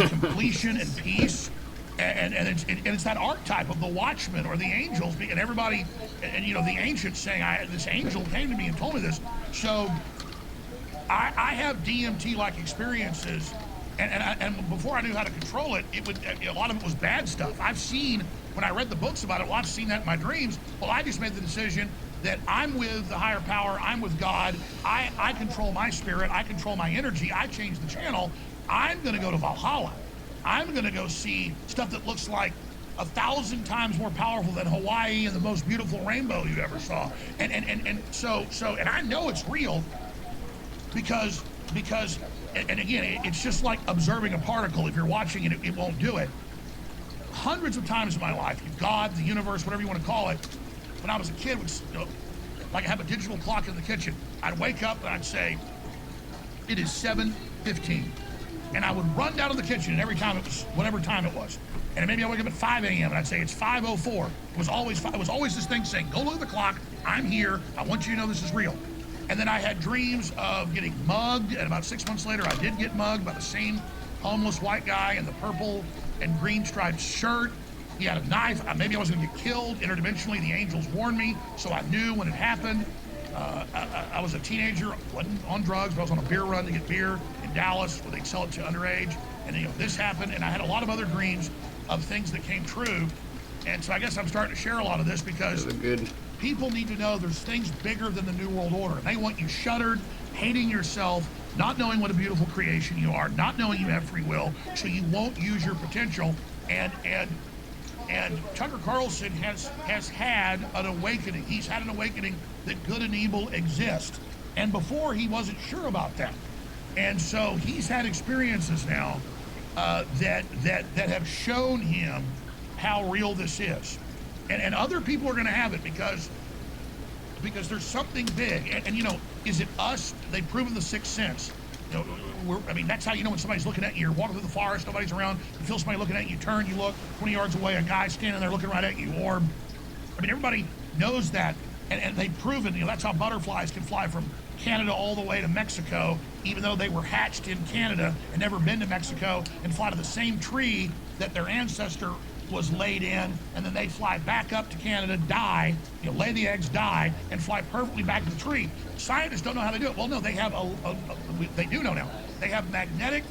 [SPEAKER 1] completion and peace. And it's that archetype of the watchman or the angels, and everybody, and the ancients saying, this angel came to me and told me this. So I have DMT-like experiences, and before I knew how to control it, a lot of it was bad stuff. I've seen, when I read the books about it, well, I've seen that in my dreams. Well, I just made the decision that I'm with the higher power, I'm with God, I control my spirit, I control my energy, I change the channel, I'm gonna go to Valhalla. I'm gonna go see stuff that looks like 1,000 times more powerful than Hawaii and the most beautiful rainbow you ever saw. And so I know it's real because again, it's just like observing a particle. If you're watching it, it won't do it. Hundreds of times in my life, God, the universe, whatever you want to call it, when I was a kid, like I have a digital clock in the kitchen, I'd wake up and I'd say, it is 7:15. And I would run down to the kitchen, and every time it was whatever time it was. And maybe I wake up at 5 a.m. and I'd say it's 5:04. It was always this thing saying, go look at the clock, I'm here, I want you to know this is real. And then I had dreams of getting mugged, and about 6 months later I did get mugged by the same homeless white guy in the purple and green striped shirt. He had a knife. Maybe I was gonna get killed interdimensionally. The angels warned me, so I knew when it happened. I was a teenager, wasn't on drugs, but I was on a beer run to get beer in Dallas where they sell it to underage. And this happened, and I had a lot of other dreams of things that came true. And so I guess I'm starting to share a lot of this because people need to know there's things bigger than the New World Order. And they want you shuttered, hating yourself, not knowing what a beautiful creation you are, not knowing you have free will, so you won't use your potential. And Tucker Carlson has had an awakening. He's had an awakening that good and evil exist. And before, he wasn't sure about that. And so he's had experiences now that have shown him how real this is. And other people are going to have it because there's something big. And is it us? They've proven the sixth sense. That's how you know when somebody's looking at you. You're walking through the forest, nobody's around, you feel somebody looking at you, turn, you look, 20 yards away, a guy standing there looking right at you. Or, everybody knows that, and they've proven, that's how butterflies can fly from Canada all the way to Mexico, even though they were hatched in Canada and never been to Mexico, and fly to the same tree that their ancestor was laid in, and then they fly back up to Canada, die, lay the eggs, die, and fly perfectly back to the tree. Scientists don't know how they do it. Well, no, they have they do know now. They have magnetic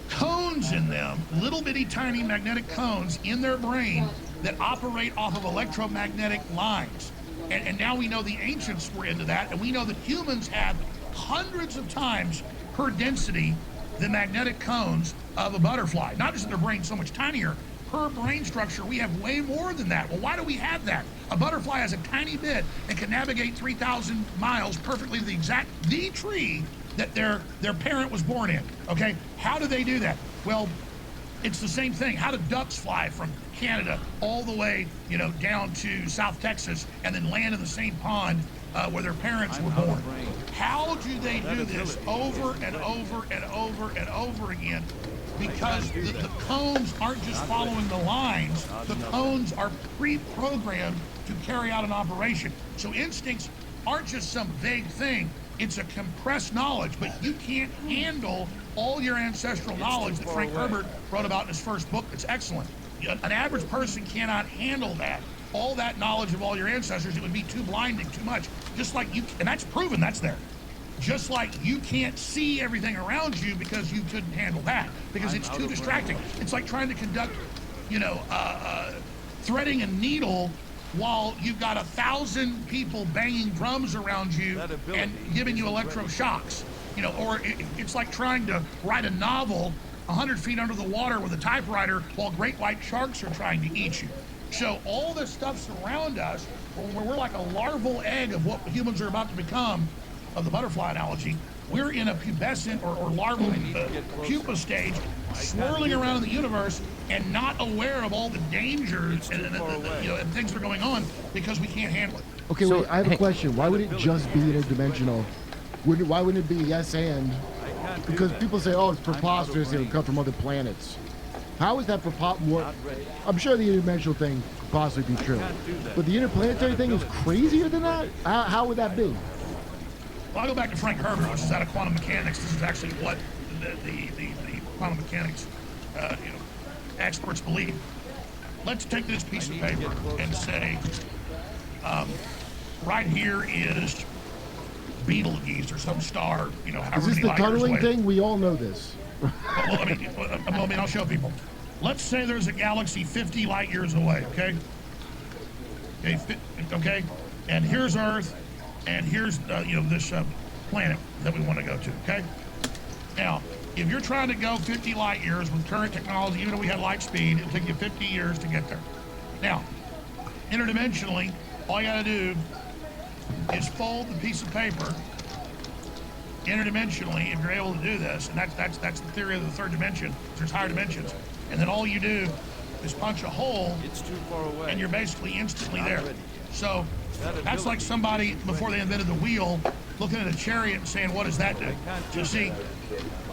[SPEAKER 1] cones in them, little bitty tiny magnetic cones in their brain that operate off of electromagnetic lines. And now we know the ancients were into that, and we know that humans have hundreds of times per density the magnetic cones of a butterfly. Not just that their brain's so much tinier, per brain structure, we have way more than that. Well, why do we have that? A butterfly has a tiny bit and can navigate 3,000 miles perfectly to the tree that their parent was born in, okay? How do they do that? Well, it's the same thing. How do ducks fly from Canada all the way, down to South Texas and then land in the same pond where their parents were born? How do they do this over and over and over and over again? Because the cones aren't just following the lines, the cones are pre-programmed to carry out an operation. So instincts aren't just some vague thing, it's a compressed knowledge, but you can't handle all your ancestral knowledge that Frank Herbert wrote about in his first book. It's excellent. An average person cannot handle that. All that knowledge of all your ancestors, it would be too blinding, too much. Just like you, and that's proven, that's there. Just like you can't see everything around you because you couldn't handle that, because it's too distracting. It's like trying to conduct, threading a needle while you've got 1,000 people banging drums around you and giving you electroshocks. Or it's like trying to write a novel 100 feet under the water with a typewriter while great white sharks are trying to eat you. So all this stuff's around us, where we're like a larval egg of what humans are about to become, of the butterfly analogy. We're in a pubescent or larval pupa stage, swirling around in the universe and not aware of all the dangers and things that are going on because we can't handle it.
[SPEAKER 5] Okay, wait, I have a question. Why would it just be interdimensional? Why wouldn't it be yes and? Because people say, oh, it's preposterous, it would come from other planets. How is that more? I'm sure the interdimensional thing could possibly be true. But the interplanetary thing is crazier than that? How would that be?
[SPEAKER 1] Well, I'll go back to Frank Herbert, which is out of quantum mechanics. This is actually what the quantum mechanics experts believe. Let's take this piece of paper and say, right here is Betelgeuse or some star,
[SPEAKER 5] Is this the tunneling thing? We all know this.
[SPEAKER 1] I'll show people. Let's say there's a galaxy 50 light years away, okay? Okay, and here's Earth, and here's this planet that we want to go to, okay? Now, if you're trying to go 50 light years with current technology, even though we had light speed, it'll take you 50 years to get there. Now, interdimensionally, all you gotta do is fold the piece of paper interdimensionally, if you're able to do this, and that's the theory of the third dimension. There's higher dimensions, and then all you do is punch a hole. It's too far away, and you're basically instantly there. So that's like somebody before they invented the wheel looking at a chariot and saying, "What does that do?" So see,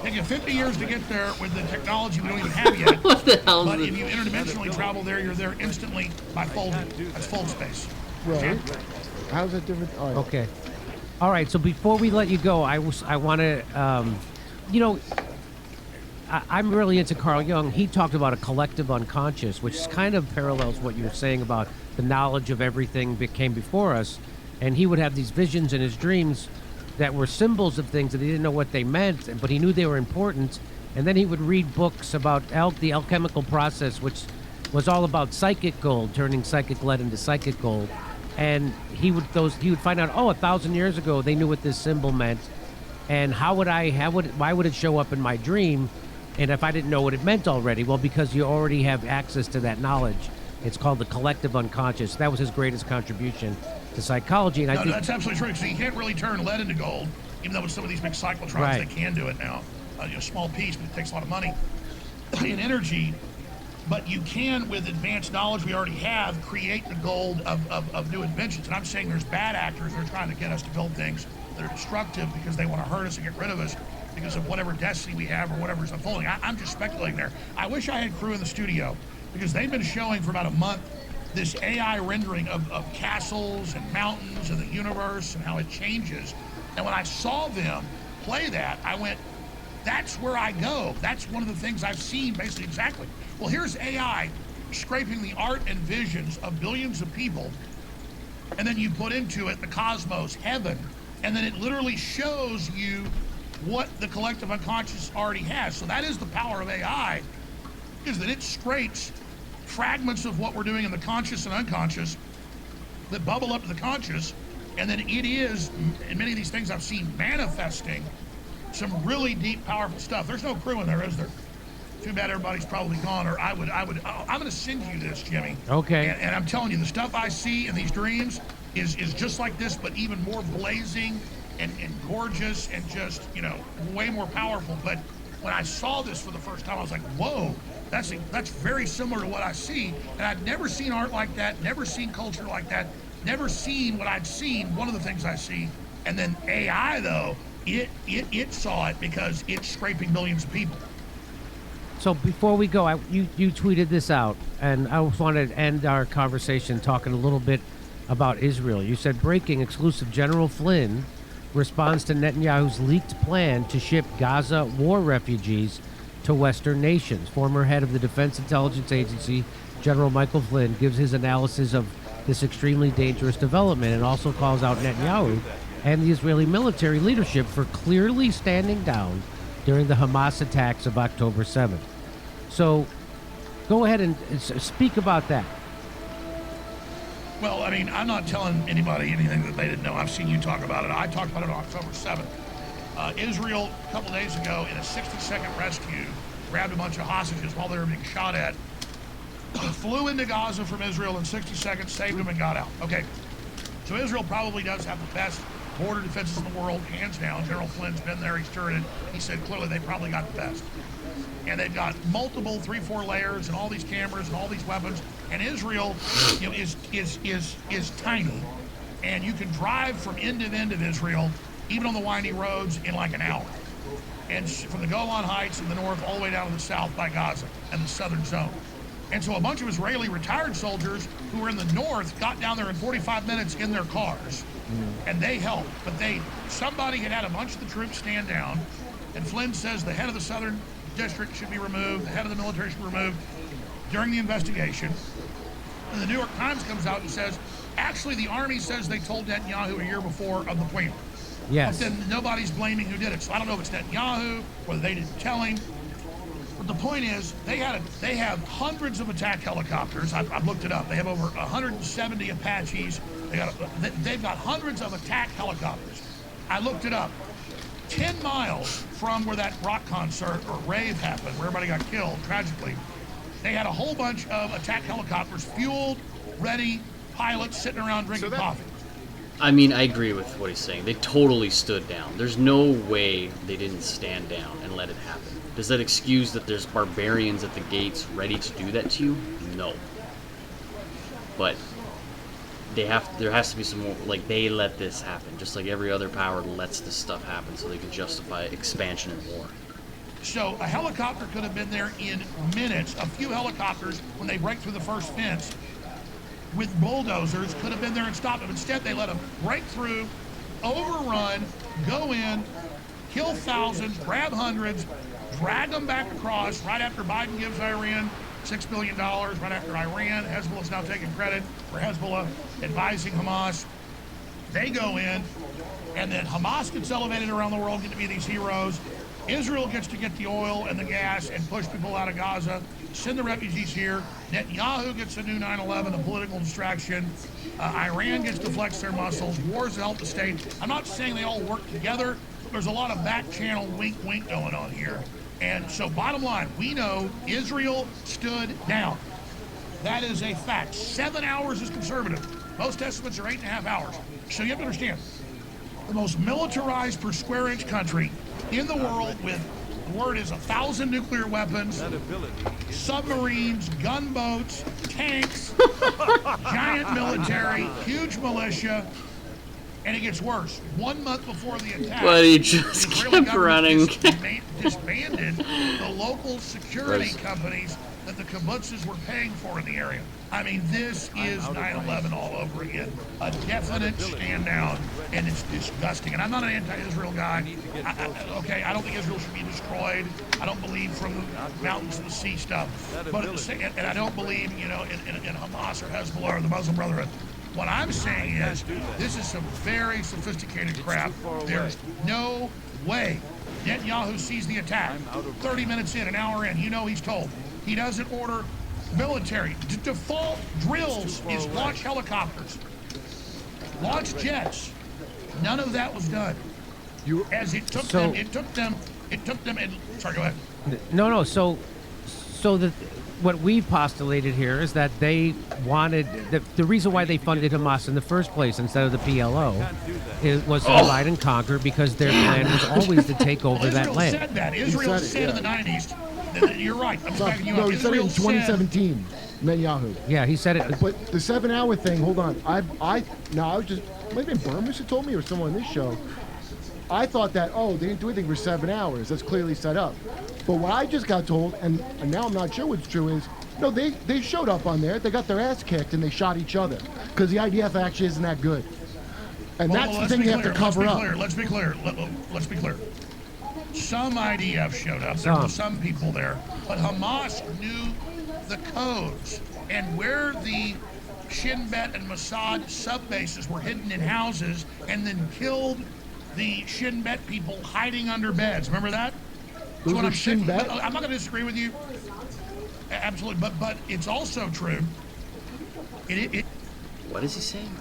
[SPEAKER 1] take you 50 years to get there with the technology we don't even have yet.
[SPEAKER 2] What the hell?
[SPEAKER 1] But if you interdimensionally travel there, you're there instantly by folding. That's fold space.
[SPEAKER 5] Right. How's that different? All right.
[SPEAKER 4] Okay. All right. So before we let you go, I want to, I'm really into Carl Jung. He talked about a collective unconscious, which kind of parallels what you were saying about the knowledge of everything that came before us. And he would have these visions in his dreams that were symbols of things that he didn't know what they meant, but he knew they were important. And then he would read books about the alchemical process, which was all about psychic gold, turning psychic lead into psychic gold. And he would find out, 1,000 years ago they knew what this symbol meant, and why would it show up in my dream? And if I didn't know what it meant already, well, because you already have access to that knowledge. It's called the collective unconscious. That was his greatest contribution to psychology. And I think
[SPEAKER 1] that's absolutely true. So you can't really turn lead into gold, even though with some of these big cyclotrons they can do it now. Small piece, but it takes a lot of money and energy. But you can, with advanced knowledge we already have, create the gold of new inventions. And I'm saying there's bad actors that are trying to get us to build things that are destructive because they want to hurt us and get rid of us because of whatever destiny we have or whatever's unfolding. I'm just speculating there. I wish I had crew in the studio because they've been showing for about a month this AI rendering of castles and mountains and the universe and how it changes. And when I saw them play that, I went, that's where I go. That's one of the things I've seen basically exactly. Well, here's AI scraping the art and visions of billions of people, and then you put into it the cosmos, heaven, and then it literally shows you what the collective unconscious already has. So that is the power of AI, is that it scrapes fragments of what we're doing in the conscious and unconscious that bubble up to the conscious, and then it is, in many of these things I've seen, manifesting some really deep, powerful stuff. There's no crew in there, is there? Too bad everybody's probably gone, or I'm going to send you this, Jimmy.
[SPEAKER 4] Okay.
[SPEAKER 1] And I'm telling you, the stuff I see in these dreams is just like this, but even more blazing and gorgeous and just, way more powerful. But when I saw this for the first time, I was like, whoa, that's very similar to what I see. And I'd never seen art like that, never seen culture like that, never seen what I'd seen, one of the things I see. And then AI, though, it saw it because it's scraping millions of people.
[SPEAKER 4] So before we go, you tweeted this out, and I wanted to end our conversation talking a little bit about Israel. You said, breaking exclusive, General Flynn responds to Netanyahu's leaked plan to ship Gaza war refugees to Western nations. Former head of the Defense Intelligence Agency, General Michael Flynn, gives his analysis of this extremely dangerous development and also calls out Netanyahu and the Israeli military leadership for clearly standing down during the Hamas attacks of October 7th. So go ahead and speak about that.
[SPEAKER 1] Well, I mean, I'm not telling anybody anything that they didn't know. I've seen you talk about it. I talked about it on October 7th. Israel, a couple days ago, in a 60-second rescue, grabbed a bunch of hostages while they were being shot at, flew into Gaza from Israel in 60 seconds, saved them, and got out. Okay, so Israel probably does have the best border defenses in the world, hands down. General Flynn's been there, he's toured it. He said clearly they probably got the best. And they've got multiple 3-4 layers and all these cameras and all these weapons. And Israel, you know, is tiny, and you can drive from end to end of Israel, even on the windy roads, in like an hour. And from the Golan Heights in the north all the way down to the south by Gaza and the southern zone. And so a bunch of Israeli retired soldiers who were in the north got down there in 45 minutes in their cars, and they helped. But somebody had a bunch of the troops stand down, and Flynn says the head of the southern district should be removed, the head of the military should be removed during the investigation. And the New York Times comes out and says, actually, the army says they told Netanyahu a year before of the plan.
[SPEAKER 4] Yes.
[SPEAKER 1] But then nobody's blaming who did it. So I don't know if it's Netanyahu, whether they didn't tell him. But the point is, they have hundreds of attack helicopters. I've looked it up. They have over 170 Apaches. They've got hundreds of attack helicopters. I looked it up. 10 miles from where that rock concert or rave happened, where everybody got killed, tragically, they had a whole bunch of attack helicopters, fueled, ready, pilots sitting around drinking coffee.
[SPEAKER 2] I mean, I agree with what he's saying. They totally stood down. There's no way they didn't stand down and let it happen. Does that excuse that there's barbarians at the gates ready to do that to you? No. But there has to be some more, like, they let this happen, just like every other power lets this stuff happen so they can justify expansion and war.
[SPEAKER 1] So a helicopter could have been there in minutes. A few helicopters, when they break through the first fence with bulldozers, could have been there and stopped them. Instead, they let them break through, overrun, go in, kill thousands, grab hundreds, drag them back across right after Biden gives Iran $6 billion, right after Iran. Hezbollah's now taking credit for Hezbollah advising Hamas. They go in, and then Hamas gets elevated around the world, get to be these heroes. Israel gets to get the oil and the gas and push people out of Gaza, send the refugees here. Netanyahu gets a new 9/11, a political distraction. Iran gets to flex their muscles. Wars help the state. I'm not saying they all work together, but there's a lot of back channel wink-wink going on here. And so bottom line, we know Israel stood down. That is a fact. 7 hours is conservative. Most estimates are 8.5 hours. So you have to understand, the most militarized per square inch country in the world with, the word is 1,000 nuclear weapons, submarines, gunboats, tanks, giant military, huge militia, and it gets worse. 1 month before the attack,
[SPEAKER 2] but he just kept running.
[SPEAKER 1] Disbanded the local security companies that the kibbutzes were paying for in the area. I mean, this is 9/11 all over again. A definite stand down, and it's disgusting. And I'm not an anti-Israel guy. I don't think Israel should be destroyed. I don't believe from the mountains to the sea stuff. But and I don't believe, you know, in Hamas or Hezbollah or the Muslim Brotherhood. What I'm saying is, this is some very sophisticated crap. There's no way Netanyahu sees the attack 30 minutes in, an hour in. You know he's told. He doesn't order military. Default drills is launch helicopters, launch jets. None of that was done. As it took them, and sorry, go ahead.
[SPEAKER 4] No. So what we've postulated here is that they wanted the reason why they funded Hamas in the first place instead of the PLO was to divide and conquer, because their plan was always to take over that land.
[SPEAKER 1] Israel said that. Israel said in the 90s. You're right. I'm backing you up.
[SPEAKER 5] No, he said it in 2017. Netanyahu.
[SPEAKER 4] Yeah, he said it.
[SPEAKER 5] But the 7 hour thing. Hold on. I was just maybe Burmis who told me, or someone on this show. I thought that they didn't do anything for 7 hours. That's clearly set up. But what I just got told, and now I'm not sure what's true, is no, they showed up on there. They got their ass kicked and they shot each other because the IDF actually isn't that good. And that's the thing you have to cover up.
[SPEAKER 1] Let's be clear. Let's be clear. Some IDF showed up. There were some people there, but Hamas knew the codes and where the Shin Bet and Mossad sub-bases were hidden in houses and then killed the Shin Bet people hiding under beds. Remember that?
[SPEAKER 5] Those
[SPEAKER 1] what
[SPEAKER 5] were
[SPEAKER 1] I'm
[SPEAKER 5] Shin
[SPEAKER 1] saying.
[SPEAKER 5] Bet?
[SPEAKER 1] I'm not going to disagree with you. Absolutely, but it's also true.
[SPEAKER 2] What is he saying?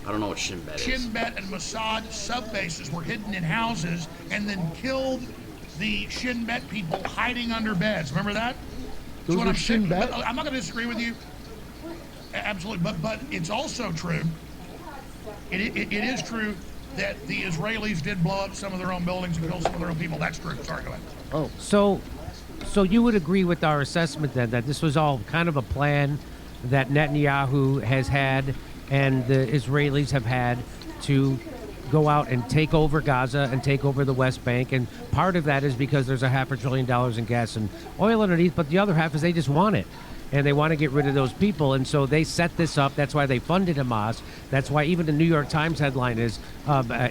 [SPEAKER 2] I don't know what Shin Bet is.
[SPEAKER 1] Shin Bet and Mossad sub-bases were hidden in houses and then killed the Shin Bet people hiding under beds. Remember that?
[SPEAKER 5] Those
[SPEAKER 1] what
[SPEAKER 5] were
[SPEAKER 1] I'm
[SPEAKER 5] Shin
[SPEAKER 1] saying.
[SPEAKER 5] Bet?
[SPEAKER 1] I'm not going to disagree with you. Absolutely, but it's also true. It is true that the Israelis did blow up some of their own buildings and kill some of their own people. That's true. Sorry, go ahead.
[SPEAKER 5] Oh.
[SPEAKER 4] So you would agree with our assessment then that this was all kind of a plan that Netanyahu has had and the Israelis have had to go out and take over Gaza and take over the West Bank, and part of that is because there's a $500 billion in gas and oil underneath, but the other half is they just want it. And they want to get rid of those people, and so they set this up. That's why they funded Hamas. That's why even the New York Times headline is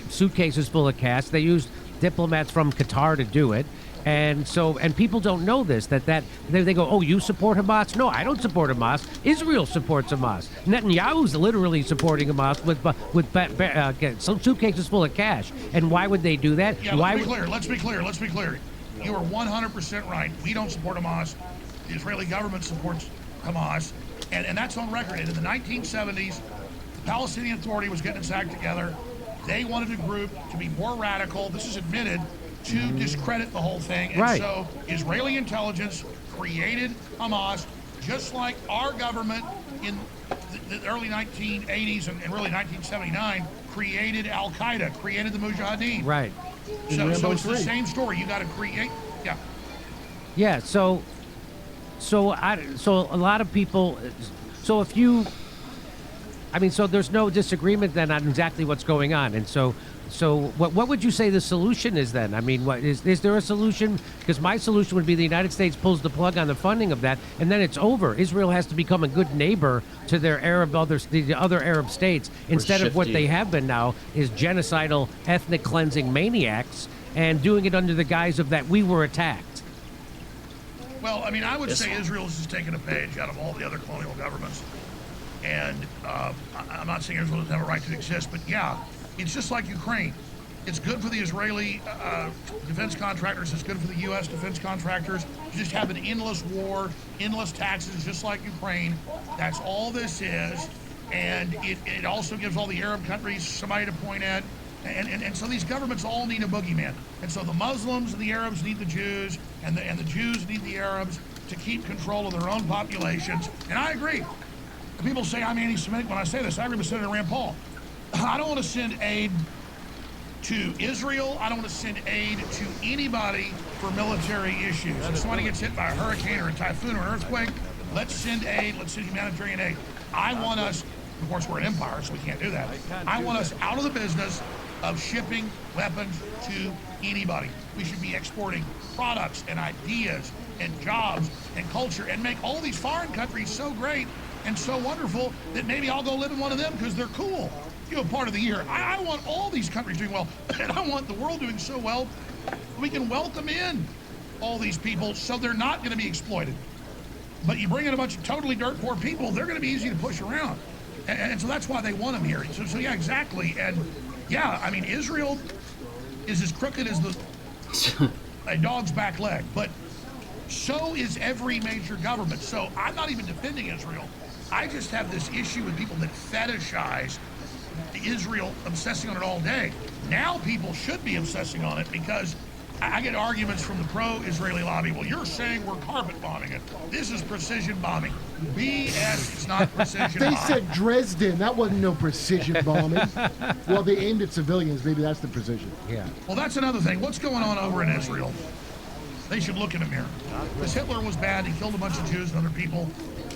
[SPEAKER 4] suitcases full of cash. They used diplomats from Qatar to do it. And so, and people don't know this, that they go, oh, you support Hamas? No, I don't support Hamas. Israel supports Hamas. Netanyahu's literally supporting Hamas with suitcases full of cash. And why would they do that?
[SPEAKER 1] Yeah, let's be clear. You are 100% right. We don't support Hamas. The Israeli government supports Hamas, and that's on record. And in the 1970s, the Palestinian Authority was getting its act together. They wanted a group to be more radical. This is admitted, to discredit the whole thing. And so Israeli intelligence created Hamas, just like our government in the early 1980s and really 1979 created Al-Qaeda, created the Mujahideen.
[SPEAKER 4] Right.
[SPEAKER 1] So it's the same story. You got to create. Yeah.
[SPEAKER 4] Yeah. So a lot of people. So if you, I mean, so there's no disagreement then on exactly what's going on, and so what would you say the solution is then? I mean, what is there a solution? Because my solution would be the United States pulls the plug on the funding of that, and then it's over. Israel has to become a good neighbor to their the other Arab states instead of what they have been now is genocidal, ethnic cleansing maniacs, and doing it under the guise of that we were attacked.
[SPEAKER 1] Well, I mean, I would say Israel has just taken a page out of all the other colonial governments. And I'm not saying Israel doesn't have a right to exist, but yeah, it's just like Ukraine. It's good for the Israeli defense contractors. It's good for the U.S. defense contractors. You just have an endless war, endless taxes, just like Ukraine. That's all this is. And it also gives all the Arab countries somebody to point at. And so these governments all need a boogeyman. And so the Muslims and the Arabs need the Jews, and the Jews need the Arabs to keep control of their own populations. And I agree. People say I'm anti-Semitic when I say this. I agree with Senator Rand Paul. I don't want to send aid to Israel. I don't want to send aid to anybody for military issues. If somebody gets hit by a hurricane or a typhoon or an earthquake, let's send aid. Let's send humanitarian aid. I want us, of course, we're an empire, so we can't do that. I want us out of the business of shipping weapons to anybody. We should be exporting products and ideas and jobs and culture and make all these foreign countries so great and so wonderful that maybe I'll go live in one of them because they're cool. You know, part of the year. I want all these countries doing well, and I want the world doing so well we can welcome in all these people so they're not going to be exploited. But you bring in a bunch of totally dirt poor people, they're going to be easy to push around. And so that's why they want them here. So yeah, exactly. And yeah, I mean, Israel is as crooked as a dog's back leg, but so is every major government. So I'm not even defending Israel. I just have this issue with people that fetishize Israel, obsessing on it all day. Now people should be obsessing on it because I get arguments from the pro-Israeli lobby. Well, you're saying we're carpet bombing it. This is precision bombing. BS, it's not precision bombing.
[SPEAKER 5] They said Dresden. That wasn't no precision bombing. Well, they aimed at civilians. Maybe that's the precision.
[SPEAKER 4] Yeah.
[SPEAKER 1] Well, that's another thing. What's going on over in Israel? They should look in a mirror. Because Hitler was bad. He killed a bunch of Jews and other people.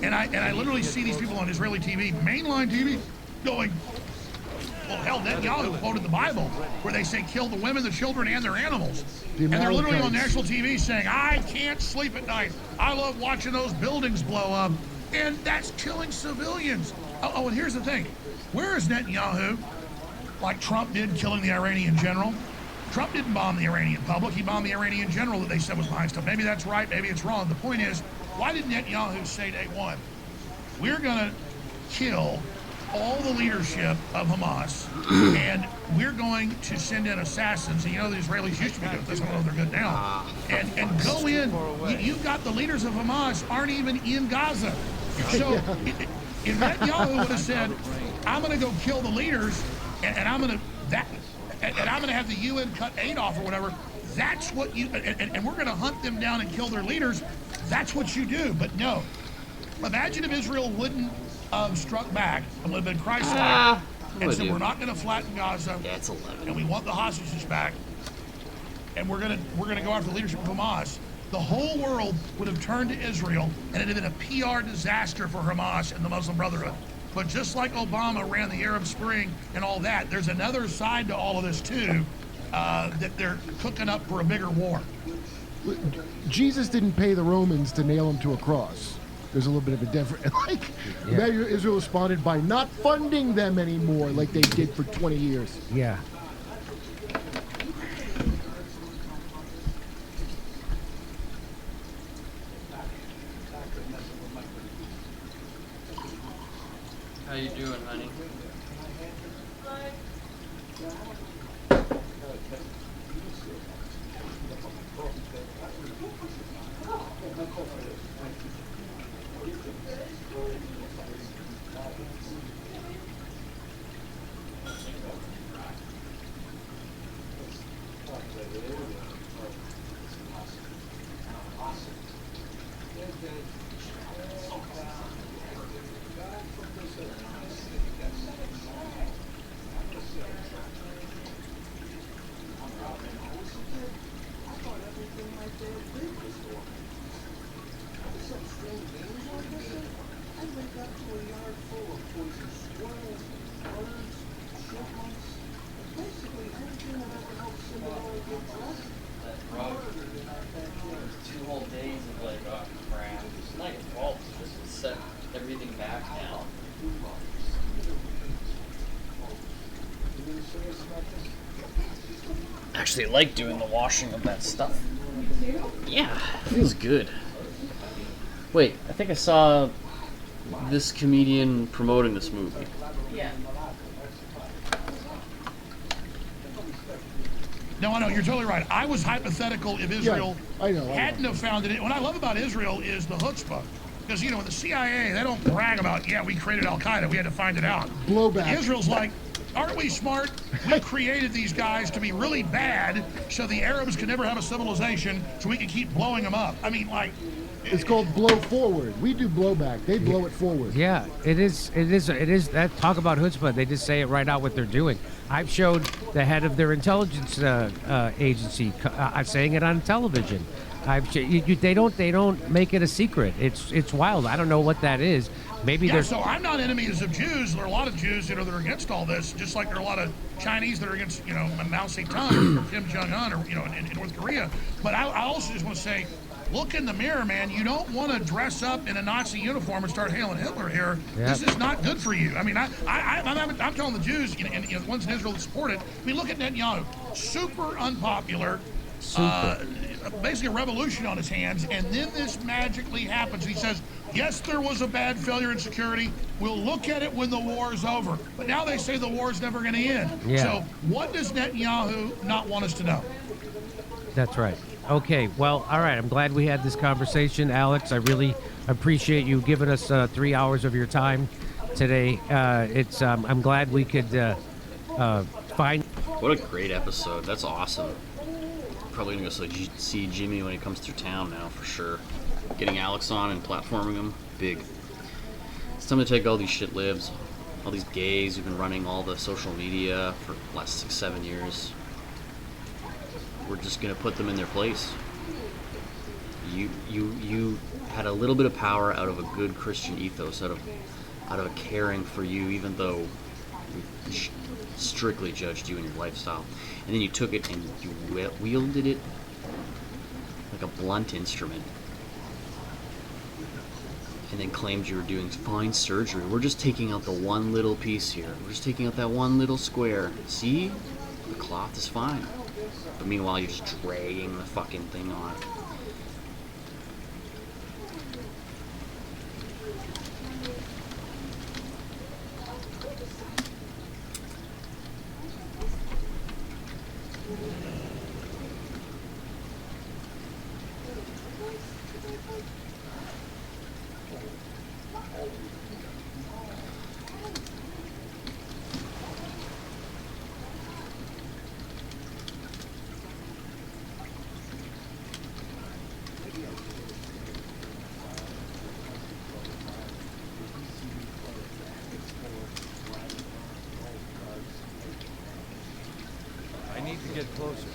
[SPEAKER 1] And I literally see these people on Israeli TV, mainline TV, going, well, hell, Netanyahu quoted the Bible where they say kill the women, the children, and their animals. And they're literally on national TV saying, I can't sleep at night. I love watching those buildings blow up. And that's killing civilians. Oh, and here's the thing. Where is Netanyahu, like Trump did, killing the Iranian general? Trump didn't bomb the Iranian public. He bombed the Iranian general that they said was behind stuff. Maybe that's right. Maybe it's wrong. The point is, why did Netanyahu say day one, we're going to kill all the leadership of Hamas, and we're going to send in assassins. And you know the Israelis used to be good at this. I don't know if they're good now. And go in. You've got the leaders of Hamas aren't even in Gaza. So if Netanyahu would have said, "I'm going to go kill the leaders, and I'm going to have the UN cut aid off or whatever," that's what you and we're going to hunt them down and kill their leaders. That's what you do. But no. Imagine if Israel wouldn't struck back and would have been Christ-like and said, "We're not going to flatten Gaza.
[SPEAKER 2] Yeah, it's 11.
[SPEAKER 1] And we want the hostages back, and we're gonna go after the leadership of Hamas." The whole world would have turned to Israel, and it would have been a PR disaster for Hamas and the Muslim Brotherhood. But just like Obama ran the Arab Spring and all that, there's another side to all of this too, that they're cooking up for a bigger war.
[SPEAKER 5] Jesus didn't pay the Romans to nail him to a cross. There's a little bit of a difference. Israel responded by not funding them anymore like they did for 20 years.
[SPEAKER 4] Yeah.
[SPEAKER 2] How you doing, honey? Actually like doing the washing of that stuff. Yeah, feels good. Wait, I think I saw this comedian promoting this movie.
[SPEAKER 11] Yeah.
[SPEAKER 1] No, I know, you're totally right. I was hypothetical if Israel hadn't have founded it. What I love about Israel is the chutzpah. Because, you know, the CIA, they don't brag about, yeah, we created Al-Qaeda, we had to find it out.
[SPEAKER 5] Blowback.
[SPEAKER 1] Israel's like, aren't we smart? We created these guys to be really bad so the Arabs can never have a civilization so we can keep blowing them up. I mean, like...
[SPEAKER 5] It's called blow forward. We do blowback. They blow it forward.
[SPEAKER 4] Yeah, it is. That talk about chutzpah. They just say it right out what they're doing. I've showed the head of their intelligence agency saying it on television. They don't make it a secret. It's wild. I don't know what that is. Maybe there's.
[SPEAKER 1] So I'm not enemies of Jews. There are a lot of Jews, that are against all this. Just like there are a lot of Chinese that are against, Mao Zedong or Kim Jong Un or in North Korea. But I also just want to say, look in the mirror, man. You don't want to dress up in a Nazi uniform and start hailing Hitler here. Yep. This is not good for you. I mean, I'm telling the Jews and the ones in Israel that support it. I mean, look at Netanyahu. Super unpopular. Basically a revolution on his hands, and then this magically happens. He says, yes, there was a bad failure in security. We'll look at it when the war is over. But now they say the war is never going to end.
[SPEAKER 4] Yeah.
[SPEAKER 1] So what does Netanyahu not want us to know?
[SPEAKER 4] That's right. Okay, well, all right. I'm glad we had this conversation, Alex. I really appreciate you giving us 3 hours of your time today. I'm glad we could find...
[SPEAKER 2] What a great episode. That's awesome. Probably gonna go see Jimmy when he comes through town now, for sure. Getting Alex on and platforming him, big. It's time to take all these shit libs, all these gays who've been running all the social media for the last 6-7 years. We're just gonna put them in their place. You had a little bit of power out of a good Christian ethos, out of a caring for you, even though we strictly judged you and your lifestyle. And then you took it and you wielded it like a blunt instrument. And then claimed you were doing fine surgery. We're just taking out the one little piece here. We're just taking out that one little square. See? The cloth is fine. But meanwhile, you're just dragging the fucking thing on.
[SPEAKER 14] I need to get closer.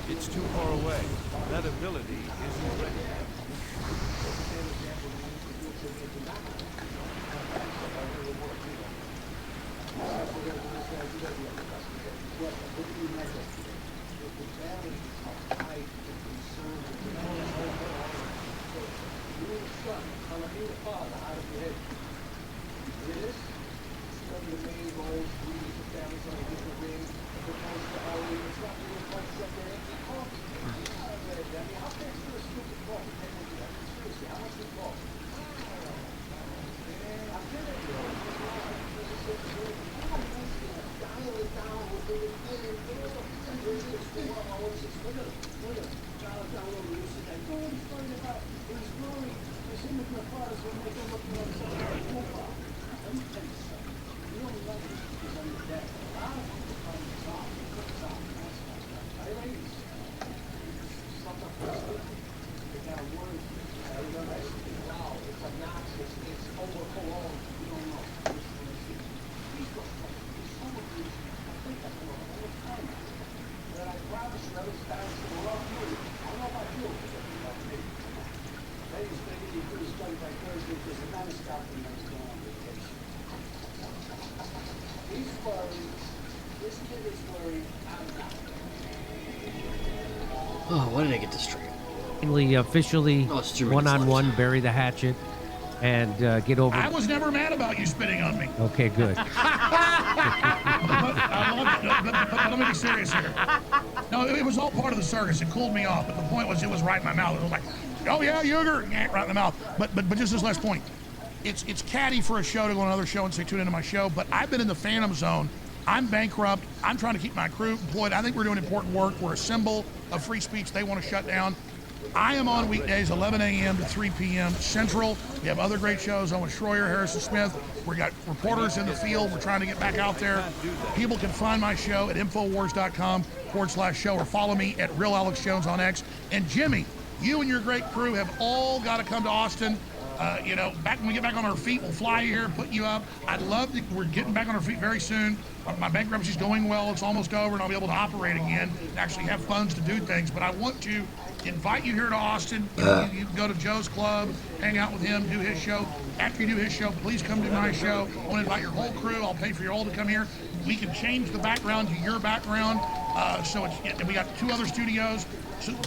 [SPEAKER 14] It's too far away. That ability isn't ready.
[SPEAKER 2] Oh, why did I get distracted?
[SPEAKER 4] Officially,
[SPEAKER 2] Oh, it's 2 minutes
[SPEAKER 4] one-on-one, bury the hatchet, and get over.
[SPEAKER 1] I was never mad about you spitting on me.
[SPEAKER 4] Okay, good.
[SPEAKER 1] I love it. But let me be serious here. No, it was all part of the circus. It cooled me off. But the point was, it was right in my mouth. It was like, oh yeah, Yuger, right in the mouth. But just this last point. It's catty for a show to go on another show and say tune into my show. But I've been in the Phantom Zone. I'm bankrupt. I'm trying to keep my crew employed. I think we're doing important work. We're a symbol of free speech they want to shut down. I am on weekdays, 11 a.m. to 3 p.m. Central. We have other great shows on with Schroyer, Harrison Smith. We got reporters in the field. We're trying to get back out there. People can find my show at infowars.com/show or follow me at Real Alex Jones on X. And Jimmy, you and your great crew have all got to come to Austin. Back when we get back on our feet, we'll fly you here, put you up. I'd love to. We're getting back on our feet very soon. My bankruptcy's going well. It's almost over, and I'll be able to operate again and actually have funds to do things. But I want to invite you here to Austin. You can go to Joe's Club, hang out with him, do his show. After you do his show, please come to my show. I want to invite your whole crew. I'll pay for you all to come here. We can change the background to your background. We got 2 other studios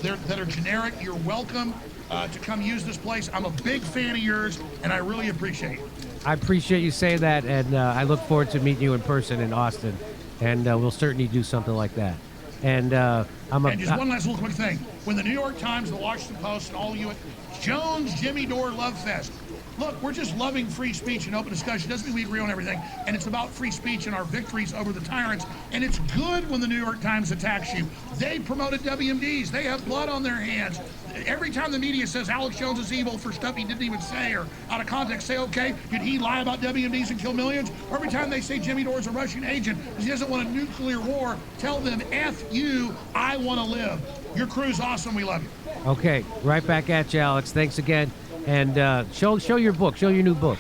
[SPEAKER 1] that are generic. You're welcome to come use this place. I'm a big fan of yours, and I really appreciate it.
[SPEAKER 4] I appreciate you saying that, and I look forward to meeting you in person in Austin, and we'll certainly do something like that. And
[SPEAKER 1] just one last little quick thing. When the New York Times, the Washington Post, and all you, Jones Jimmy Dore Love Fest. Look, we're just loving free speech and open discussion. Doesn't mean we agree on everything. And it's about free speech and our victories over the tyrants. And it's good when the New York Times attacks you. They promoted WMDs. They have blood on their hands. Every time the media says Alex Jones is evil for stuff he didn't even say or out of context, say, okay, did he lie about WMDs and kill millions? Or every time they say Jimmy Dore is a Russian agent because he doesn't want a nuclear war, tell them, F you, I want to live. Your crew's awesome. We love you.
[SPEAKER 4] Okay, right back at you, Alex. Thanks again. And show your book. Show your new book.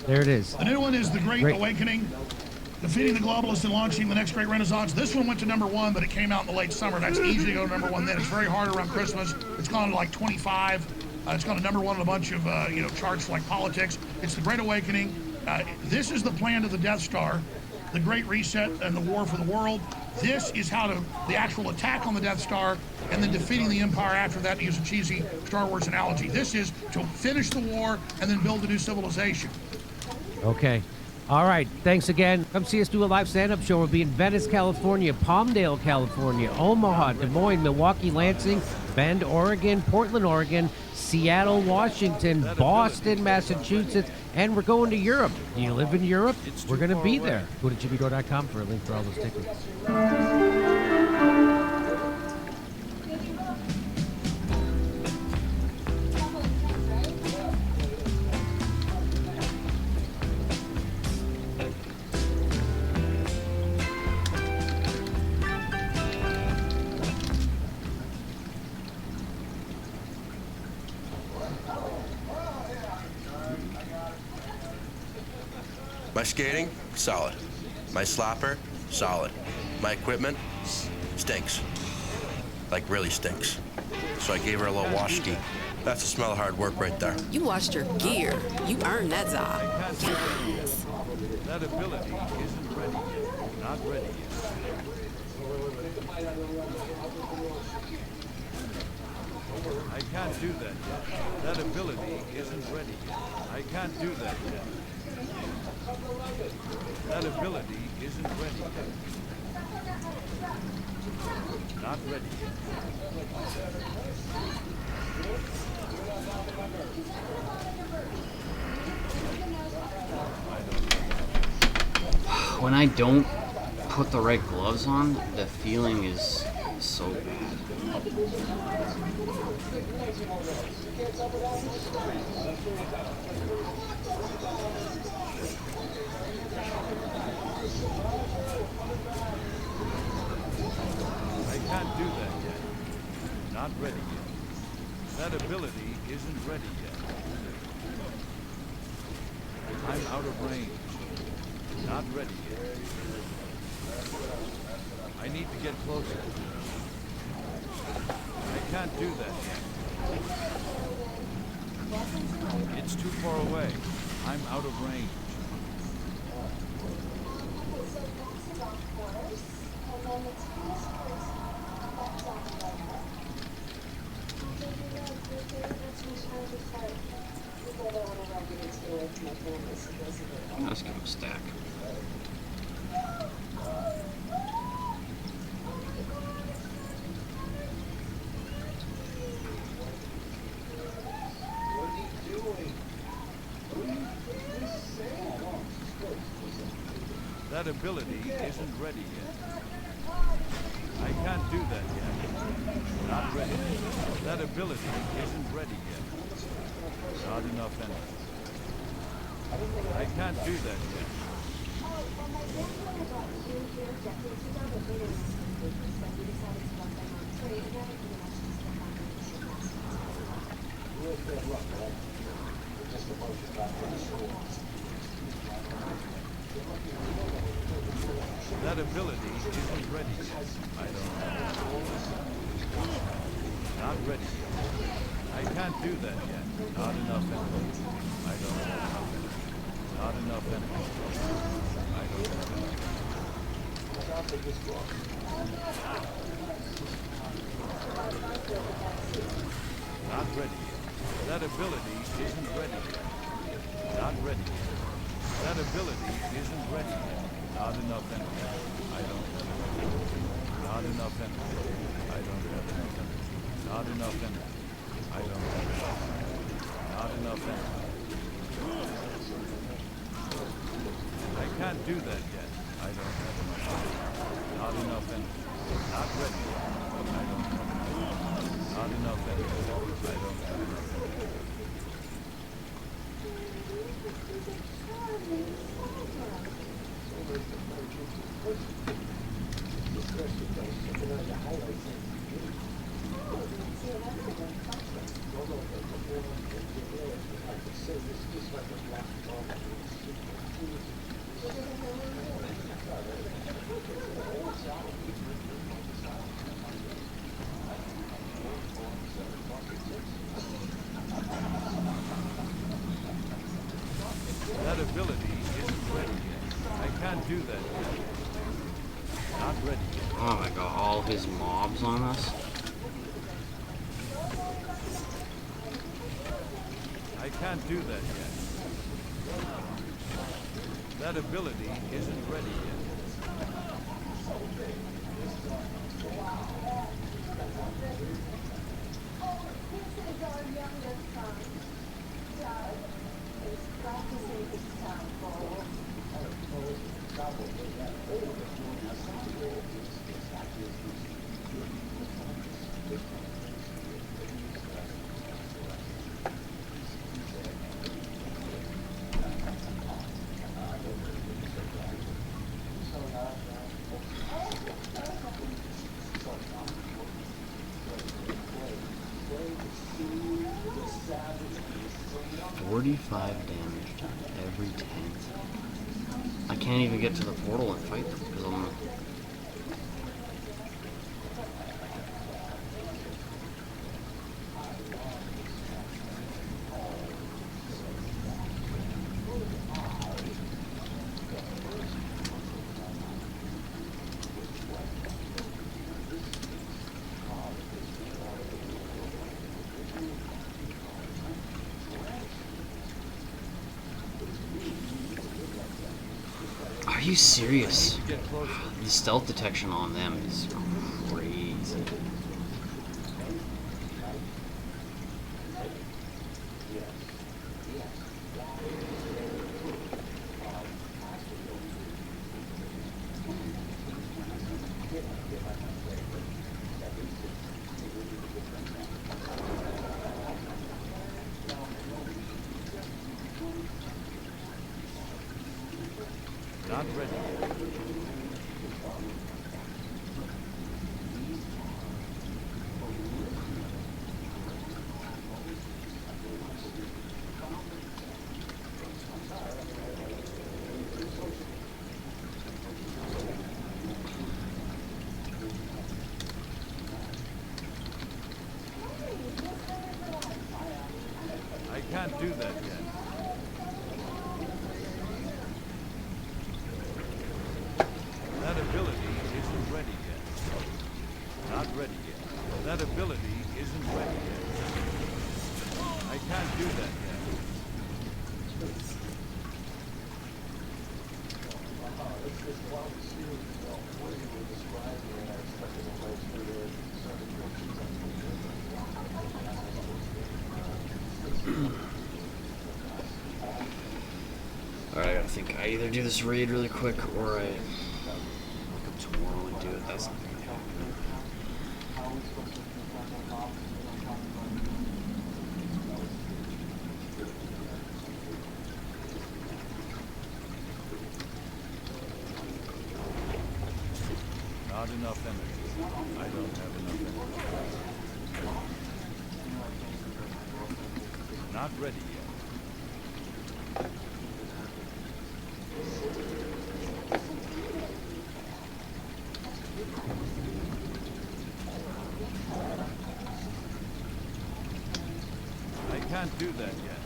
[SPEAKER 4] There it is.
[SPEAKER 1] The new one is The Great Awakening, Defeating the Globalists and Launching the Next Great Renaissance. This one went to #1, but it came out in the late summer. That's easy to go to #1 then. It's very hard around Christmas. It's gone to like 25. It's gone to #1 in a bunch of charts like politics. It's The Great Awakening. This is the plan to the Death Star, the Great Reset and the War for the World. This is how the actual attack on the Death Star and then defeating the Empire after that, to use a cheesy Star Wars analogy. This is to finish the war and then build a new civilization.
[SPEAKER 4] Okay. All right. Thanks again. Come see us do a live stand-up show. We'll be in Venice, California, Palmdale, California, Omaha, Des Moines, Milwaukee, Lansing, Bend, Oregon, Portland, Oregon, Seattle, Washington, Boston, Massachusetts, and we're going to Europe. Do you live in Europe? We're going to be there. Go to jimmydore.com for a link for all those tickets.
[SPEAKER 9] My skating, solid. My slapper, solid. My equipment, stinks. Like really stinks. So I gave her a little wash ski. That's the smell of hard work right there.
[SPEAKER 3] You washed your gear. You earned that job. Yes.
[SPEAKER 14] That ability isn't ready yet. Not ready yet. I can't do that yet. That ability isn't ready yet. I can't do that yet. That ability isn't ready yet. Not ready yet.
[SPEAKER 2] When I don't put the right gloves on, the feeling is so bad.
[SPEAKER 14] I can't do that yet. Not ready yet. That ability isn't ready yet. I'm out of range. Not ready yet. I need to get closer. I can't do that yet. It's too far away. I'm out of range.
[SPEAKER 2] Let's give him a stack.
[SPEAKER 14] That ability isn't ready yet. I can't do that yet. Not ready. That ability isn't ready yet. Not enough energy. I can't do that yet. That ability isn't ready yet. I don't know. Not ready yet. I can't do that yet. Not enough energy. I don't know. Not enough energy. I don't know. Not ready yet. That ability isn't ready yet. Not ready yet. That ability isn't ready yet. Not enough energy. I don't have energy. Not enough energy. I don't have enough energy. Not enough energy. I don't have enough energy. Not enough energy. I can't do that yet. I don't have enough energy. Not enough energy. Not ready yet. I don't have enough. Not enough energy. I don't have enough energy. That ability isn't ready yet. I can't do that yet. Not ready yet.
[SPEAKER 2] Oh my god, all his mobs on us?
[SPEAKER 14] I can't do that yet. That ability isn't ready yet.
[SPEAKER 2] 45 damage to every 10th. I can't even get to the portal and fight them because I'm... Are you serious? The stealth detection on them is crazy.
[SPEAKER 14] Not ready yet. I can't do that yet. That ability isn't ready yet. Not ready yet. That ability isn't ready yet. I can't do that yet.
[SPEAKER 2] Alright, I gotta think. I either do this raid really quick or I wake up tomorrow and do it. That's not gonna happen.
[SPEAKER 14] Not enough energy. I don't have enough energy. Not ready yet. I can't do that yet.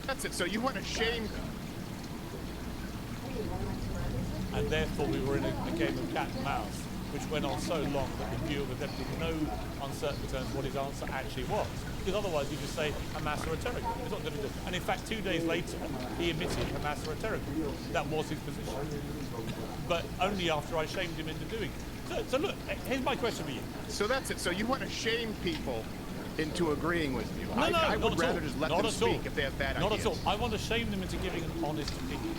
[SPEAKER 6] That's it. So you weren't ashamed.
[SPEAKER 22] And therefore we were in a game of cat and mouse, which went on so long that the viewer was left with no uncertain terms what his answer actually was. Because otherwise you just say Hamas or a terror group. It's not going to do. And in fact, 2 days later, he admitted Hamas or a terror group. That was his position. But only after I shamed him into doing it. So look, here's my question for you.
[SPEAKER 6] So that's it. So you want to shame people into agreeing with you.
[SPEAKER 22] No,
[SPEAKER 6] I would
[SPEAKER 22] not
[SPEAKER 6] rather
[SPEAKER 22] at all.
[SPEAKER 6] just let
[SPEAKER 22] Not
[SPEAKER 6] them
[SPEAKER 22] at
[SPEAKER 6] speak
[SPEAKER 22] all.
[SPEAKER 6] if they have bad
[SPEAKER 22] Not
[SPEAKER 6] ideas.
[SPEAKER 22] at all. I want to shame them into giving an honest opinion.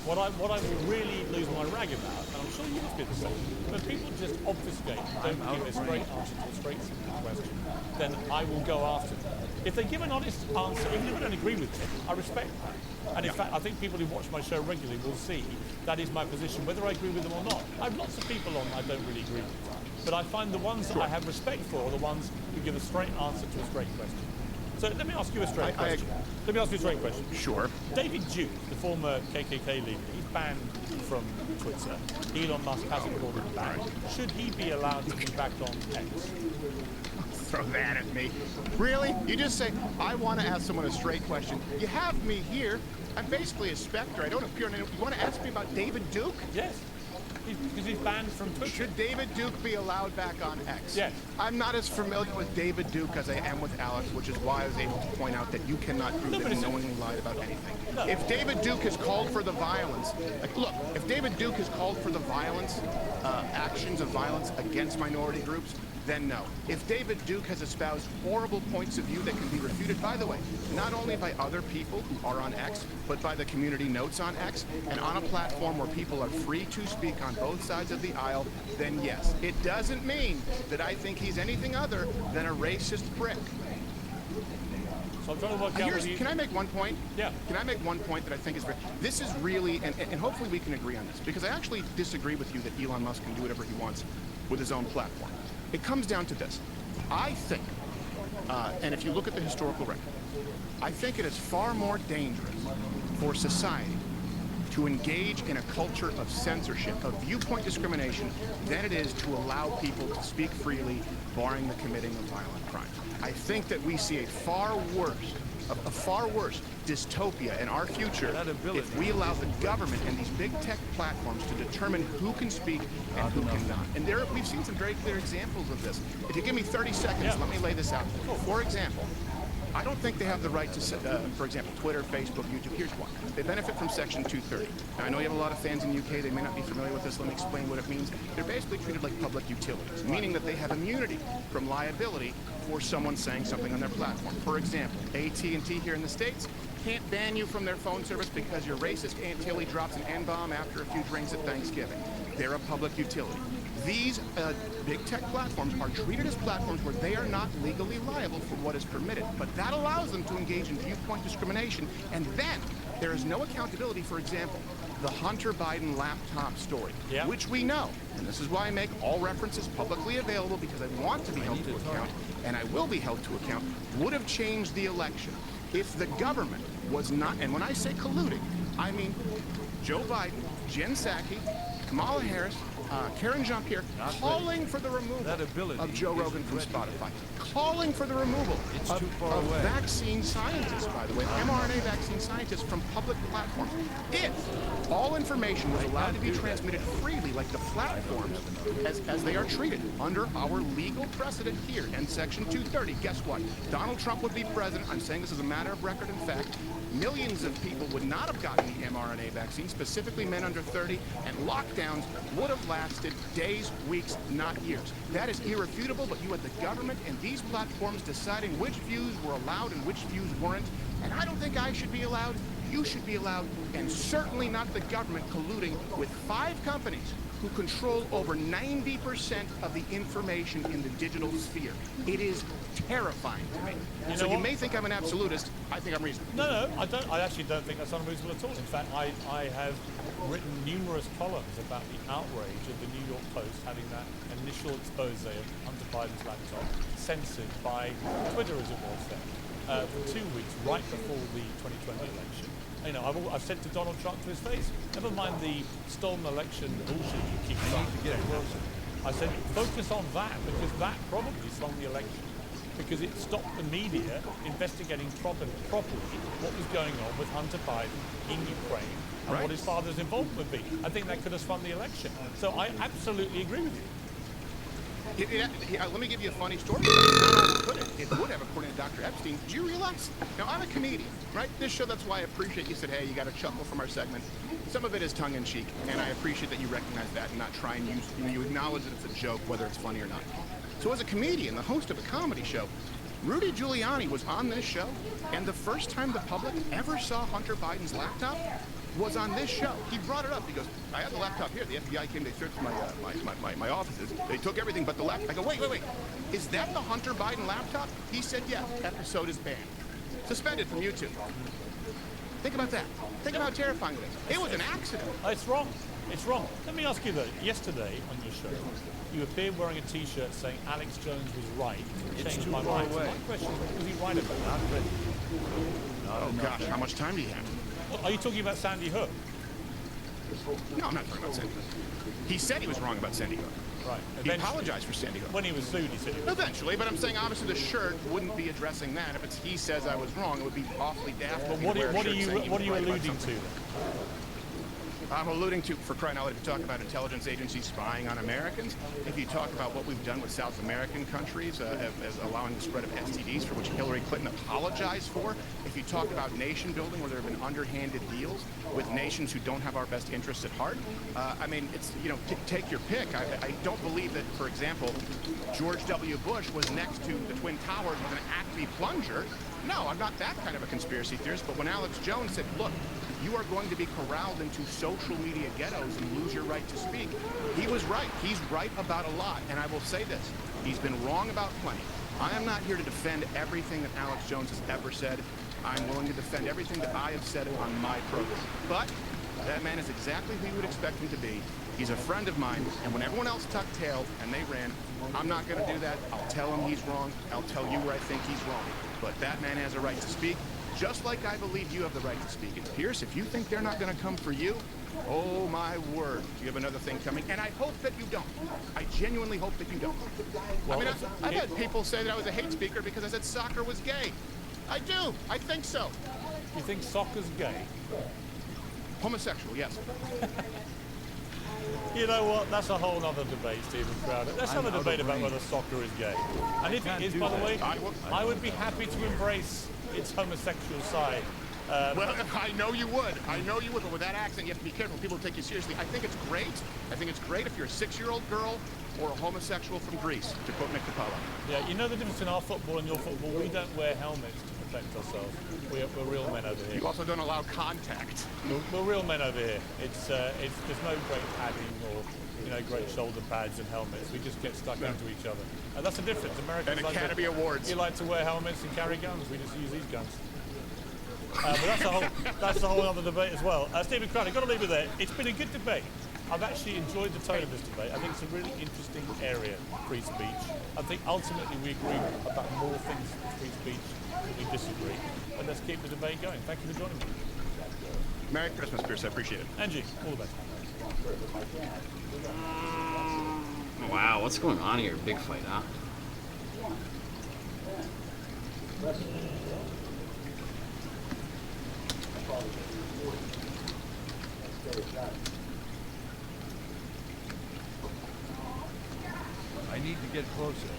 [SPEAKER 22] What I will really lose my rag about, and I'm sure you must be the same, when people just obfuscate, don't give a straight answer to a straight simple question, then I will go after them. If they give an honest answer, even if I don't agree with it, I respect that. And in fact, I think people who watch my show regularly will see that is my position, whether I agree with them or not. I have lots of people on I don't really agree with. But I find the ones that I have respect for are the ones who give a straight answer to a straight question. So let me ask you a straight question. Let me ask you a straight question.
[SPEAKER 6] Sure.
[SPEAKER 22] David Duke, the former KKK leader, he's banned from Twitter. Elon Musk hasn't called him back. Should he be allowed to be back on X?
[SPEAKER 6] Throw that at me. Really? You just say, I want to ask someone a straight question. You have me here. I'm basically a specter. I don't appear in any... You want to ask me about David Duke?
[SPEAKER 22] Yes. Because he's banned from Twitter.
[SPEAKER 6] Should David Duke be allowed back on X?
[SPEAKER 22] Yes.
[SPEAKER 6] I'm not as familiar with David Duke as I am with Alex, which is why I was able to point out that you cannot prove that he knowingly lied about anything.
[SPEAKER 22] No.
[SPEAKER 6] If David Duke has called for the violence, look, if David Duke has called for the violence, actions of violence against minority groups, then no. If David Duke has espoused horrible points of view that can be refuted, by the way, not only by other people who are on X, but by the community notes on X, and on a platform where people are free to speak on both sides of the aisle, then yes. It doesn't mean that I think he's anything other than a racist prick.
[SPEAKER 22] So I'm trying to work out
[SPEAKER 6] Can I make one point?
[SPEAKER 22] Yeah.
[SPEAKER 6] Can I make one point that I think is very... This is really, and hopefully we can agree on this, because I actually disagree with you that Elon Musk can do whatever he wants with his own platform. It comes down to this. I think, and if you look at the historical record, I think it is far more dangerous for society to engage in a culture of censorship, of viewpoint discrimination, than it is to allow people to speak freely, barring the committing of violent crimes. I think that we see a far worse dystopia in our future if we allow the government and these big tech platforms to determine who can speak and who cannot. And we've seen some very clear examples of this. If you give me 30 seconds, let me lay this out. For example, I don't think they have the right to, for example, Twitter, Facebook, YouTube. Here's one. They benefit from Section 230. Now, I know you have a lot of fans in the UK. They may not be familiar with this. Let me explain what it means. They're basically treated like public utilities, meaning that they have immunity from liability for someone saying something on their platform. For example, AT&T here in the States can't ban you from their phone service because your racist Aunt Tilly drops an N-bomb after a few drinks at Thanksgiving. They're a public utility. These big tech platforms are treated as platforms where they are not legally liable for what is permitted, but that allows them to engage in viewpoint discrimination, and then there is no accountability. For example, the Hunter Biden laptop story, which we know, and this is why I make all references publicly available, because I want to be held to account, and I will be held to account, would have changed the election if the government was not, and when I say colluding, I mean Joe Biden, Jen Psaki, Kamala Harris, Karen Jean-Pierre, calling for the removal of Joe Rogan from Spotify, calling for the removal of vaccine scientists, by the way, mRNA vaccine scientists from public platforms. If all information was allowed to be transmitted freely, like the platforms, as they are treated under our legal precedent here in Section 230, guess what? Donald Trump would be president. I'm saying this is a matter of record and fact. Millions of people would not have gotten the mRNA vaccine, specifically men under 30, and lockdowns would have lasted days, weeks, not years. That is irrefutable, but you had the government and these platforms deciding which views were allowed and which views weren't, and I don't think I should be allowed, you should be allowed, and certainly not the government colluding with 5 companies who control over 90% of the information in the digital sphere. It is terrifying to me. So you may think I'm an absolutist. I think I'm reasonable.
[SPEAKER 22] No, I don't. I actually don't think that's unreasonable at all. In fact, I have written numerous columns about the outrage of the New York Post having that initial expose of Hunter Biden's laptop censored by Twitter, as it was then, for 2 weeks, right before the 2020 election. You know, I've said to Donald Trump to his face, never mind the stolen election bullshit you keep trying to get closer. I said, focus on that, because that probably swung the election. Because it stopped the media investigating properly what was going on with Hunter Biden in Ukraine and what his father's involvement would be. I think that could have spun the election. So I absolutely agree with you.
[SPEAKER 6] Let me give you a funny story. It would have, according to Dr. Epstein. Do you realize? Now, I'm a comedian, right? This show, that's why I appreciate you said, hey, you got a chuckle from our segment. Some of it is tongue-in-cheek, and I appreciate that you recognize that and not try and use, you acknowledge that it's a joke, whether it's funny or not. So as a comedian, the host of a comedy show, Rudy Giuliani was on this show, and the first time the public ever saw Hunter Biden's laptop was on this show. He brought it up. He goes, I had the laptop here. The FBI came, they searched my offices. They took everything but the laptop. I go, wait. Is that the Hunter Biden laptop? He said, yeah. Episode is banned. Suspended from YouTube. Think about that. Think about how terrifying it is. It was an accident.
[SPEAKER 22] It's wrong. It's wrong. Let me ask you though, yesterday on your show, you appeared wearing a t-shirt saying Alex Jones was right. Changed my mind. So my question is, was he right about that?
[SPEAKER 6] Oh gosh, how much time do you have?
[SPEAKER 22] Are you talking about Sandy Hook?
[SPEAKER 6] No, I'm not talking about Sandy Hook. He said he was wrong about Sandy Hook.
[SPEAKER 22] Right.
[SPEAKER 6] He apologized for Sandy Hook.
[SPEAKER 22] When he was sued, he said he was.
[SPEAKER 6] Eventually, but I'm saying obviously the shirt wouldn't be addressing that. If it's he says I was wrong, it would be awfully daft.
[SPEAKER 22] But what are you alluding to then?
[SPEAKER 6] I'm alluding to, for crying out loud, if you talk about intelligence agencies spying on Americans, if you talk about what we've done with South American countries, as allowing the spread of STDs, for which Hillary Clinton apologized for, if you talk about nation building where there have been underhanded deals with nations who don't have our best interests at heart, I mean, it's, you know, take your pick. I don't believe that, for example, George W. Bush was next to the Twin Towers with an Acme plunger. No, I'm not that kind of a conspiracy theorist, but when Alex Jones said, look, you are going to be corralled into social media ghettos and lose your right to speak, he was right. He's right about a lot. And I will say this, he's been wrong about plenty. I am not here to defend everything that Alex Jones has ever said. I'm willing to defend everything that I have said on my program. But that man is exactly who you would expect him to be. He's a friend of mine, and when everyone else tucked tail and they ran, I'm not going to do that. I'll tell him he's wrong. I'll tell you where I think he's wrong. But that man has a right to speak, just like I believe you have the right to speak. And Pierce, if you think they're not going to come for you, oh my word, you have another thing coming. And I hope that you don't. I genuinely hope that you don't.
[SPEAKER 22] Well,
[SPEAKER 6] I mean, I've had people say that I was a hate speaker because I said soccer was gay. I do. I think so.
[SPEAKER 22] You think soccer's gay?
[SPEAKER 6] Homosexual, yes.
[SPEAKER 22] You know what? That's a whole other debate, Stephen Crowder. Let's have a debate about whether soccer is gay. And if it is, by the way, I would be happy to embrace its homosexual side.
[SPEAKER 6] Well, I know you would. I know you would, but with that accent, you have to be careful. People take you seriously. I think it's great. I think it's great if you're a 6-year-old girl or a homosexual from Greece, to quote Nick DiPaolo.
[SPEAKER 22] Yeah, you know the difference in our football and your football? We don't wear helmets to protect ourselves. We're real men over here.
[SPEAKER 6] You also don't allow contact.
[SPEAKER 22] We're real men over here. It's there's no great padding or, you know, great shoulder pads and helmets. We just get stuck into each other. And that's the difference. Americans
[SPEAKER 6] and Academy Awards.
[SPEAKER 22] You like to wear helmets and carry guns. We just use these guns. But that's a whole other debate as well. Stephen Crowder, got to leave it there. It's been a good debate. I've actually enjoyed the tone of this debate. I think it's a really interesting area, free speech. I think ultimately we agree about more things with free speech than we disagree. But let's keep the debate going. Thank you for joining me.
[SPEAKER 6] Merry Christmas, Pierce. I appreciate it.
[SPEAKER 22] Angie, all the best.
[SPEAKER 2] Wow, what's going on here? Big fight, huh?
[SPEAKER 14] I need to get closer.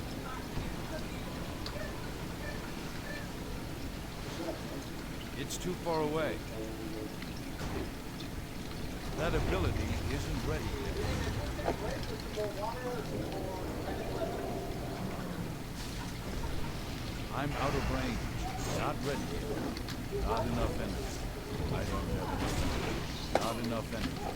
[SPEAKER 14] It's too far away. That ability isn't ready yet. I'm out of range. Not ready yet. Not enough energy. I don't have enough. Not enough energy.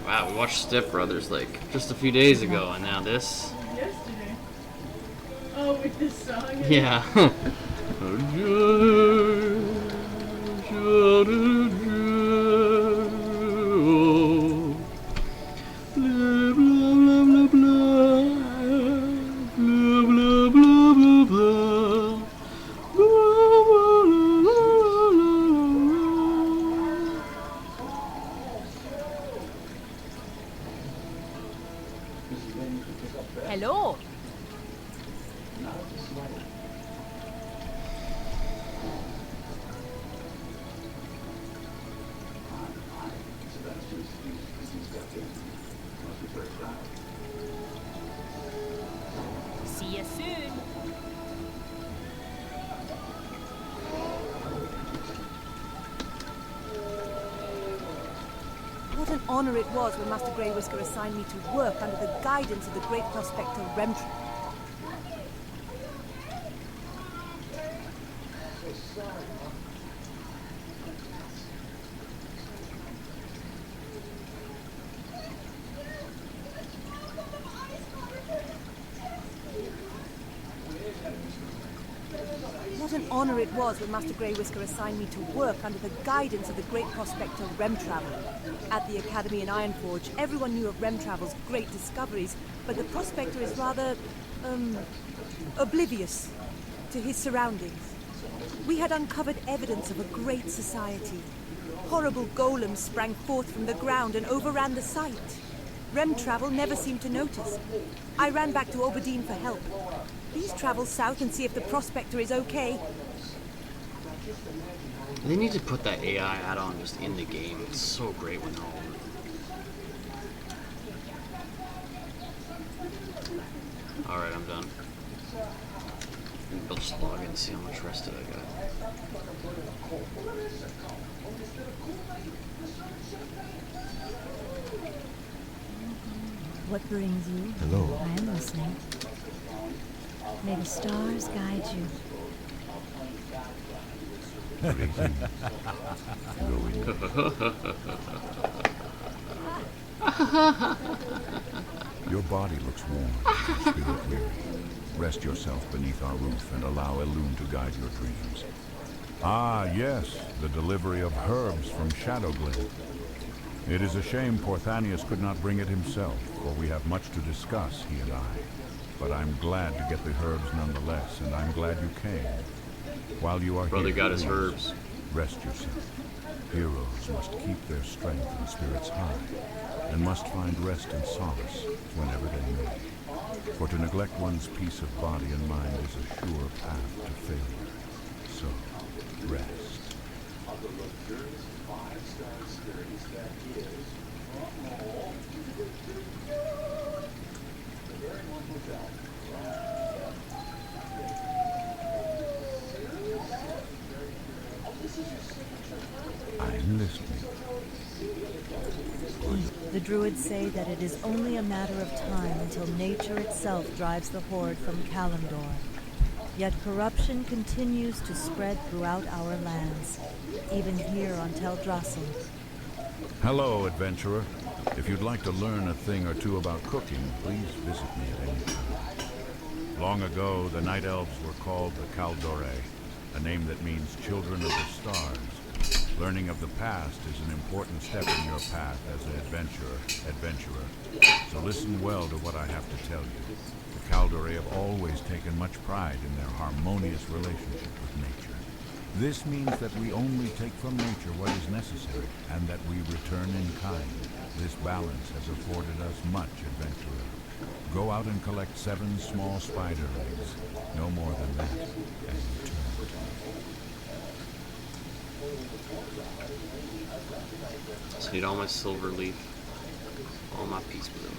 [SPEAKER 2] Wow, we watched Step Brothers like just a few days ago, and now this.
[SPEAKER 7] Yesterday. Oh, with this song.
[SPEAKER 2] Yeah.
[SPEAKER 8] honor it was when Master Grey Whisker assigned me to work under the guidance of the great prospector Remtry. What an honor it was when Master Grey Whisker assigned me to work under the guidance of the great prospector Remtravel. At the Academy in Ironforge, everyone knew of Remtravel's great discoveries, but the prospector is rather, oblivious to his surroundings. We had uncovered evidence of a great society. Horrible golems sprang forth from the ground and overran the site. Remtravel never seemed to notice. I ran back to Oberdeen for help. Please travel south and see if the prospector is okay.
[SPEAKER 2] They need to put that AI add-on just in the game. It's so great when they're all over. Alright, I'm done. I'll just log in and see how much rested I got.
[SPEAKER 10] What brings you?
[SPEAKER 23] Hello.
[SPEAKER 10] I am listening. May the stars guide you.
[SPEAKER 23] Your body looks warm, your spirit weary. Rest yourself beneath our roof and allow Elune to guide your dreams. Ah, yes, the delivery of herbs from Shadowglen. It is a shame Porthanius could not bring it himself, for we have much to discuss, he and I. But I'm glad to get the herbs nonetheless, and I'm glad you came. While you are
[SPEAKER 2] Brother
[SPEAKER 23] here,
[SPEAKER 2] got his
[SPEAKER 23] please,
[SPEAKER 2] herbs.
[SPEAKER 23] Rest yourself. Heroes must keep their strength and spirits high, and must find rest and solace whenever they may. For to neglect one's peace of body and mind is a sure path to failure. So, rest. I'm listening.
[SPEAKER 10] The Druids say that it is only a matter of time until nature itself drives the Horde from Kalimdor. Yet corruption continues to spread throughout our lands, even here on Teldrassil.
[SPEAKER 23] Hello, adventurer. If you'd like to learn a thing or two about cooking, please visit me at any time. Long ago, the Night Elves were called the Kaldore, a name that means children of the stars. Learning of the past is an important step in your path as an adventurer. So listen well to what I have to tell you. The Kaldore have always taken much pride in their harmonious relationship with nature. This means that we only take from nature what is necessary, and that we return in kind. This balance has afforded us much, adventurer. Go out and collect 7 small spider eggs, no more than that, and return to me.
[SPEAKER 2] Just need all my silver leaf, all my peace bloom.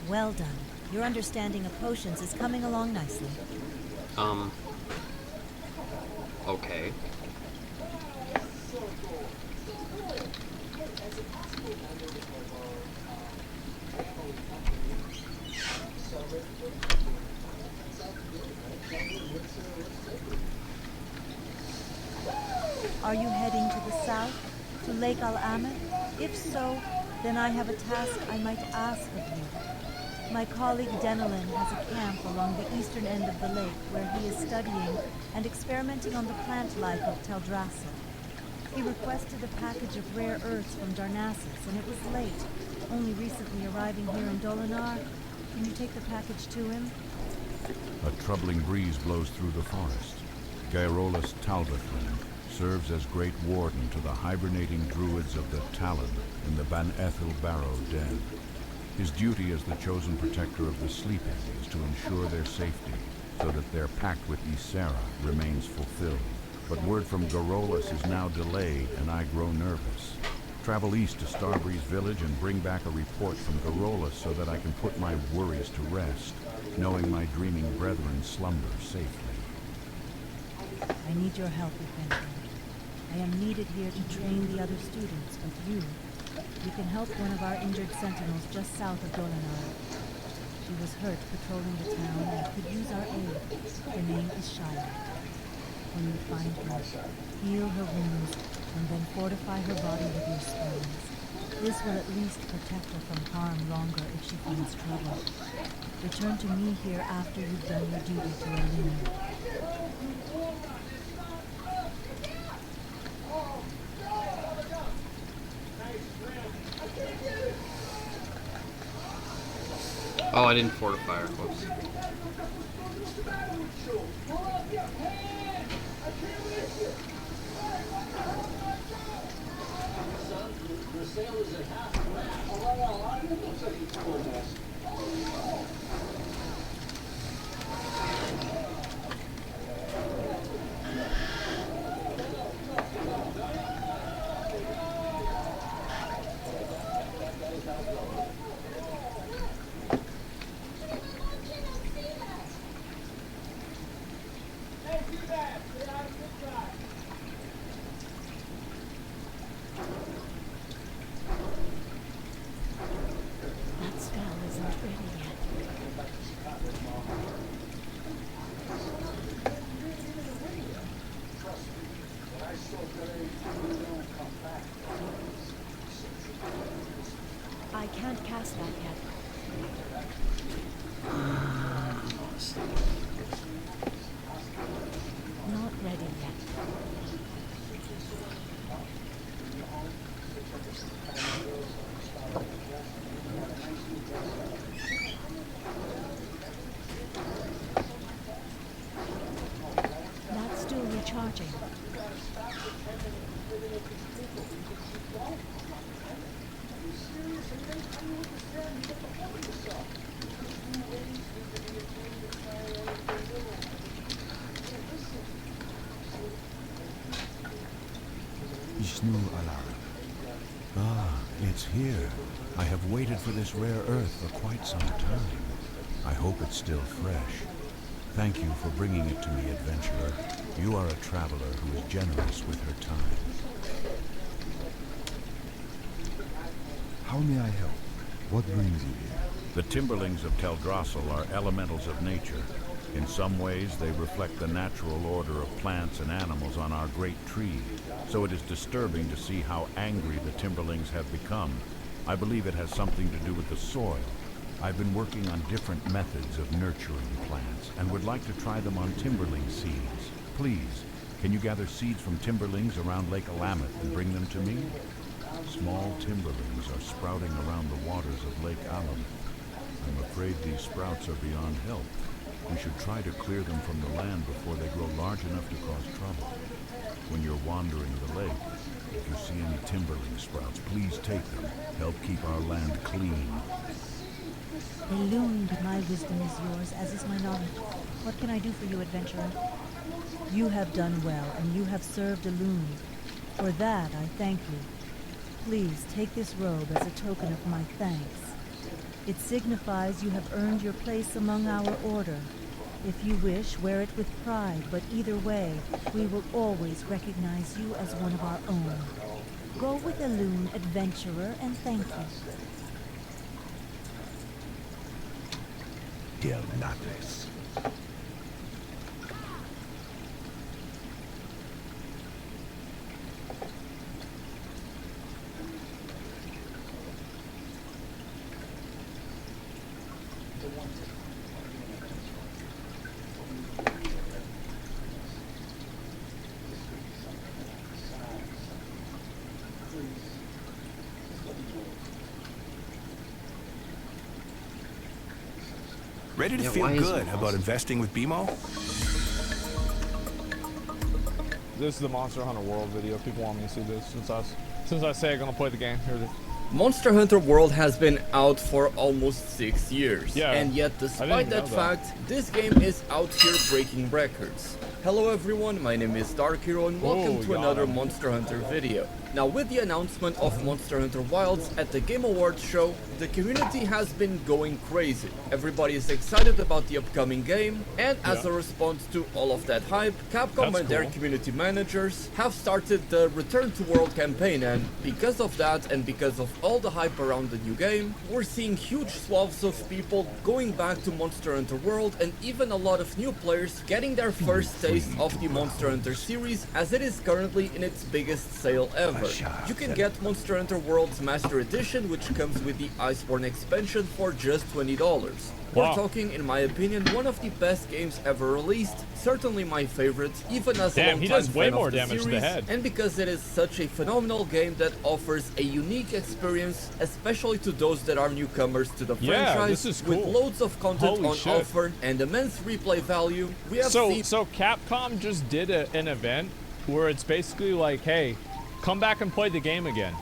[SPEAKER 10] Well done. Your understanding of potions is coming along nicely.
[SPEAKER 2] Okay.
[SPEAKER 10] Are you heading to the south, to Lake Al-Amed? If so, then I have a task I might ask of you. My colleague Denelin has a camp along the eastern end of the lake where he is studying and experimenting on the plant life of Teldrassil. He requested a package of rare earths from Darnassus, and it was late, only recently arriving here in Dolinar. Can you take the package to him?
[SPEAKER 23] A troubling breeze blows through the forest. Gaerolus Talbothlin serves as Great Warden to the hibernating druids of the Talon in the Ban Ethel Barrow Den. His duty as the chosen protector of the sleeping is to ensure their safety, so that their pact with Ysera remains fulfilled. But word from Garolus is now delayed, and I grow nervous. Travel east to Starbreeze Village and bring back a report from Garolus so that I can put my worries to rest, knowing my dreaming brethren slumber safely.
[SPEAKER 10] I need your help, Adventurer. I am needed here to train the other students, but you can help one of our injured sentinels just south of Dolinar. She was hurt patrolling the town and could use our aid. Her name is Shia. When you find her, heal her wounds, and then fortify her body with your spells. This will at least protect her from harm longer if she finds trouble. Return to me here after you've done your duty to Elune.
[SPEAKER 2] Oh, I didn't fortify her. Whoops.
[SPEAKER 16] The sale is at half price. Oh, it looks like it's full mess.
[SPEAKER 10] I can't cast that yet. Not ready yet. That's still recharging.
[SPEAKER 23] Ah, it's here. I have waited for this rare earth for quite some time. I hope it's still fresh. Thank you for bringing it to me, adventurer. You are a traveler who is generous with her time.
[SPEAKER 12] How may I help? What brings you here?
[SPEAKER 23] The Timberlings of Teldrassil are elementals of nature. In some ways, they reflect the natural order of plants and animals on our great tree. So it is disturbing to see how angry the Timberlings have become. I believe it has something to do with the soil. I've been working on different methods of nurturing plants and would like to try them on Timberling seeds. Please, can you gather seeds from Timberlings around Lake Alameth and bring them to me? Small Timberlings are sprouting around the waters of Lake Alameth. I'm afraid these sprouts are beyond help. We should try to clear them from the land before they grow large enough to cause trouble. When you're wandering the lake, if you see any Timberling sprouts, please take them. Help keep our land clean.
[SPEAKER 10] Elune, but my wisdom is yours, as is my knowledge. What can I do for you, adventurer? You have done well, and you have served Elune. For that, I thank you. Please take this robe as a token of my thanks. It signifies you have earned your place among our order. If you wish, wear it with pride, but either way, we will always recognize you as one of our own. Go with Elune, adventurer, and thank you.
[SPEAKER 12] Del Nates.
[SPEAKER 6] Ready to feel good about investing with BMO?
[SPEAKER 13] This is the Monster Hunter World video. People want me to see this since I say I'm gonna play the game. Here it is.
[SPEAKER 15] Monster Hunter World has been out for almost 6 years,
[SPEAKER 13] Yeah,
[SPEAKER 15] and yet despite that fact, this game is out here breaking records. Hello everyone, my name is Dark Hero and welcome to another Monster Hunter video. Now with the announcement of Monster Hunter Wilds at the Game Awards show, the community has been going crazy. Everybody is excited about the upcoming game, and as a response to all of that hype, Capcom and their community managers have started the Return to World campaign, and because of that and because of all the hype around the new game, we're seeing huge swaths of people going back to Monster Hunter World, and even a lot of new players getting their first taste of the Monster Hunter series, as it is currently in its biggest sale ever. You can get Monster Hunter World's Master Edition, which comes with the Iceborne expansion, for just $20. We're talking, in my opinion, one of the best games ever released, certainly my favorite, even as a long-time fan of the series, and because it is such a phenomenal game that offers a unique experience, especially to those that are newcomers to the franchise, with loads of content on offer and immense replay value. We have
[SPEAKER 13] so Capcom just did an event where it's basically like, hey, come back and play the game again.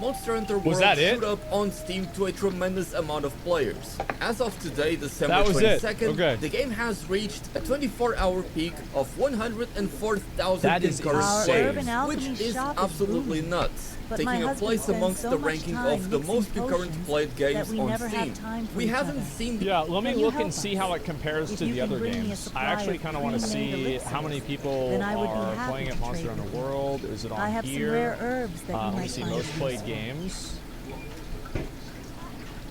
[SPEAKER 15] Monster Hunter World showed up on Steam to a tremendous amount of players. As of today, December 22nd, the game has reached a 24-hour peak of 104,000 concurrent players, which is absolutely nuts, taking a place amongst the ranking of the most concurrent played games on Steam. We haven't seen...
[SPEAKER 13] Yeah, let me look and see how it compares to the other games. I actually kind of want to see how many people are playing at Monster Hunter World. Is it on here? Let me see, most played games.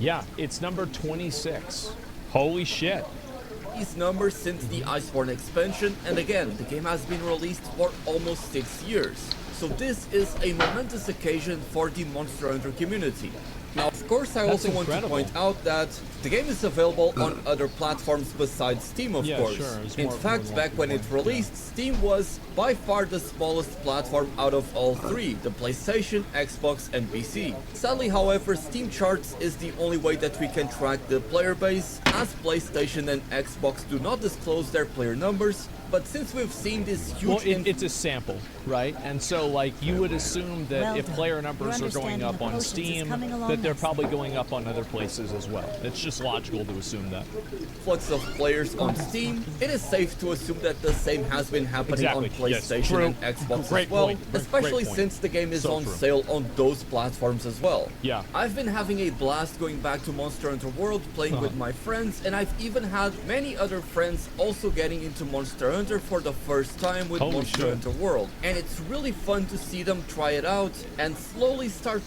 [SPEAKER 13] Yeah, it's number 26. Holy shit.
[SPEAKER 15] These numbers since the Iceborne expansion, and again, the game has been released for almost 6 years. So this is a momentous occasion for the Monster Hunter community. Now, of course, I also want to point out that the game is available on other platforms besides Steam, of course. In fact, back when it released, Steam was by far the smallest platform out of all three, the PlayStation, Xbox, and PC. Sadly, however, Steam Charts is the only way that we can track the player base, as PlayStation and Xbox do not disclose their player numbers. But since we've seen this huge...
[SPEAKER 13] it's a sample, right? And so, like, you would assume that if player numbers are going up on Steam, that they're probably going up on other places as well. It's just logical to assume that.
[SPEAKER 15] Flux of players on Steam, it is safe to assume that the same has been happening on PlayStation and Xbox as well, especially since the game is on sale on those platforms as well.
[SPEAKER 13] Yeah.
[SPEAKER 15] I've been having a blast going back to Monster Hunter World, playing with my friends, and I've even had many other friends also getting into Monster Hunter for the first time with Monster Hunter World, and it's really fun to see them try it out and slowly start